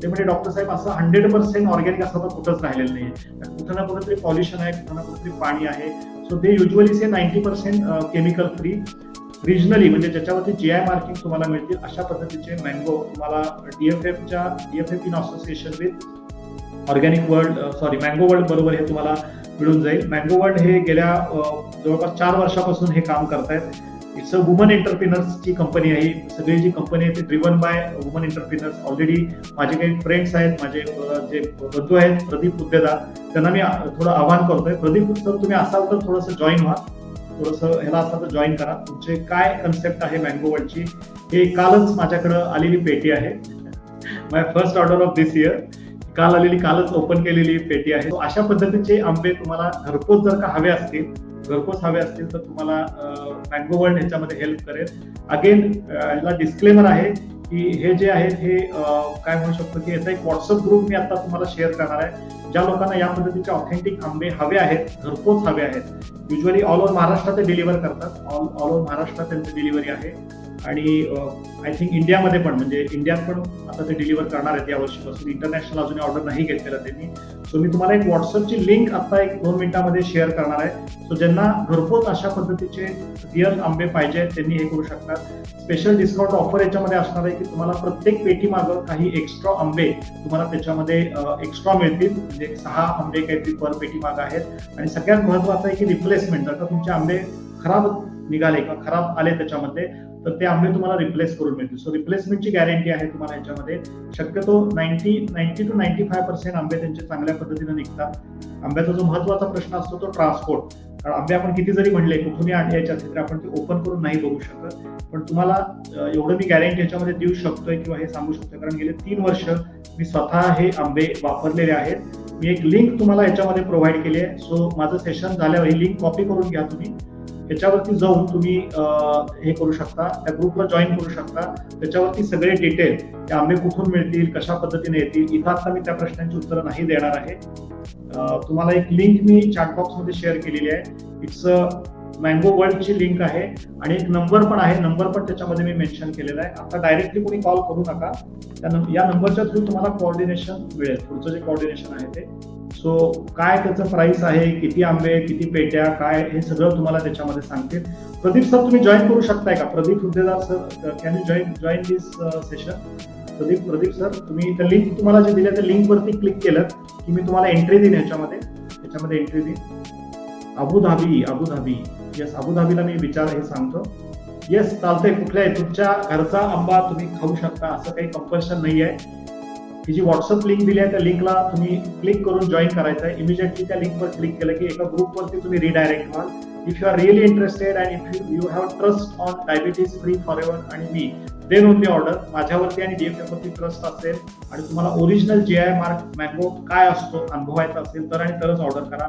ते म्हणजे डॉक्टर साहेब असं 100% ऑर्गॅनिक असं तर कुठंच राहिलेलं नाहीये, कुठं ना कुठेतरी पॉल्युशन आहे, कुठं ना कुठेतरी पाणी आहे. सो दे युजली से 90% केमिकल फ्री रिजनली, म्हणजे ज्याच्यावरती GI मार्किंग तुम्हाला मिळतील अशा पद्धतीचे मँगो तुम्हाला DFF in association with organic world mango world बरोबर हे तुम्हाला मिळून जाईल. मँगो वर्ल्ड हे गेल्या जवळपास 4 वर्षापासून हे काम करतायत. इट्स अ वुमन एंटरप्रिनर्सची कंपनी आहे. सगळी जी कंपनी आहे ती driven by woman entrepreneurs. Already माझे काही फ्रेंड्स आहेत, माझे जे बंधू आहेत, प्रदीप उद्देदार, त्यांना मी थोडं आवाहन करतोय. प्रदीप सर, तुम्ही असाल तर थोडंसं जॉईन व्हा, थोडंसं ह्याला असाल तर जॉईन करा. तुमचे काय कन्सेप्ट आहे मँगो वर्ल्डची, हे कालच माझ्याकडं आलेली पेटी आहे. My first order of this year, कालच ओपन केलेली पेटी आहे. अशा पद्धतीचे आंबे तुम्हाला घरपोच जर का हवे असतील तर तुम्हाला मँगो वर्ल्ड ह्याच्यामध्ये हेल्प करेल. अगेन याला डिस्क्लेमर आहे की हे जे आहेत हे काय म्हणू शकतो की याचा एक व्हॉट्सअप ग्रुप मी आता तुम्हाला शेअर करणार आहे. ज्या लोकांना या पद्धतीचे ऑथेंटिक आंबे हवे आहेत, घरपोच हवे आहेत, युजली ऑल ओव्हर महाराष्ट्रात ते डिलिव्हर करतात. ऑल ओव्हर महाराष्ट्रात त्यांची डिलिव्हरी आहे. आणि आय थिंक इंडियामध्ये पण, म्हणजे इंडियात पण आता ते डिलिव्हर करणार आहेत या वर्षीपासून. इंटरनॅशनल अजून ऑर्डर नाही घेतलेलं त्यांनी. सो मी तुम्हाला एक व्हॉट्सअपची लिंक आता एक 2 मिनिटांमध्ये शेअर करणार आहे. सो ज्यांना घरपोच अशा पद्धतीचे रिअल आंबे पाहिजे त्यांनी हे करू शकतात. स्पेशल डिस्काउंट ऑफर याच्यामध्ये असणार आहे की तुम्हाला प्रत्येक पेटी मागं काही एक्स्ट्रा आंबे तुम्हाला त्याच्यामध्ये एक्स्ट्रा मिळतील. म्हणजे 6 आंबे काहीतरी पर पेटी मागं आहेत. आणि सगळ्यात महत्वाचं आहे की रिप्लेसमेंट, जर का तुमचे आंबे खराब निघाले किंवा खराब आले त्याच्यामध्ये, तर ते आंबे तुम्हाला रिप्लेस करून मिळतील. सो रिप्लेसमेंटची गॅरंटी आहे तुम्हाला याच्यामध्ये. शक्यतो 90 to 95% आंबे त्यांचे चांगल्या पद्धतीने निघतात. आंब्याचा जो महत्वाचा प्रश्न असतो तो ट्रान्सपोर्ट. कारण आंबे आपण किती जरी म्हणले कुठूनही आणायचे असेल तर आपण ते ओपन करून नाही बघू शकत. पण तुम्हाला एवढं मी गॅरंटी याच्यामध्ये देऊ शकतोय किंवा हे सांगू शकतोय कारण गेले 3 वर्ष मी स्वतः हे आंबे वापरलेले आहेत. मी एक लिंक तुम्हाला याच्यामध्ये प्रोव्हाइड केली आहे. सो माझं सेशन झाल्यावर ही लिंक कॉपी करून घ्या तुम्ही. त्याच्यावरती जाऊन तुम्ही हे करू शकता, त्या ग्रुपला जॉईन करू शकता. त्याच्यावरती सगळे डिटेल, ते आंबे कुठून मिळतील, कशा पद्धतीने येतील, इथं आता मी त्या प्रश्नांची उत्तरं नाही देणार आहे. तुम्हाला एक लिंक मी चॅट बॉक्स मध्ये शेअर केलेली आहे. इट्स मँगो वर्ल्डची लिंक आहे आणि एक नंबर पण आहे. नंबर पण त्याच्यामध्ये मी मेन्शन केलेला आहे. आता डायरेक्टली कोणी कॉल करू नका. या नंबरच्या थ्रू तुम्हाला कोऑर्डिनेशन मिळेल, पुढचं जे कोऑर्डिनेशन आहे ते. सो काय त्याचं प्राइस आहे, किती आंबे, किती पेट्या, काय, हे सगळं तुम्हाला त्याच्यामध्ये सांगतील. प्रदीप सर तुम्ही जॉईन करू शकताय का? Pradeep Huddedar sir, can you join this session? Pradeep sir, तुम्ही त्या लिंक तुम्हाला जे दिल्या त्या लिंक वरती क्लिक केलं की मी तुम्हाला एंट्री देईन याच्यामध्ये एंट्री देईन. अबुधाबी, येस, अबुधाबीला मी हे सांगतो. येस, चालतंय. कुठल्याही तुमच्या घरचा आंबा तुम्ही खाऊ शकता, असं काही कंपल्शन नाही आहे. ही जी व्हॉट्सअप लिंक दिली आहे त्या लिंकला तुम्ही क्लिक करून जॉईन करायचं आहे. इमिजिएटली त्या लिंकवर क्लिक केलं की एका ग्रुपवरती तुम्ही रिडायरेक्ट व्हाल. If you are really interested and if you have trust on diabetes free forever आणि मी, देन ओनली ऑर्डर. माझ्यावरती आणि DFF वरती ट्रस्ट असेल आणि तुम्हाला ओरिजिनल GI मार्क मँगो काय असतो अनुभवायचा असेल तर आणि तरच ऑर्डर करा.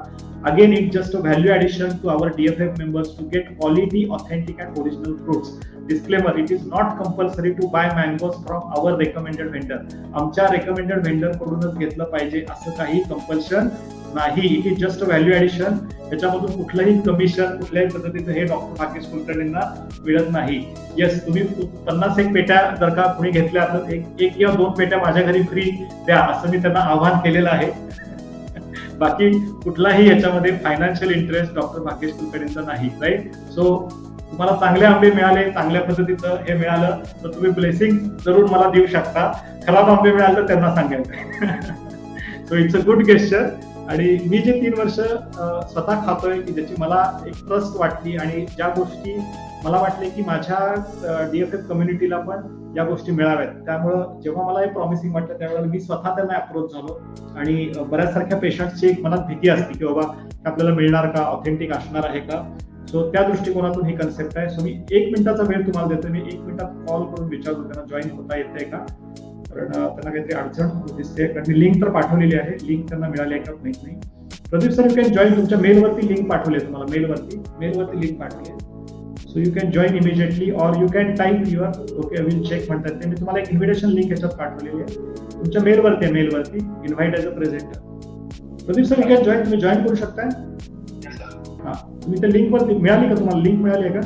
Again it just a value addition to our DFF members to get quality, authentic and original fruits. Disclaimer, it is not compulsory to buy mangoes from our recommended vendor. आमच्या recommended vendor कडूनच घेतलं पाहिजे असं काही compulsion नाही. It is just a value addition. त्याच्यामधून कुठलंही commission, कुठल्याही पद्धतीचं हे डॉक्टर भाग्येश कुलकर्णींना मिळत नाही. येस, तुम्ही 51 पेट्या जर का कुणी घेतल्या तर एक किंवा 2 पेट्या माझ्या घरी फ्री द्या असं मी त्यांना आवाहन केलेलं आहे. बाकी कुठलाही याच्यामध्ये फायनान्शियल इंटरेस्ट डॉक्टर भाग्येश कुलकर्णींचा नाही, राईट? सो तुम्हाला चांगले आंबे मिळाले, चांगल्या पद्धतीचं हे मिळालं तर तुम्ही ब्लेसिंग जरूर मला देऊ शकता. खराब आंबे मिळाले तर त्यांना सांगायचं. So it's a good gesture. आणि मी जे 3 वर्ष स्वतः खातोय की ज्याची मला एक ट्रस्ट वाटली आणि ज्या गोष्टी मला वाटले की माझ्या DFF कम्युनिटीला पण या गोष्टी मिळाव्यात, त्यामुळं जेव्हा मला हे प्रॉमिसिंग वाटलं त्यावेळेला मी स्वतः त्यांना अप्रोच झालो. आणि बऱ्याच सारख्या पेशंटची एक मनात भीती असते की बाबा आपल्याला मिळणार का, ऑथेंटिक असणार आहे का. सो त्या दृष्टिकोनातून ही कन्सेप्ट आहे. सो मी 1 मिनिटाचा वेळ तुम्हाला देतो. मी 1 मिनिटात कॉल करून विचारतो त्यांना जॉईन होता येते का, कारण त्यांना काहीतरी अडचण दिसते. कारण मी लिंक तर पाठवलेली आहे, लिंक त्यांना मिळाली आहे का माहित नाही. Pradeep sir, you can join. तुमच्या मेलवरती लिंक पाठवली आहे, तुम्हाला मेलवरती लिंक पाठवली आहे. So you can join immediately or you can type your okay will check म्हणतात ते. मी तुम्हाला एक इन्व्हिटेशन लिंक याच्यात पाठवलेली आहे, तुमच्या मेलवरती आहे, मेलवरती invite as a presenter. Pradeep sir, you can join. तुम्ही जॉईन करू शकताय. हा, तुम्ही त्या लिंक वरती मिळाली का, तुम्हाला लिंक मिळाली आहे का?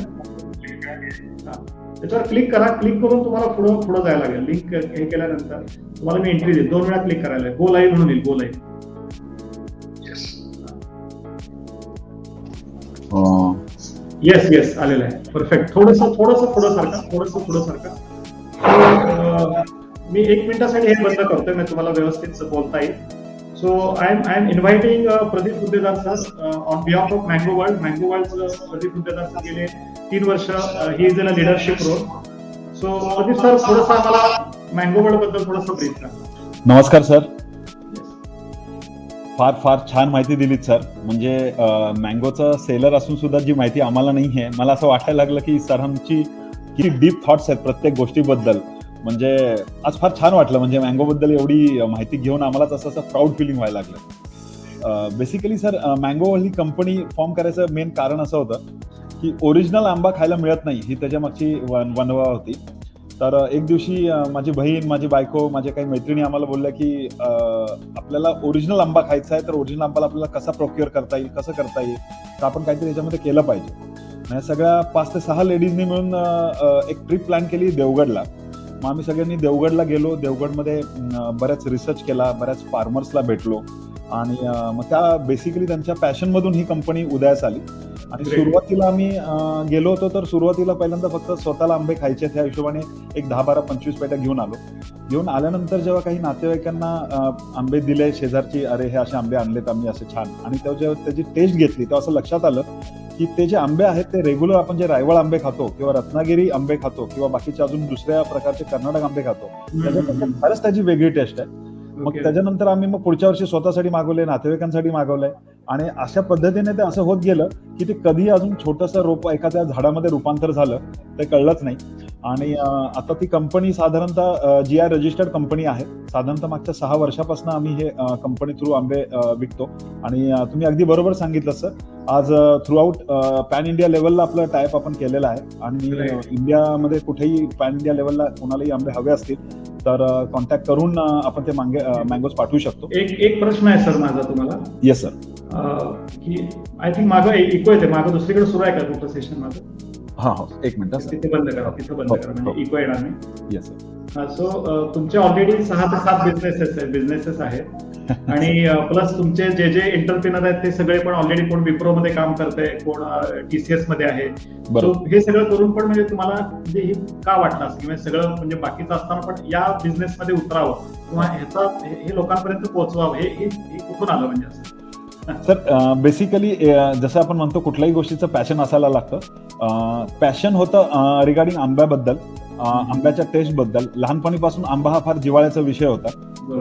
हा, त्याच्यावर क्लिक करा. क्लिक करून तुम्हाला पुढे जायला लागेल. लिंक हे केल्यानंतर तुम्हाला मी एंट्री देईल. 2 वेळा क्लिक करायला, गो लाईव्ह म्हणून येईल, गो लाईव्ह. येस आलेलं आहे. परफेक्ट. थोडस पुढं सारखा. मी 1 मिनिटासाठी हे बंद करतोय, मी तुम्हाला व्यवस्थित बोलता येईल. So I am inviting Pradeep Huddedar sir on behalf of mango world. Pradeep Huddedar sir गेले 3 वर्ष he is in a leadership role. So Pradeep sir, थोडंसं आम्हाला मँगो वर्ल्ड बद्दल थोडंसं ब्रीफ करा. नमस्कार सर. फार छान माहिती दिलीत सर. म्हणजे मँगोचं सेलर असून सुद्धा जी माहिती आम्हाला नाही आहे, मला असं वाटायला लागलं की सरांची किती डीप थॉट्स आहेत प्रत्येक गोष्टीबद्दल. म्हणजे आज फार छान वाटलं. म्हणजे मँगोबद्दल एवढी माहिती घेऊन आम्हालाच असं प्राऊड फिलिंग व्हायला लागलं. बेसिकली सर, मँगो ही कंपनी फॉर्म करायचं मेन कारण असं होतं की ओरिजिनल आंबा खायला मिळत नाही, ही त्याच्या मागची वनवा होती. तर एक दिवशी माझी बहीण, माझी बायको, माझ्या काही मैत्रिणी आम्हाला बोलल्या की आपल्याला ओरिजिनल आंबा खायचा आहे, तर ओरिजिनल आंबाला आपल्याला कसा प्रोक्युअर करता येईल, कसं करता येईल, तर आपण काहीतरी याच्यामध्ये केलं पाहिजे. या सगळ्या 5 ते 6 लेडीजनी मिळून एक ट्रिप प्लॅन केली देवगडला. मग आम्ही सगळ्यांनी देवगडला गेलो. देवगडमध्ये बऱ्याच रिसर्च केला, बऱ्याच फार्मर्सला भेटलो आणि मग त्या बेसिकली त्यांच्या पॅशनमधून ही कंपनी उदयास आली. आणि सुरुवातीला आम्ही गेलो होतो तर सुरुवातीला पहिल्यांदा फक्त स्वतःला आंबे खायचे त्या हिशोबाने एक 10, 12, 25 पेट्या घेऊन आलो. घेऊन आल्यानंतर जेव्हा काही नातेवाईकांना आंबे दिले शेजारची, अरे हे असे आंबे आणलेत आम्ही असे छान, आणि तेव्हा जेव्हा त्याची टेस्ट घेतली तेव्हा असं लक्षात आलं की ते जे आंबे आहेत ते रेग्युलर आपण जे रायवळ आंबे खातो किंवा रत्नागिरी आंबे खातो किंवा बाकीचे अजून दुसऱ्या प्रकारचे कर्नाटक आंबे खातो त्याच्यापेक्षा खरंच त्याची वेगळी टेस्ट आहे. मग त्याच्यानंतर आम्ही मग पुढच्या वर्षी स्वतःसाठी मागवले, नातेवाईकांसाठी मागवलंय आणि अशा पद्धतीने ते असं होत गेलं की ते कधी अजून छोटंसं रोप एखाद्या झाडामध्ये रूपांतर झालं ते कळलंच नाही. आणि आता ती कंपनी साधारणतः GI रजिस्टर्ड कंपनी आहे. साधारणतः मागच्या 6 वर्षापासून आम्ही हे कंपनी थ्रू आंबे विकतो. आणि तुम्ही अगदी बरोबर सांगितलं सर, आज थ्रू आउट पॅन इंडिया लेवलला आपलं टायप आपण केलेलं आहे आणि इंडियामध्ये कुठेही पॅन इंडिया लेवलला कोणालाही आंबे हवे असतील तर कॉन्टॅक्ट करून आपण ते मँगोज पाठवू शकतो. एक प्रश्न आहे सर माझा तुम्हाला. Yes sir. की आय थिंक मागं इको येते, मागं दुसरीकडे सुरू आहे का कुठलं सेशन माझं? हा, एक मिनिट. तिथे बंद करा, तिथे बंद करा, म्हणजे इको येणार नाही. Yes sir. सो तुमचे ऑलरेडी 6 ते 7 बिझनेसेस आहेत आणि प्लस तुमचे जे जे एंटरप्रिनर आहेत ते सगळे पण ऑलरेडी कोण विप्रो मध्ये काम करते, कोण TCS मध्ये आहे. सो हे सगळं करून पण म्हणजे तुम्हाला म्हणजे हे का वाटलं असं किंवा सगळं म्हणजे बाकीचं असताना पण या बिझनेस मध्ये उतरावं किंवा ह्याचा हे लोकांपर्यंत पोहोचवावं, हे कुठून आलं म्हणजे असं? सर बेसिकली जसं आपण म्हणतो कुठल्याही गोष्टीचं पॅशन असायला लागतं. पॅशन होतं रिगार्डिंग आंब्याबद्दल, आंब्याच्या टेस्ट बद्दल. लहानपणीपासून आंबा हा फार जिव्हाळ्याचा विषय होता.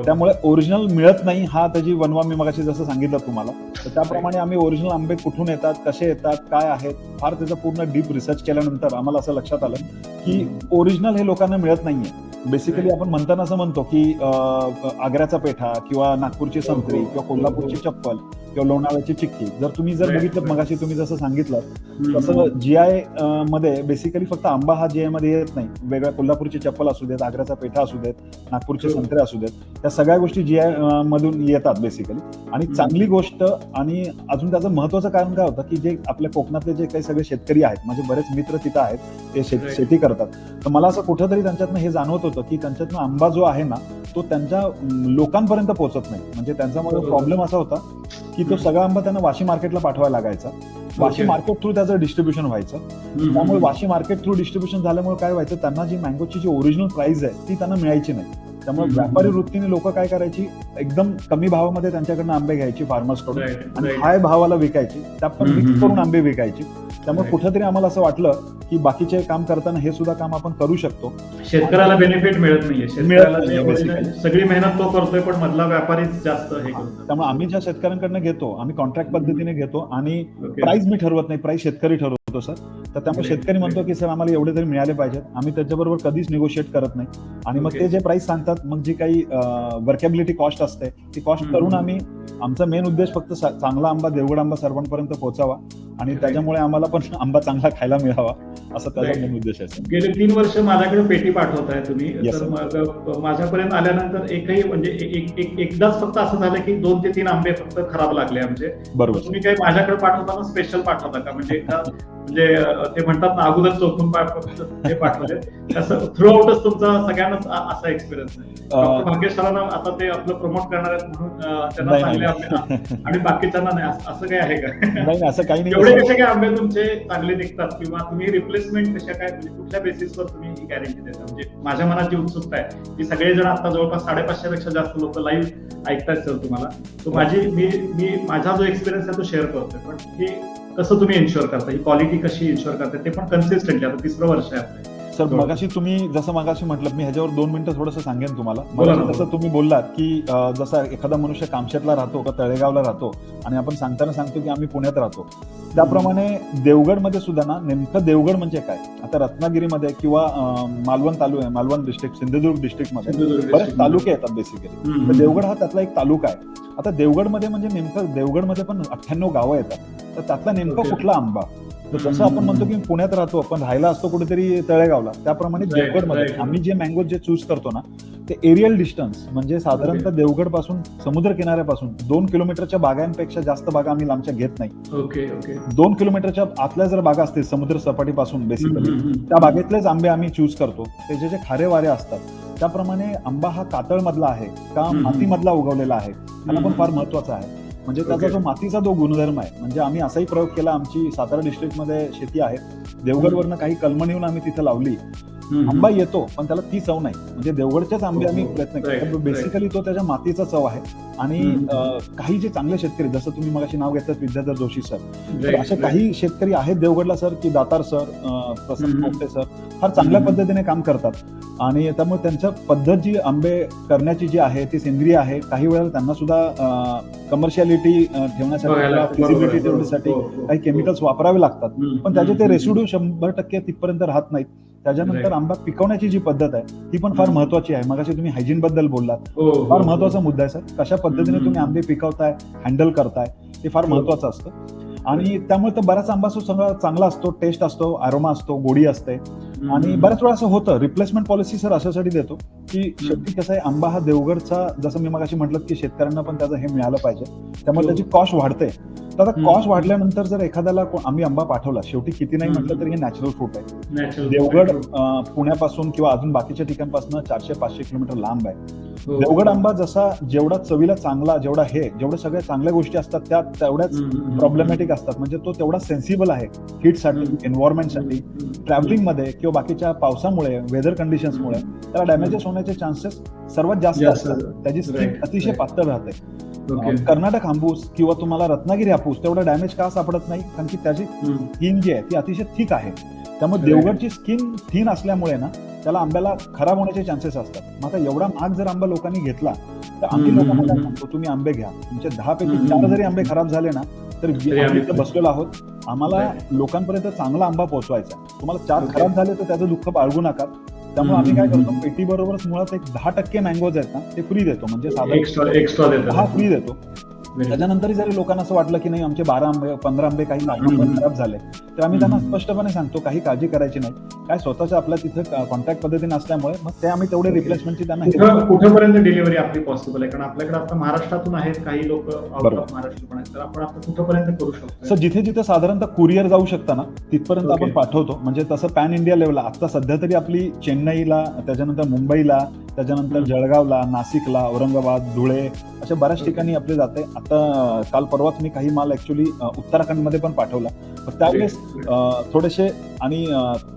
त्यामुळे ओरिजिनल मिळत नाही हा त्याची वनवा मी मगाशी जसं सांगितलं तुम्हाला, तर त्याप्रमाणे आम्ही ओरिजिनल आंबे कुठून येतात, कसे येतात, काय आहेत, फार त्याचा पूर्ण डीप रिसर्च केल्यानंतर आम्हाला असं लक्षात आलं की ओरिजिनल हे लोकांना मिळत नाहीये. बेसिकली आपण म्हणताना असं म्हणतो की आग्र्याचा पेठा किंवा नागपूरची संत्री किंवा कोल्हापूरची चप्पल किंवा लोणावळ्याची चिक्की जर तुम्ही बघितलं मगाशी तुम्ही जसं सांगितलं तसं GI मध्ये बेसिकली फक्त आंबा हा GI मध्ये येत नाही. वेगळ्या कोल्हापूरची चप्पल असू देत, आग्र्याचा पेठा असू देत, नागपूरचे संत्रे असू देत, त्या सगळ्या गोष्टी GI मधून येतात बेसिकली. आणि चांगली गोष्ट आणि अजून त्याचं महत्वाचं कारण काय होतं की जे आपल्या कोकणातले जे काही सगळे शेतकरी आहेत, माझे बरेच मित्र तिथं आहेत, ते शेती करतात. तर मला असं कुठंतरी त्यांच्यातनं हे जाणवत होतं की त्यांच्यातनं आंबा जो आहे ना तो त्यांच्या लोकांपर्यंत पोहोचत नाही. म्हणजे त्यांच्यामध्ये प्रॉब्लेम असा होता की तो सगळा आंबा त्यांना वाशी मार्केटला पाठवायला लागायचा. वाशी मार्केट थ्रू त्याचं डिस्ट्रीब्युशन व्हायचं. त्यामुळे वाशी मार्केट थ्रू डिस्ट्रीब्युशन झाल्यामुळे काय व्हायचं, त्यांना जी मँगोची जी ओरिजिनल प्राइस आहे ती त्यांना मिळायची नाही. त्यामुळे व्यापारी वृत्तीने लोक काय करायची, एकदम कमी भावामध्ये त्यांच्याकडनं आंबे घ्यायची फार्मर्सकडून आणि हाय भावाला विकायची, त्या पण मिक्स करून आंबे विकायची. त्यामुळे कुठेतरी आम्हाला असं वाटलं की बाकीचे काम करताना हे सुद्धा काम आपण करू शकतो. शेतकऱ्याला बेनिफिट मिळत नाहीये, सगळी मेहनत तो करतोय पण मधला व्यापारीच जास्त हे करतो. त्यामुळे आम्ही ज्या शेतकऱ्यांकडनं घेतो आम्ही कॉन्ट्रॅक्ट पद्धतीने घेतो आणि प्राइस मी ठरवत नाही, प्राइस शेतकरी ठरवतो सर. तर त्यामुळे शेतकरी म्हणतो की सर आम्हाला एवढे तरी मिळाले पाहिजेत, आम्ही त्याच्याबरोबर कधीच निगोशिएट करत नाही. आणि मग ते जे प्राइस सांगतात मग जी काही वर्केबिलिटी कॉस्ट असते ती कॉस्ट करून आम्ही, आमचा मेन उद्देश फक्त चांगला आंबा, देवगड आंबा सर्वांपर्यंत पोहोचावा आणि त्याच्यामुळे आम्हाला पण आंबा चांगला खायला मिळावा असा त्याचा मेन उद्देश आहे. गेले 3 वर्ष माझ्याकडे पेटी पाठवताय तुम्ही, तर मग माझ्यापर्यंत आल्यानंतर एकही म्हणजे एकदाच फक्त असं झालं की 2 ते 3 आंबे फक्त खराब लागले आमचे. बरोबर. तुम्ही काही माझ्याकडे पाठवताना स्पेशल पाठवता का, म्हणजे म्हणजे ते म्हणतात ना अगोदर चोखून हे पाठवले, असं थ्रू आउटच तुमचा सगळ्यांनाच असा एक्सपिरियन्स आहे? भाग्येश सरांना आता ते आपलं प्रमोट करणार आहेत म्हणून त्यांना चांगले आंबे आणि बाकीच्यांना नाही, असं काही आहे का? नाही, असं काही नाही. एवढे कसे काय आंबे तुमचे चांगले निघतात किंवा तुम्ही रिप्लेसमेंट कशा काय, म्हणजे कुठल्या बेसिसवर तुम्ही ही गॅरंटी देता? म्हणजे माझ्या मनात जी उत्सुकता आहे की सगळेजण आता जवळपास 550 पेक्षा जास्त लोक लाईव्ह ऐकतायत सर तुम्हाला, तो माझा जो एक्सपिरियन्स आहे तो शेअर करतोय. पण हे कसं तुम्ही इन्शुअर करता, ही क्वालिटी कशी इन्शुअर करता, ते पण कन्सिस्टंटली? आता 3रं वर्ष आहे आपलं. सर मगाशी तुम्ही जसं मगाशी म्हटलं, मी ह्याच्यावर 2 मिनिटं थोडंसं सांगेन तुम्हाला. जसं तुम्ही बोललात की जसा एखादा मनुष्य कामशेतला राहतो का तळेगावला राहतो आणि आपण सांगताना सांगतो की आम्ही पुण्यात राहतो, त्याप्रमाणे देवगडमध्ये सुद्धा ना नेमकं देवगड म्हणजे काय, आता रत्नागिरीमध्ये किंवा मालवण डिस्ट्रिक्ट, सिंधुदुर्ग डिस्ट्रिक्टमध्ये बरेच तालुके येतात बेसिकली. तर देवगड हा त्यातला एक तालुका आहे. आता देवगडमध्ये म्हणजे नेमकं देवगडमध्ये पण 98 गावं येतात, तर त्यातला नेमका कुठला आंबा, तर जसं आपण म्हणतो की पुण्यात राहतो, पण राहायला असतो कुठेतरी तळेगावला, त्याप्रमाणे Right, देवगडमध्ये right. आम्ही जे मँगो जे चूज करतो ना, ते एरियल डिस्टन्स म्हणजे साधारणतः देवगड पासून समुद्र किनाऱ्यापासून 2 किलोमीटरच्या बागांपेक्षा जास्त बागा आम्ही लांबच्या घेत नाही. ओके ओके 2 किलोमीटरच्या आतल्या जर बागा असतील समुद्र सपाटीपासून बेसिकली, त्या बागेतलेच आंबे आम्ही चूज करतो. त्याचे जे खारे वारे असतात त्याप्रमाणे आंबा हा कातळ मधला आहे का मातीमधला उगवलेला आहे, त्याला पण फार महत्वाचं आहे. म्हणजे त्याचा जो मातीचा जो गुणधर्म आहे, म्हणजे आम्ही असाही प्रयोग केला. आमची सातारा डिस्ट्रिक्टमध्ये शेती आहे, देवगडवरनं काही कलमं येऊन आम्ही तिथे लावली. आंबा येतो पण त्याला ती चव नाही. म्हणजे देवगडचेच आंबे आम्ही प्रयत्न केला, बेसिकली तो त्याच्या मातीचा चव आहे. आणि काही जे चांगले शेतकरी, जसं तुम्ही मगाशी नाव घेतलं विद्याधर जोशी सर, तर असे काही शेतकरी आहेत देवगडला सर, की दातार सर, प्रसन्न पोपटे सर फार चांगल्या पद्धतीने काम करतात. आणि त्यामुळे त्यांच्या पद्धत जी आंबे करण्याची जी आहे ती सेंद्रिय आहे. काही वेळेला त्यांना सुद्धा कमर्शियालिटी ठेवण्यासाठी, फिजिबिलिटी ठेवण्यासाठी काही केमिकल्स वापरावे लागतात, पण त्याचे ते रेसिड्यू 100% तिथपर्यंत राहत नाहीत. त्याच्यानंतर आंबा पिकवण्याची जी पद्धत आहे ती पण फार महत्वाची आहे. मगाशी तुम्ही हायजीन बद्दल बोललात, फार महत्वाचा मुद्दा आहे सर. कशा पद्धतीने तुम्ही आंबे पिकवताय, हँडल करताय, ते फार महत्वाचं असतं. आणि त्यामुळे तर बराच आंबा सगळा चांगला असतो, टेस्ट असतो, अरोमा असतो, गोडी असते. आणि बऱ्याच वेळा असं होतं, रिप्लेसमेंट पॉलिसी सर अशासाठी देतो की शेवटी कसं आहे, आंबा हा देवगडचा, जसं मी मगाशी म्हटलं की शेतकऱ्यांना पण त्याचं हे मिळालं पाहिजे, त्यामुळे त्याची कॉस्ट वाढते. तर आता कॉस्ट वाढल्यानंतर जर एखाद्याला आम्ही आंबा पाठवला, शेवटी किती नाही म्हटलं तरी हे नॅचरल फ्रूट आहे. देवगड पुण्यापासून किंवा अजून बाकीच्या ठिकाणपासून 400-500 किलोमीटर लांब आहे. देवगड आंबा जसा जेवढा चवीला चांगला, जेवढ्या सगळ्या चांगल्या गोष्टी असतात त्या तेवढ्याच प्रॉब्लेमॅटिक असतात. म्हणजे तो तेवढा सेन्सिबल आहे हीटसाठी, एन्व्हायरमेंटसाठी, ट्रॅव्हलिंगमध्ये किंवा बाकीच्या पावसामुळे, वेदर कंडिशन्समुळे त्याला डॅमेजेस होण्याचे चान्सेस सर्वात जास्त असतात. त्याची स्किन अतिशय पातळ राहते. कर्नाटक हापूस किंवा तुम्हाला रत्नागिरी हापूस तेवढा डॅमेज का सापडत नाही, कारण की त्याची स्किन जी आहे ती अतिशय थिक आहे. त्यामुळे देवगडची स्किन थिन असल्यामुळे ना त्याला आंब्याला खराब होण्याचे चान्सेस असतात. मग आता एवढा महाग जर आंबा लोकांनी घेतला तर आम्ही लोकांना काय सांगतो, तुम्ही आंबे घ्या. तुमचे 10 पैकी 4 जरी आंबे खराब झाले ना तर आम्ही इथं बसलेलो आहोत. आम्हाला लोकांपर्यंत चांगला आंबा पोहोचवायचा. तुम्हाला 4 खराब झाले तर त्याचं दुःख बाळगू नका. त्यामुळे आम्ही काय करतो, पेटी बरोबरच मुळात एक 10% मँगोज आहेत ना ते फ्री देतो. म्हणजे साधारण हा फ्री देतो. त्याच्यानंतरही जरी लोकांना असं वाटलं की नाही आमचे 12 आंबे 15 आंबे काही खराब झाले, तर आम्ही त्यांना स्पष्टपणे सांगतो काही काळजी करायची नाही. काय स्वतःच्या आपल्या तिथे कॉन्टॅक्ट पद्धतीने असल्यामुळे मग ते आम्ही तेवढे रिप्लेसमेंटची त्यांना कुठेपर्यंत डिलिव्हरी आपली पॉसिबल आहे? कारण आपल्याकडे आता महाराष्ट्रातून आहेत, काही लोक आउट ऑफ महाराष्ट्र पण आहेत, तर आपण आता कुठेपर्यंत करू शकतो? सर जिथे जिथे साधारणतः कुरिअर जाऊ शकता ना तिथपर्यंत आपण पाठवतो. म्हणजे तसं पॅन इंडिया लेवलला आता सध्या तरी आपली चेन्नईला, त्याच्यानंतर मुंबईला, त्याच्यानंतर जळगावला, नाशिकला, औरंगाबाद, धुळे अशा बऱ्याच ठिकाणी आपले जाते. आता काल परवाच मी काही माल ऍक्च्युली उत्तराखंडमध्ये पण पाठवला. त्यावेळेस थोडेसे आणि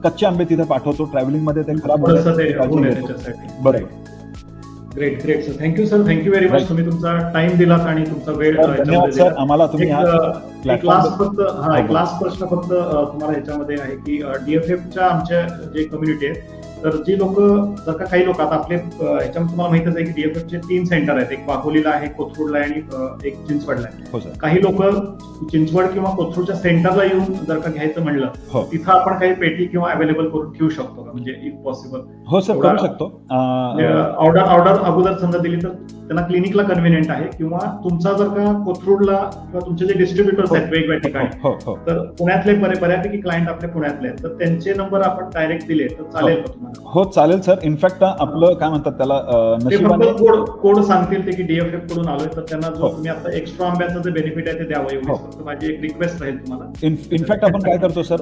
कच्चे आंबे तिथे पाठवतो. ट्रॅव्हलिंग मध्ये ते खराब बरोबर. Great great sir, thank you sir, thank you very much. तुम्ही तुमचा टाइम दिलात आणि तुमचा वेळ. धन्यवाद सर. आम्हाला तुम्ही एक लास्ट प्रश्न फक्त तुम्हाला ह्याच्यामध्ये आहे की DFFच्या आमच्या जे कम्युनिटी आहे, तर जी लोक जर का काही लोक आता आपले ह्याच्यामध्ये तुम्हाला माहितच आहे की DFFचे 3 सेंटर आहेत, एक वाघोलीला आहे, कोथरूडला आहे आणि एक चिंचवडला आहे. काही लोक चिंचवड किंवा कोथरूडच्या सेंटरला येऊन जर का घ्यायचं म्हणलं तिथं आपण काही पेटी किंवा अवेलेबल करून ठेवू शकतो का? म्हणजे इफ पॉसिबल. हो सर, करू शकतो. ऑर्डर अगोदर समजा दिली तर त्यांना क्लिनिकला कन्व्हिनियंट आहे, किंवा तुमचा जर का कोथरूडला किंवा तुमचे जे डिस्ट्रीब्युटर्स आहेत वेगवेगळ्या ठिकाणी, तर पुण्यातले बऱ्यापैकी क्लायंट आपले पुण्यातले आहेत, तर त्यांचे नंबर आपण डायरेक्ट दिले तर चालेल का तुम्हाला? हो चालेल सर. इनफॅक्ट आपलं काय म्हणतात त्याला कोड सांगतील ते की DFF कडून आलोय, तर त्यांना जो तुम्ही आता एक्स्ट्रा आंब्याचं जे बेनिफिट आहे ते द्यावं, एवढी फक्त माझी एक रिक्वेस्ट राहील तुम्हाला. इनफॅक्ट आपण काय करतो सर,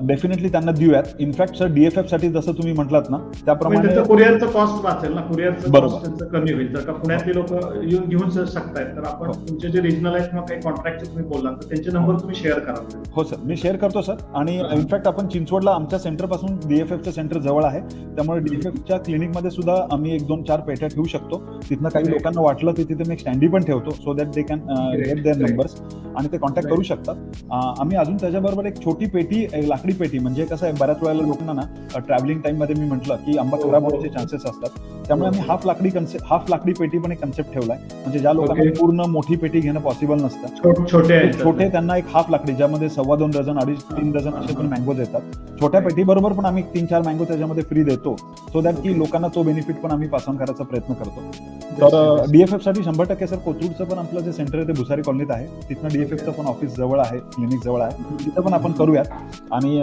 डेफिनेटली त्यांना देऊयात. इनफॅक्ट सर DFF साठी जसं तुम्ही म्हटलात ना त्याप्रमाणे कुरिअरचं कॉस्ट वाचेल ना, कुरिअरचं कॉस्ट कमी होईल. जर का पुण्यातले लोक येऊन घेऊन शकतायत तर आपण तुमचे जे रिजनल आहेत किंवा काही कॉन्ट्रॅक्टचे तुम्ही बोलला तर त्यांचे नंबर तुम्ही शेअर करा. हो सर, मी शेअर करतो सर. आणि इनफॅक्ट आपण चिंचवडला आमच्या सेंटर पासून DFFचं सेंटर जवळ आहे, त्यामुळे DFFच्या क्लिनिकमध्ये सुद्धा आम्ही 1-2-4 पेट्या ठेवू शकतो. तिथनं काही लोकांना वाटलं तर तिथे मी एक स्टँडी पण ठेवतो, so that they can get their numbers आणि ते कॉन्टॅक्ट करू शकतात. आम्ही अजून त्याच्याबरोबर एक छोटी पेटी, लाकडी पेटी, म्हणजे कसं आहे बऱ्याच वेळेला लोकांना ना ट्रॅव्हलिंग टाइम मध्ये मी म्हटलं की आंबा खराब होण्याचे चान्सेस असतात, त्यामुळे आम्ही हाफ लाकडी पेटी पण एक कन्सेप्ट ठेवलाय, म्हणजे ज्या लोकांना Okay. पूर्ण मोठी पेटी घेणं पॉसिबल नसतं, छोटे त्यांना एक हाफ लाकडी ज्यामध्ये 2.25 डझन 2.5-3 डझन असे पण मँगोज येतात. छोट्या पेटी बरोबर पण आम्ही 3-4 मँगो त्याच्यामध्ये फ्री देतो, सो दॅट की लोकांना तो बेनिफिट पण आम्ही पास ऑन करायचा प्रयत्न करतो. तर डीएफएफ साठी 100% सर कोथरूडचं पण आपलं जे सेंटर आहे ते भुसारी कॉलनीत आहे, तिथनं डीएफएफचं पण ऑफिस जवळ आहे, क्लिनिक जवळ आहे, तिथं पण आपण करूयात. आणि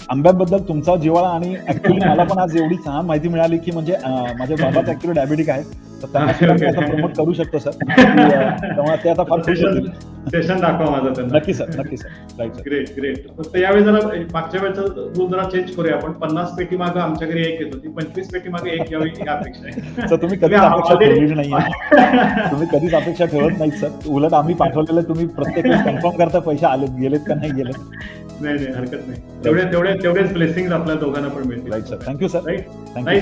आंब्याबद्दल तुमचा जिव्हाळा आणि ऍक्च्युअली मला पण आज एवढी छान माहिती मिळाली की म्हणजे माझ्या बाबाच ऍक्च्युअली डायबेटिक आहे, तर त्यांना सुद्धा आता प्रमोट करू शकतो सर, तेव्हा ते आता फार खुश होतील. सेशन दाखवा माझं त्यांना. नक्की सर, नक्की सर. Right sir. ग्रेट. फक्त यावेळी जरा मागच्या वेळेचा रूल जरा चेंज करूया आपण. 50 पेटी मागे आमच्या घरी एक येत होती, 25 पेटी मागे एक यावी ही अपेक्षा आहे. सर तुम्ही कधीच अपेक्षा ठेवलेली नाहीये, तुम्ही कधीच अपेक्षा ठेवत नाहीत सर, उलट आम्ही पाठवलेलं तुम्ही प्रत्येक वेळेस कन्फर्म करता पैसे आलेत गेलेत का नाही गेलेत. नाही हरकत नाही, तेवढेच ब्लेसिंग आपल्या दोघांना पण मिळतील. Right sir, thank you sir. Right,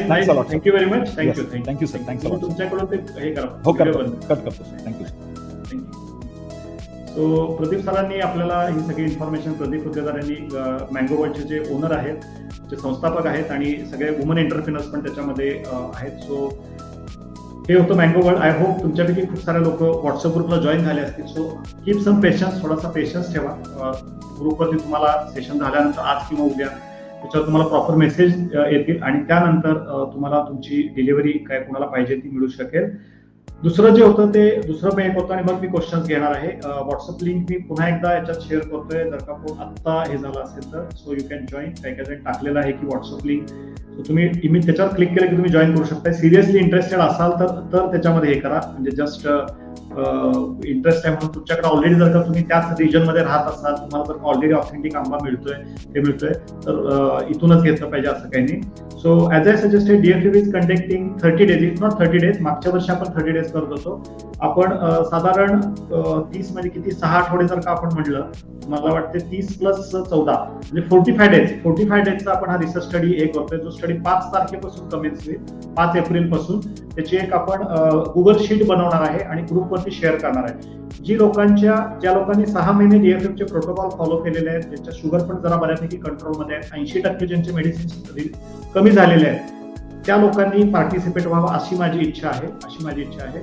thank you thank you very much. Thank you sir, thanks a lot. तुमच्याकडून ते हे करा, हो कट करतो sir. Thank you sir. Thank you. So Pradeep सरांनी आपल्याला ही सगळी इन्फॉर्मेशन, प्रदीप हुद्देदार यांनी मँगो वर्ल्डचे जे ओनर आहेत, जे संस्थापक आहेत आणि सगळे वुमन एंटरप्रिनर्स पण त्याच्यामध्ये आहेत. सो हे होतं मँगो वर्ल्ड. आय होप तुमच्यापैकी खूप सारे लोक व्हॉट्सअप ग्रुपला जॉईन झाले असतील. सो कीप सम पेशन्स, थोडासा पेशन्स ठेवा. ग्रुपवरती तुम्हाला सेशन झाल्यानंतर आज किंवा उद्या त्याच्यावर तुम्हाला प्रॉपर मेसेज येतील आणि त्यानंतर तुम्हाला तुमची डिलिव्हरी काय कोणाला पाहिजे ती मिळू शकेल. दुसरं जे होतं ते दुसरं एक होतं आणि मग मी क्वेश्चन्स घेणार आहे. व्हॉट्सअप लिंक मी पुन्हा एकदा याच्यात शेअर करतोय, जर का कोण आत्ता हे झालं असेल तर. So you can join. काही काही टाकलेलं आहे की व्हॉट्सअप लिंक, सो तुम्ही त्याच्यावर क्लिक केलं की तुम्ही जॉईन करू शकता. सिरियसली इंटरेस्टेड असाल तर त्याच्यामध्ये हे करा, म्हणजे जस्ट इंटरेस्ट आहे म्हणून तुमच्याकडे ऑलरेडी जर का तुम्ही त्याच रिजन मध्ये राहत असाल, तुम्हाला जर का ऑलरेडी ऑथेंटिक आंबा मिळतोय तर इथूनच घेतलं पाहिजे असं काही नाही. So as I suggested, DFF is conducting 30 days, if not 30 days. मागच्या वर्षी आपण 30 days करत होतो. आपण साधारण 30 म्हणजे किती 6 आठवडे जर का आपण म्हटलं, मला वाटते 30 + 14 म्हणजे 45 days आपण हा रिसर्च स्टडी हे करतोय. जो स्टडी 5 तारखेपासून कमेंट्स होईल, 5 एप्रिल पासून. त्याची एक आपण गुगल शीट बनवणार आहे आणि ग्रुपवरती शेअर करणार आहे. ज्या लोकांनी 6 महिने डीएफएफ चे प्रोटोकॉल फॉलो केलेले आहेत, ज्यांच्या शुगर पण जरा बऱ्यापैकी कंट्रोलमध्ये आहे, 80% ज्यांचे मेडिसिन कमी झालेले आहेत, त्या लोकांनी पार्टिसिपेट व्हावं अशी माझी इच्छा आहे.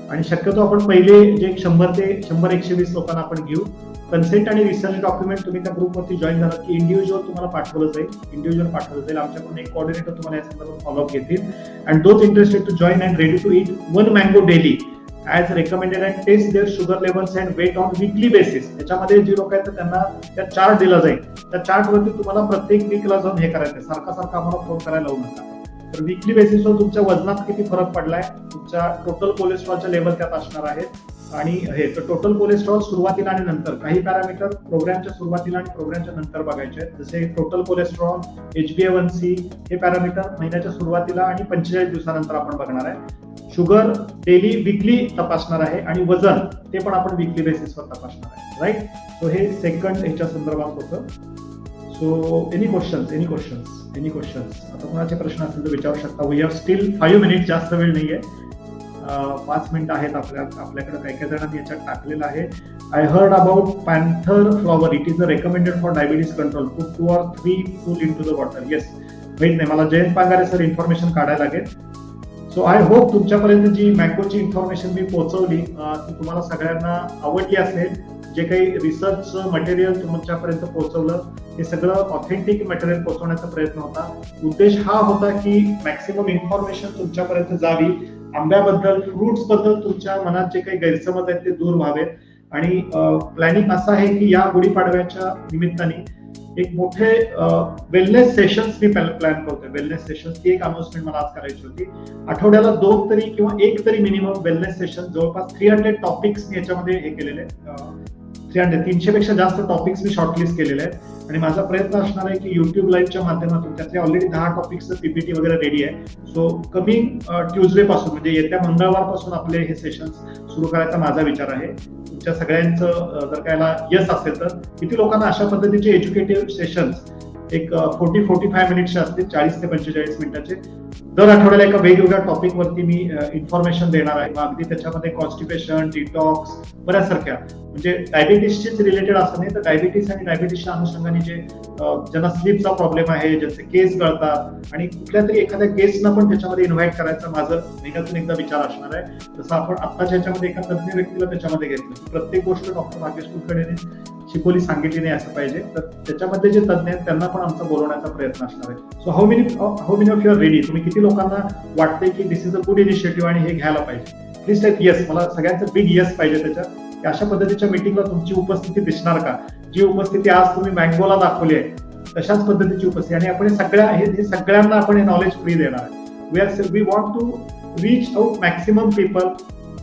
आणि शक्यतो आपण पहिले जे 100 ते 120 लोकांना आपण घेऊ. कन्सेंट आणि रिसर्च डॉक्युमेंट तुम्ही त्या ग्रुपवरती जॉईन झालात की इंडिव्हिज्युअल तुम्हाला पाठवलं जाईल. आमच्याकडून एक कोऑर्डिनेटर तुम्हाला या संदर्भात फॉलोअप घेतील. And those interested to join and ready to eat 1 mango daily as recommended and test their sugar levels and weight on weekly basis. याच्यामध्ये जी लोक आहेत त्यांना त्या चार्ट दिला जाईल. त्या चार्टवरती तुम्हाला प्रत्येक वीकला जाऊन हे करायचं, सारखा आम्हाला फोन करायला लावू नका. तर वीकली बेसिसवर तुमच्या वजनात किती फरक पडलाय, तुमच्या टोटल कोलेस्ट्रॉलच्या लेवल त्यात असणार आहेत. आणि हे तर टोटल कोलेस्ट्रॉल सुरुवातीला आणि नंतर, काही पॅरामीटर प्रोग्रामच्या सुरुवातीला आणि प्रोग्रामच्या नंतर बघायचे आहेत. जसे टोटल कोलेस्ट्रॉल, HbA1c हे पॅरामीटर महिन्याच्या सुरुवातीला आणि 45 दिवसानंतर आपण बघणार आहे. शुगर डेली वीकली तपासणार आहे आणि वजन ते पण आपण वीकली बेसिसवर तपासणार आहे. राईट. सो हे सेकंड ह्याच्या संदर्भात होतं. सो एनी क्वेश्चन्स आता कोणाचे प्रश्न असतील तर विचारू शकता. वी हॅव स्टील 5 minutes, जास्त वेळ नाहीये, 5 मिनिटं आहेत आपल्याकडे. काही जणांनी याच्यात टाकलेलं आहे. I heard about panther flower, it is recommended for diabetes control, put 2 or 3 full into the water. Yes, माहित नाही मला, जयंत पांगारे सर इन्फॉर्मेशन काढायला लागेल. सो आय होप तुमच्यापर्यंत जी मँगोची इन्फॉर्मेशन मी पोहोचवली ती तुम्हाला सगळ्यांना आवडली असेल. जे काही रिसर्च मटेरियल तुमच्यापर्यंत पोहोचवलं हे सगळं ऑथेंटिक मटेरियल पोहोचवण्याचा प्रयत्न होता. उद्देश हा होता की मॅक्सिमम इन्फॉर्मेशन तुमच्यापर्यंत जावी. आंब्याबद्दल, फ्रुट्स बद्दल तुमच्या मनात जे काही गैरसमज आहेत ते दूर व्हावेत. आणि प्लॅनिंग असं आहे की या गुढीपाडव्याच्या निमित्ताने एक मोठे वेलनेस सेशन्स मी प्लॅन करतोय. वेलनेस सेशन्स ती एक अनाउन्समेंट मला आज करायची होती. आठवड्याला 2 तरी किंवा 1 तरी मिनिमम वेलनेस सेशन, जवळपास 300 टॉपिक्स मी याच्यामध्ये हे केलेले आहेत. 300 पेक्षा जास्त टॉपिक्स मी शॉर्टलिस्ट केलेले आहेत. आणि माझा प्रयत्न असणार आहे की युट्यूब लाईव्हच्या माध्यमातून त्यातले ऑलरेडी 10 टॉपिक्सचं PPT वगैरे रेडी आहे. सो कमिंग ट्युजडे पासून म्हणजे येत्या मंगळवारपासून आपले हे सेशन्स सुरू करायचा माझा विचार आहे. तुमच्या सगळ्यांचं जर का याला यस असेल तर किती लोकांना अशा पद्धतीचे एज्युकेटिव्ह सेशन्स एक 40-45 मिनिट्सचे असतील, 40 ते 45 मिनिटाचे, दर आठवड्याला एका वेगवेगळ्या टॉपिक वरती मी इन्फॉर्मेशन देणार आहे. अगदी त्याच्यामध्ये कॉन्स्टिपेशन, डिटॉक्स, बऱ्याचसारख्या म्हणजे डायबिटीसशीच रिलेटेड असं नाही तर डायबिटीस आणि डायबिटीसच्या अनुषंगाने जे ज्यांना स्लीपचा प्रॉब्लेम आहे, ज्यांचे केस गळतात आणि कुठल्या तरी एखाद्या गेस्टना पण त्याच्यामध्ये इन्व्हाइट करायचं माझं महिन्यातून एकदा विचार असणार आहे. जसं आपण आत्ताच्या ह्याच्यामध्ये एका तज्ञ व्यक्तीला त्याच्यामध्ये घेतलं, प्रत्येक गोष्ट डॉक्टर भाग्येश कुलकर्णीने शिकवली सांगितली नाही असं पाहिजे. तर त्याच्यामध्ये जे तज्ञ आहेत त्यांना पण आमचा बोलवण्याचा प्रयत्न असणार आहे. So how many of you are ready? तुम्ही किती लोकांना वाटतंय की this is a good initiative आणि हे घ्यायला पाहिजे? Please type yes. मला सगळ्यांचं बिग येस पाहिजे त्याच्यात की अशा पद्धतीच्या मीटिंगला तुमची उपस्थिती दिसणार का? जी उपस्थिती आज तुम्ही मँगोला दाखवली आहे तशाच पद्धतीची उपस्थिती आणि आपण हे सगळ्यांना आपण हे नॉलेज फ्री देणार आहे. We want to reach out maximum people.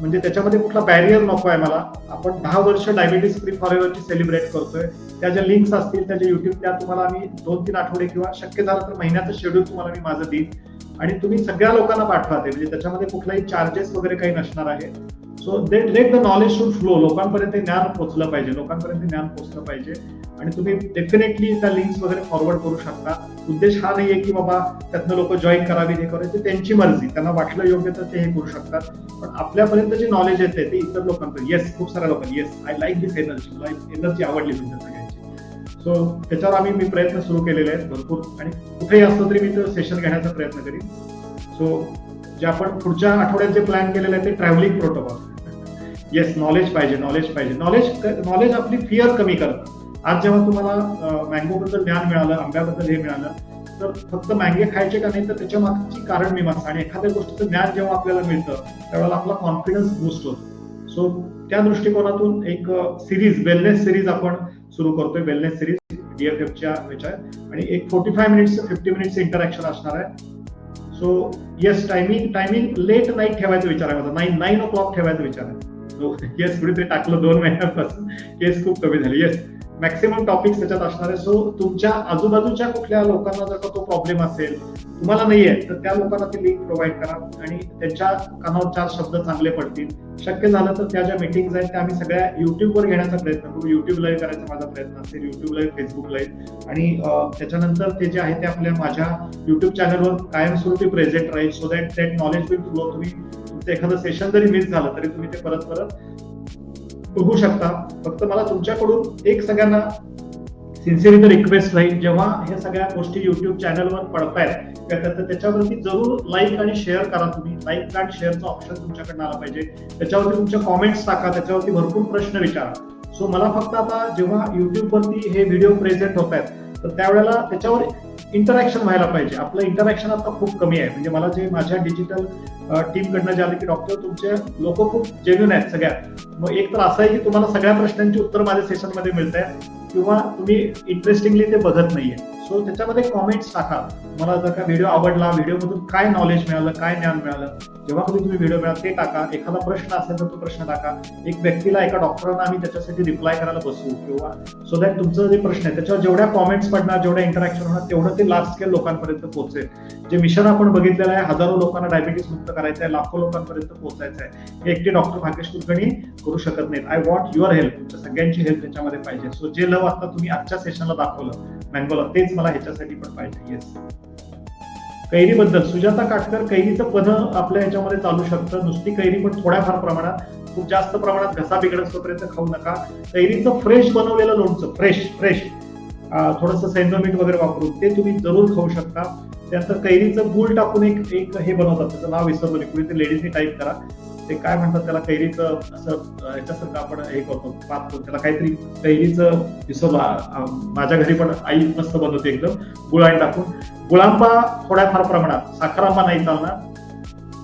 म्हणजे त्याच्यामध्ये कुठला बॅरियर नको आहे मला. आपण 10 वर्ष डायबिटीस फ्री फॉरएव्हरची सेलिब्रेट करतोय. त्या ज्या लिंक्स असतील त्या ज्या युट्यूब त्या तुम्हाला आम्ही 2-3 आठवडे किंवा शक्य झालं तर महिन्याचं शेड्यूल तुम्हाला मी माझं देईन आणि तुम्ही सगळ्या लोकांना पाठवा ते. म्हणजे त्याच्यामध्ये कुठलाही चार्जेस वगैरे काही नसणार आहे. So let the knowledge should flow. लोकांपर्यंत ज्ञान पोहोचलं पाहिजे, लोकांपर्यंत ज्ञान पोहोचलं पाहिजे आणि तुम्ही डेफिनेटली त्या लिंक्स वगैरे फॉरवर्ड करू शकता. उद्देश हा नाहीये की बाबा त्यातनं लोक जॉईन करावी, हे करायचे त्यांची मर्जी, त्यांना वाटलं योग्य तर ते हे करू शकतात. पण आपल्यापर्यंत जे नॉलेज येते ते इतर लोकांपर्यंत. येस, खूप साऱ्या लोकांना yes, I like this energy. मला एनर्जी आवडली तुमच्या सगळ्यांची. सो त्याच्यावर मी प्रयत्न सुरू केलेले आहेत भरपूर आणि कुठेही असलं तरी मी तो सेशन घेण्याचा प्रयत्न करीन. सो जे आपण पुढच्या आठवड्यात जे प्लॅन केलेलं आहे ते ट्रॅव्हलिंग प्रोटोकॉल. येस, नॉलेज पाहिजे, नॉलेज पाहिजे. नॉलेज आपली फिअर कमी करतं. आज जेव्हा तुम्हाला मँगो बद्दल ज्ञान मिळालं, आंब्याबद्दल हे मिळालं, तर फक्त मँगे खायचे का नाही तर त्याच्या मागची कारण मीमांसा आणि एखाद्या गोष्टीचं ज्ञान जेव्हा आपल्याला मिळतं त्यावेळेला आपला कॉन्फिडन्स बूस्ट होतो. सो त्या दृष्टिकोनातून एक सिरीज, वेलनेस सिरीज आपण सुरू करतोय. वेलनेस सिरीज DFFच्या ह्याच्यात आणि एक 45 मिनिट्स 50 मिनिट्स इंटरॅक्शन असणार आहे. So yes, timing late night ठेवायचा विचार आहे माझा. 9 o'clock ठेवायचा विचार आहे. येस, कुठेतरी टाकलं 2 महिन्यापासून केस खूप कमी झाले. येस, मॅक्सिमम टॉपिक्स त्याच्यात असणार आहे. सो तुमच्या आजूबाजूच्या कुठल्या लोकांना जर का तो प्रॉब्लेम असेल, तुम्हाला नाहीये, तर त्या लोकांना ती लिंक प्रोव्हाइड करा आणि त्यांच्या कानावर 4 शब्द चांगले पडतील. शक्य झालं तर त्या ज्या मीटिंग्स आहेत त्या आम्ही सगळ्या युट्यूबवर घेण्याचा प्रयत्न करू. युट्यूब लाईव्ह करायचा माझा प्रयत्न असेल, युट्यूब लाईव्ह, फेसबुक लाईव्ह आणि त्याच्यानंतर ते जे आहे ते आपल्या माझ्या युट्यूब चॅनलवर कायमस्वरूपी प्रेझेंट राहील. So that knowledge will flow. तुम्ही तुमचं एखादं सेशन जरी मिस झालं तरी तुम्ही ते परत बघू शकता. फक्त मला तुमच्याकडून एक सगळ्यांना सिन्सिअरली रिक्वेस्ट राहील, जेव्हा हे सगळ्या गोष्टी युट्यूब चॅनलवर पडतायत तर त्याच्यावरती जरूर लाईक आणि शेअर करा. तुम्ही लाईक आणि शेअरचा ऑप्शन तुमच्याकडनं आला पाहिजे. त्याच्यावरती तुमच्या कॉमेंट्स टाका, त्याच्यावरती भरपूर प्रश्न विचारा. सो मला फक्त आता जेव्हा युट्यूबवरती हे व्हिडिओ प्रेझेंट होत आहेत तर त्यावेळेला त्याच्यावर इंटरॅक्शन व्हायला पाहिजे. आपलं इंटरॅक्शन आता खूप कमी आहे. म्हणजे मला जे माझ्या डिजिटल टीम कडनं जे आले की डॉक्टर तुमचे लोक खूप जेन्युइन आहेत सगळ्या. मग एक तर असं आहे की तुम्हाला सगळ्या प्रश्नांची उत्तर माझ्या सेशन मध्ये मिळत आहे किंवा तुम्ही इंटरेस्टिंगली ते बघत नाहीये. सो त्याच्यामध्ये कॉमेंट्स टाका. मला जर का व्हिडिओ आवडला, व्हिडिओमधून काय नॉलेज मिळालं, काय ज्ञान मिळालं, जेव्हा कधी तुम्ही व्हिडिओ मिळाला ते टाका. एखादा प्रश्न असेल तर तो प्रश्न टाका. एक व्यक्तीला, एका डॉक्टरांना आम्ही त्याच्यासाठी रिप्लाय करायला बसू किंवा सो दॅट तुमचं जे प्रश्न आहे त्याच्यावर जेवढ्या कॉमेंट्स पडणार, जेवढ्या इंटरॅक्शन होणार तेवढं ते लार्ज स्केल लोकांपर्यंत पोहोचेल. जे मिशन आपण बघितलेलं आहे, हजारो लोकांना डायबिटीस मुक्त करायचं आहे, लाखो लोकांपर्यंत पोहोचायचं आहे, हे एकटे डॉक्टर भाग्येश कुलकर्णी करू शकत नाहीत. I want your help. तुमच्या सगळ्यांची हेल्प त्याच्यामध्ये पाहिजे. सो जे लव आता तुम्ही आजच्या सेशनला दाखवलं मँगोला, तेच मला ह्याच्यासाठी पण पाहिजे. येस, कैरीबद्दल सुजाता काटकर, कैरीचं पद आपल्या ह्याच्यामध्ये चालू शकतं. नुसती कैरी पण थोड्याफार प्रमाणात, खूप जास्त प्रमाणात घसा बिघडतोपर्यंत खाऊ नका. कैरीचं फ्रेश बनवलेलं लोणचं, फ्रेश थोडंसं सैंधव मीठ वगैरे वापरून ते तुम्ही जरूर खाऊ शकता. त्यानंतर कैरीचं गूळ टाकून एक हे बनवतात, त्याचं नाव विसरलो, कुणी ते लेडीजने टाईप करा. ते काय म्हणतात त्याला, कैरीचं असं याच्यासारखं आपण हे करतो पात, त्याला काहीतरी कैरीचं विसरलं. माझ्या घरी पण आई मस्त बनवते एकदम गुळाने टाकून. गुळांबा थोड्याफार प्रमाणात, साखर आंबा नाही चालणार,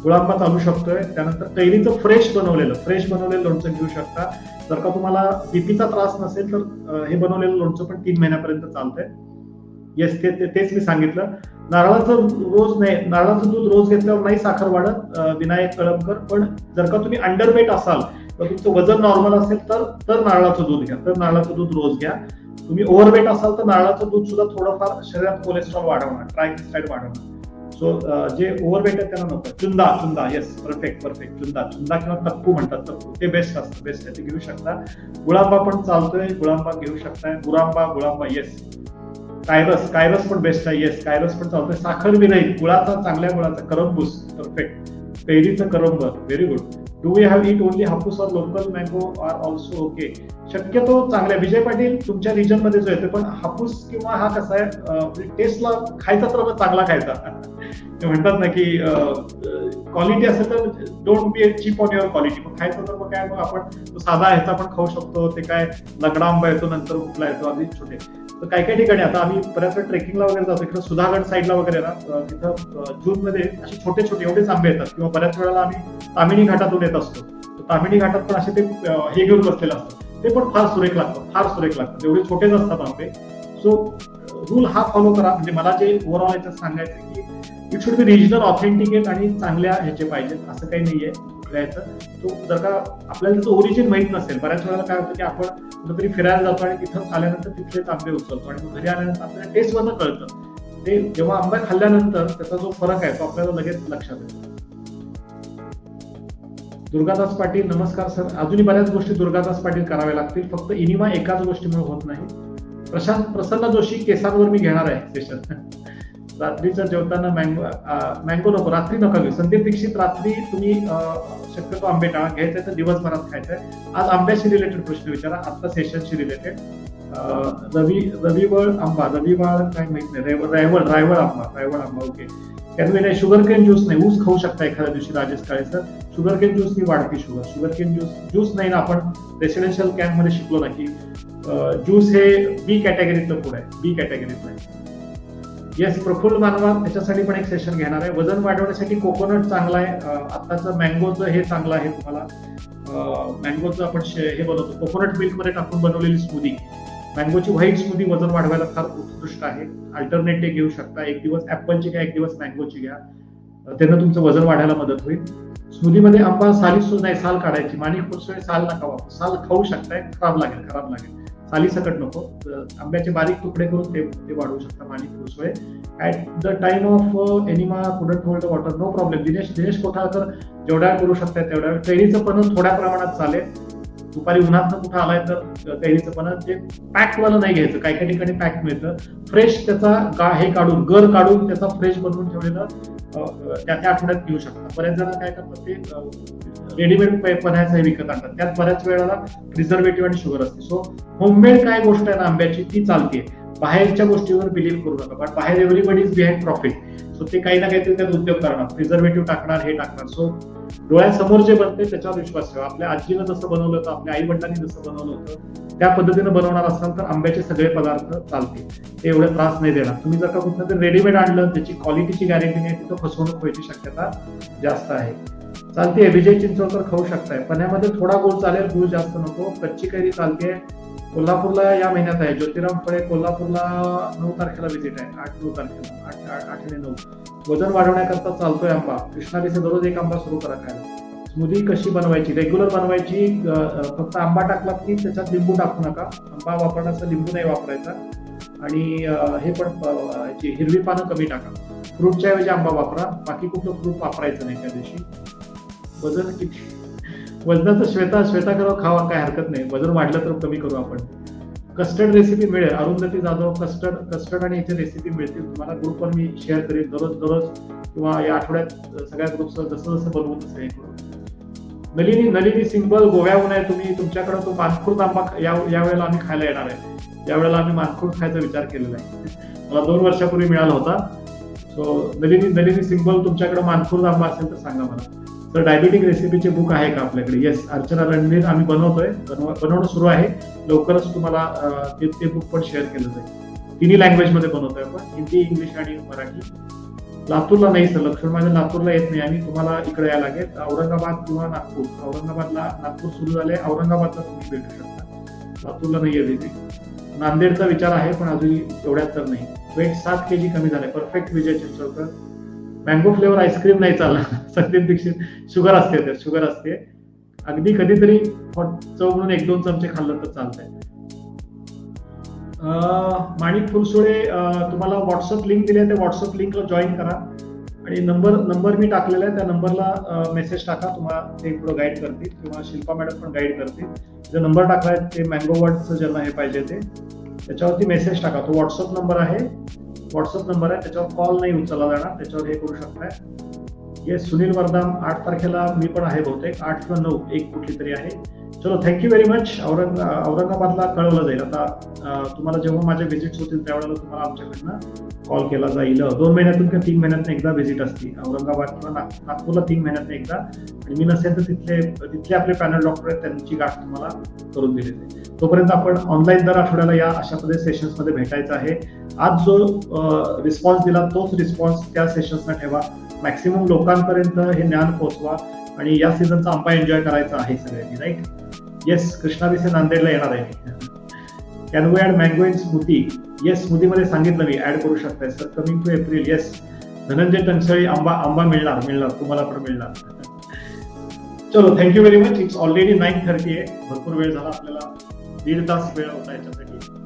गुळांबा चालू शकतोय. त्यानंतर कैरीचं फ्रेश बनवलेलं लोणचं घेऊ शकता. जर का तुम्हाला बीपीचा त्रास नसेल तर हे बनवलेलं लोणचं पण 3 महिन्यापर्यंत चालतंय. येस, तेच मी सांगितलं. नारळाचं दूध रोज घेतल्यावर नाही साखर वाढत, विनायक कळमकर. पण जर का तुम्ही अंडरवेट असाल तर तुमचं वजन नॉर्मल असेल तर नारळाचं दूध घ्या. तर नारळाचं दूध रोज घ्या. तुम्ही ओव्हरवेट असाल तर नारळाचं दूध सुद्धा थोडंफार शरीरात कोलेस्ट्रॉल वाढवणार, ट्रायग्लिसराईड वाढवणार. सो जे ओव्हरवेट आहे त्यांना नको. चुंदा, येस, परफेक्ट. चुंदा किंवा तक्कू म्हणतात, तक्कू ते बेस्ट असतं, बेस्ट आहे, ते घेऊ शकता. गुळांबा पण चालतोय, गुळांबा घेऊ शकताय. गुळांबा, येस. कायरस पण बेस्ट आहे. येस, कायरस पण चालतोय. साखर विरहित गुळाचा, चांगल्या गुळाचा करंबूस, परफेक्ट. पेरीचं करंब, very good. Do we have it only Hapus or local mango are also okay? शक्यतो चांगल्या. विजय पाटील तुमच्या रिजन मध्ये जो येतो, पण हापूस किंवा हा कसा आहे, टेस्टला खायचा तर चांगला खायचा. ते म्हणतात ना की क्वालिटी असेल तर don't be cheap on your quality. मग खायचं तर मग काय, मग आपण तो साधा ह्याचा पण खाऊ शकतो. ते काय लंगडा आंबा येतो, नंतर कुठला येतो, आधी छोटे. तर काही काही ठिकाणी आता आम्ही बऱ्याच वेळ ट्रेकिंगला वगैरे जातो, इकडे सुधागड साईडला वगैरे ना, तिथं जून मध्ये असे छोटे छोटे एवढेच आंबे येतात. किंवा बऱ्याच वेळेला आम्ही तामिनी घाटातून येत असतो, तर तामिनी घाटात पण असे ते हे घेऊन बसलेले असतात. ते पण फार सुरेख लागतात. एवढे छोटेच असतात आंबे. सो रूल हा फॉलो करा. म्हणजे मला जे ओव्हरऑल याच्यात सांगायचं की it should be regional, authenticate आणि चांगल्या ह्याचे पाहिजेत. असं काही नाहीये द्यायचं. तो जर का आपल्याला त्याचं ओरिजिन माहित नसेल, बऱ्याच वेळेला काय होतं की आपण कुठेतरी फिरायला जातो आणि तिथं आल्यानंतर तिथलेच आंबे उचलतो आणि घरी आल्यानंतर आपल्याला टेस्ट वरनं कळतं. ते जेव्हा आंबा खाल्ल्यानंतर त्याचा जो फरक आहे तो आपल्याला लगेच लक्षात येतो. दुर्गादास पाटील, नमस्कार सर. अजूनही बऱ्याच गोष्टी दुर्गादास पाटील कराव्या लागतील. फक्त इनिमा एकाच गोष्टीमुळे होत नाही. प्रसन्न जोशी, केसांवर मी घेणार आहे सेशन. रात्रीचं जेवताना मँगो नको, रात्री नका घेऊ. संदीप दीक्षित, रात्री तुम्ही शक्यतो आंबे टाळा. घ्यायचंय तर दिवसभरात खायचंय. आज आंब्याशी रिलेटेड प्रश्न विचारा, आता सेशनशी रिलेटेड. रविवाळ काय माहित नाही. रायवळ आंबा ओके. कॅन नाही, शुगर केन ज्यूस नाही. ऊस खाऊ शकता एखाद्या दिवशी, राजेश काळे सर. शुगर केन ज्यूस नी वाढती शुगर केन ज्यूस नाही ना. आपण रेसिडेन्शियल कॅम्प मध्ये शिकलो ना की ज्यूस हे बी कॅटेगरीतलं फूड आहे, बी कॅटेगरीतलं आहे. येस, प्रफुल्ल मानवा, त्याच्यासाठी पण एक सेशन घेणार आहे. वजन वाढवण्यासाठी कोकोनट चांगला आहे. आताचं मँगोचं हे चांगलं आहे तुम्हाला. मँगोचं आपण हे बनवतो, कोकोनट मिल्क मध्ये टाकून बनवलेली स्मूदी, मँगोची व्हाईट स्मूदी वजन वाढवायला फार उत्कृष्ट आहे. अल्टरनेटिव्ह घेऊ शकता. एक दिवस ऍपलची घ्या, एक दिवस मँगोची घ्या. त्यानं तुमचं वजन वाढायला मदत होईल. स्मूदीमध्ये आंबा नाही, साल काढायची. माणिक फुलसुळे साल नका वापरू. साल खाऊ शकताय, खराब लागेल. साली सकट नको. आंब्याचे बारीक तुकडे करून ते वाढवू शकता Manik Phulsule. At the time of enema couldn't hold water, no problem. Dinesh Kothalkar, जेवढ्या करू शकताय तेवढ्या. कैरीचं पण थोड्या प्रमाणात चालेल. दुपारी उन्हात कुठं आलाय तर कैरीचं पण ते पॅक वाला नाही घ्यायचं. काही काही ठिकाणी पॅक मिळतं. फ्रेश त्याचा हे काढून, गर काढून त्याचा फ्रेश बनवून ठेवलेलं त्या आठवड्यात घेऊ शकता. बऱ्याच जण काय करतात, ते रेडीमेड पन्ह्याचं हे विकत आणतात. त्यात बऱ्याच वेळेला प्रिझर्वेटिव्ह आणि शुगर असते. सो होममेड काय गोष्ट आहे ना आंब्याची, ती चालते. बाहेरच्या गोष्टीवर बिलीव्ह करू नका. बट बाहेर everybody is behind profit. So ते काही ना काहीतरी त्यात उद्योग करणार, प्रिझर्वेटिव्ह टाकणार, हे टाकणार. सो डोळ्यासमोर जे बनते त्याच्यावर विश्वास ठेवा. आपल्या आजीनं जसं बनवलं होतं, आपल्या आई वडिलांनी जसं बनवलं होतं, त्या पद्धतीनं बनवणार असाल तर आंब्याचे सगळे पदार्थ चालतील. ते एवढे त्रास नाही देणार. तुम्ही जर का कुठलं तरी रेडीमेड आणलं, त्याची क्वालिटीची गॅरंटी नाही, तिथं फसवणूक व्हायची शक्यता जास्त आहे. चालते. विजय चिंचवकर, खाऊ शकताय. पण्यामध्ये थोडा गुळ चालेल, गुळ जास्त नको. कच्ची कैरी चालते. कोल्हापूरला या महिन्यात आहे. ज्योतिराम फळे, कोल्हापूरला 9 तारखेला व्हिजिट आहे. 8-9 तारखेला, 8 आणि 9. वजन वाढवण्याकरता चालतोय आंबा. कृष्णा दिसे, दररोज एक आंबा सुरू करा खायला. स्मूदी कशी बनवायची? रेग्युलर बनवायची. फक्त आंबा टाकला की त्याच्यात लिंबू टाकू नका. आंबा वापरण्याचा लिंबू नाही वापरायचा. आणि हे पण हिरवी पानं कमी टाका. फ्रूटच्या ऐवजी आंबा वापरा. बाकी कुठलं फ्रूट वापरायचं नाही त्या दिवशी. वजन किती? वजनाचं श्वेता करा, खावा, काय हरकत नाही. वजन वाढलं तर कमी करू आपण. कस्टर्ड रेसिपी मिळेल. अरुंधती जाधव, कस्टर्ड आणि याची रेसिपी मिळतील तुम्हाला. ग्रुपवर मी शेअर करेन दररोज किंवा या आठवड्यात सगळ्या ग्रुप्सवर जसं बनवून तसं हे करू. नलिनी सिंबल, गोव्याहून आहे तुम्ही. तुमच्याकडे तो मानखुर्द आंबा यावेळेला आम्ही खायला येणार आहे. यावेळेला आम्ही मानखुर्द खायचा विचार केलेला आहे. मला 2 वर्षापूर्वी मिळाला होता. सो नलिनी सिंबल, तुमच्याकडे मानखुर्द आंबा असेल तर सांगा मला. तर डायबिटिक रेसिपीचे बुक आहे का आपल्याकडे? येस, अर्चना रणवीर, आम्ही बनवणं सुरू आहे. लवकरच तुम्हाला ते बुक पण शेअर केलं जाईल. 3 लँग्वेजमध्ये बनवतोय आपण, हिंदी, इंग्लिश आणि मराठी. लातूरला नाही सर, लक्ष्मण माझ्या लातूरला येत नाही आणि तुम्हाला इकडे यायला लागेल. औरंगाबाद किंवा नागपूर. नागपूर सुरू झाले, औरंगाबादला तुम्ही भेटू शकता. लातूरला नाही आहे विजिट. नांदेडचा विचार आहे पण अजून एवढ्यात तर नाही. वेट 7 kg कमी झाले. परफेक्ट. विजय चिंचवकर, मँगो फ्लेवर आईस्क्रीम नाही चालला. संदीप दीक्षित, शुगर असते त्यात, शुगर असते. अगदी कधीतरी चव म्हणून 1-2 चमचे खाल्लं तर चालतंय. माणिक फुलसुळे, तुम्हाला व्हॉट्सअप लिंक दिली आहे, त्या व्हॉट्सअप लिंकला जॉईन करा आणि नंबर मी टाकलेला आहे, त्या नंबरला मेसेज टाका. तुम्हाला ते पुढे गाईड करतील किंवा शिल्पा मॅडम पण गाईड करतील. जो नंबर टाकलाय ते मँगो वर्डचं ज्यांना हे पाहिजे ते त्याच्यावरती मेसेज टाका. तो व्हॉट्सअप नंबर आहे, त्याच्यावर कॉल नाही उचलला जाणार, त्याच्यावर हे करू शकताय. येस, सुनील वर्धाम 8 तारखेला मी पण आहे बहुतेक, 8 किंवा 9 एक कुठली तरी आहे. चलो, थँक्यू व्हेरी मच. औरंगाबादला कळवलं जाईल. आता तुम्हाला जेव्हा माझे व्हिजिट्स होतील त्यावेळेला तुम्हाला आमच्याकडनं कॉल केला जाईल. 2 महिन्यातून किंवा 3 महिन्यातून एकदा व्हिजिट असते औरंगाबाद किंवा नागपूरला, 3 महिन्यातून एकदा. आणि मी नसेल तर तिथले आपले पॅनल डॉक्टर आहेत, त्यांची गाठ तुम्हाला करून दिली जाईल. तोपर्यंत आपण ऑनलाईन दर आठवड्याला या अशा सेशन्स मध्ये भेटायचं आहे. आज जो रिस्पॉन्स दिला तोच रिस्पॉन्स त्या सेशन्सना ठेवा. मॅक्सिमम लोकांपर्यंत हे ज्ञान पोहोचवा आणि या सीझनचा आंबा एन्जॉय करायचा आहे सगळ्यांनी, राईट? येस, कृष्णा विसे नांदेडला येणार आहे. Can we add mango in smoothie? Yes, स्मूथीमध्ये सांगितलं मी, ऍड करू शकताय sir. Coming to April. Yes, Dhananjay Tanksali, आंबा मिळणार, तुम्हाला पण मिळणार. चलो, thank you very much. It's already 9:30 आहे. भरपूर वेळ झाला आपल्याला, 1.5 तास वेळ होता याच्यासाठी.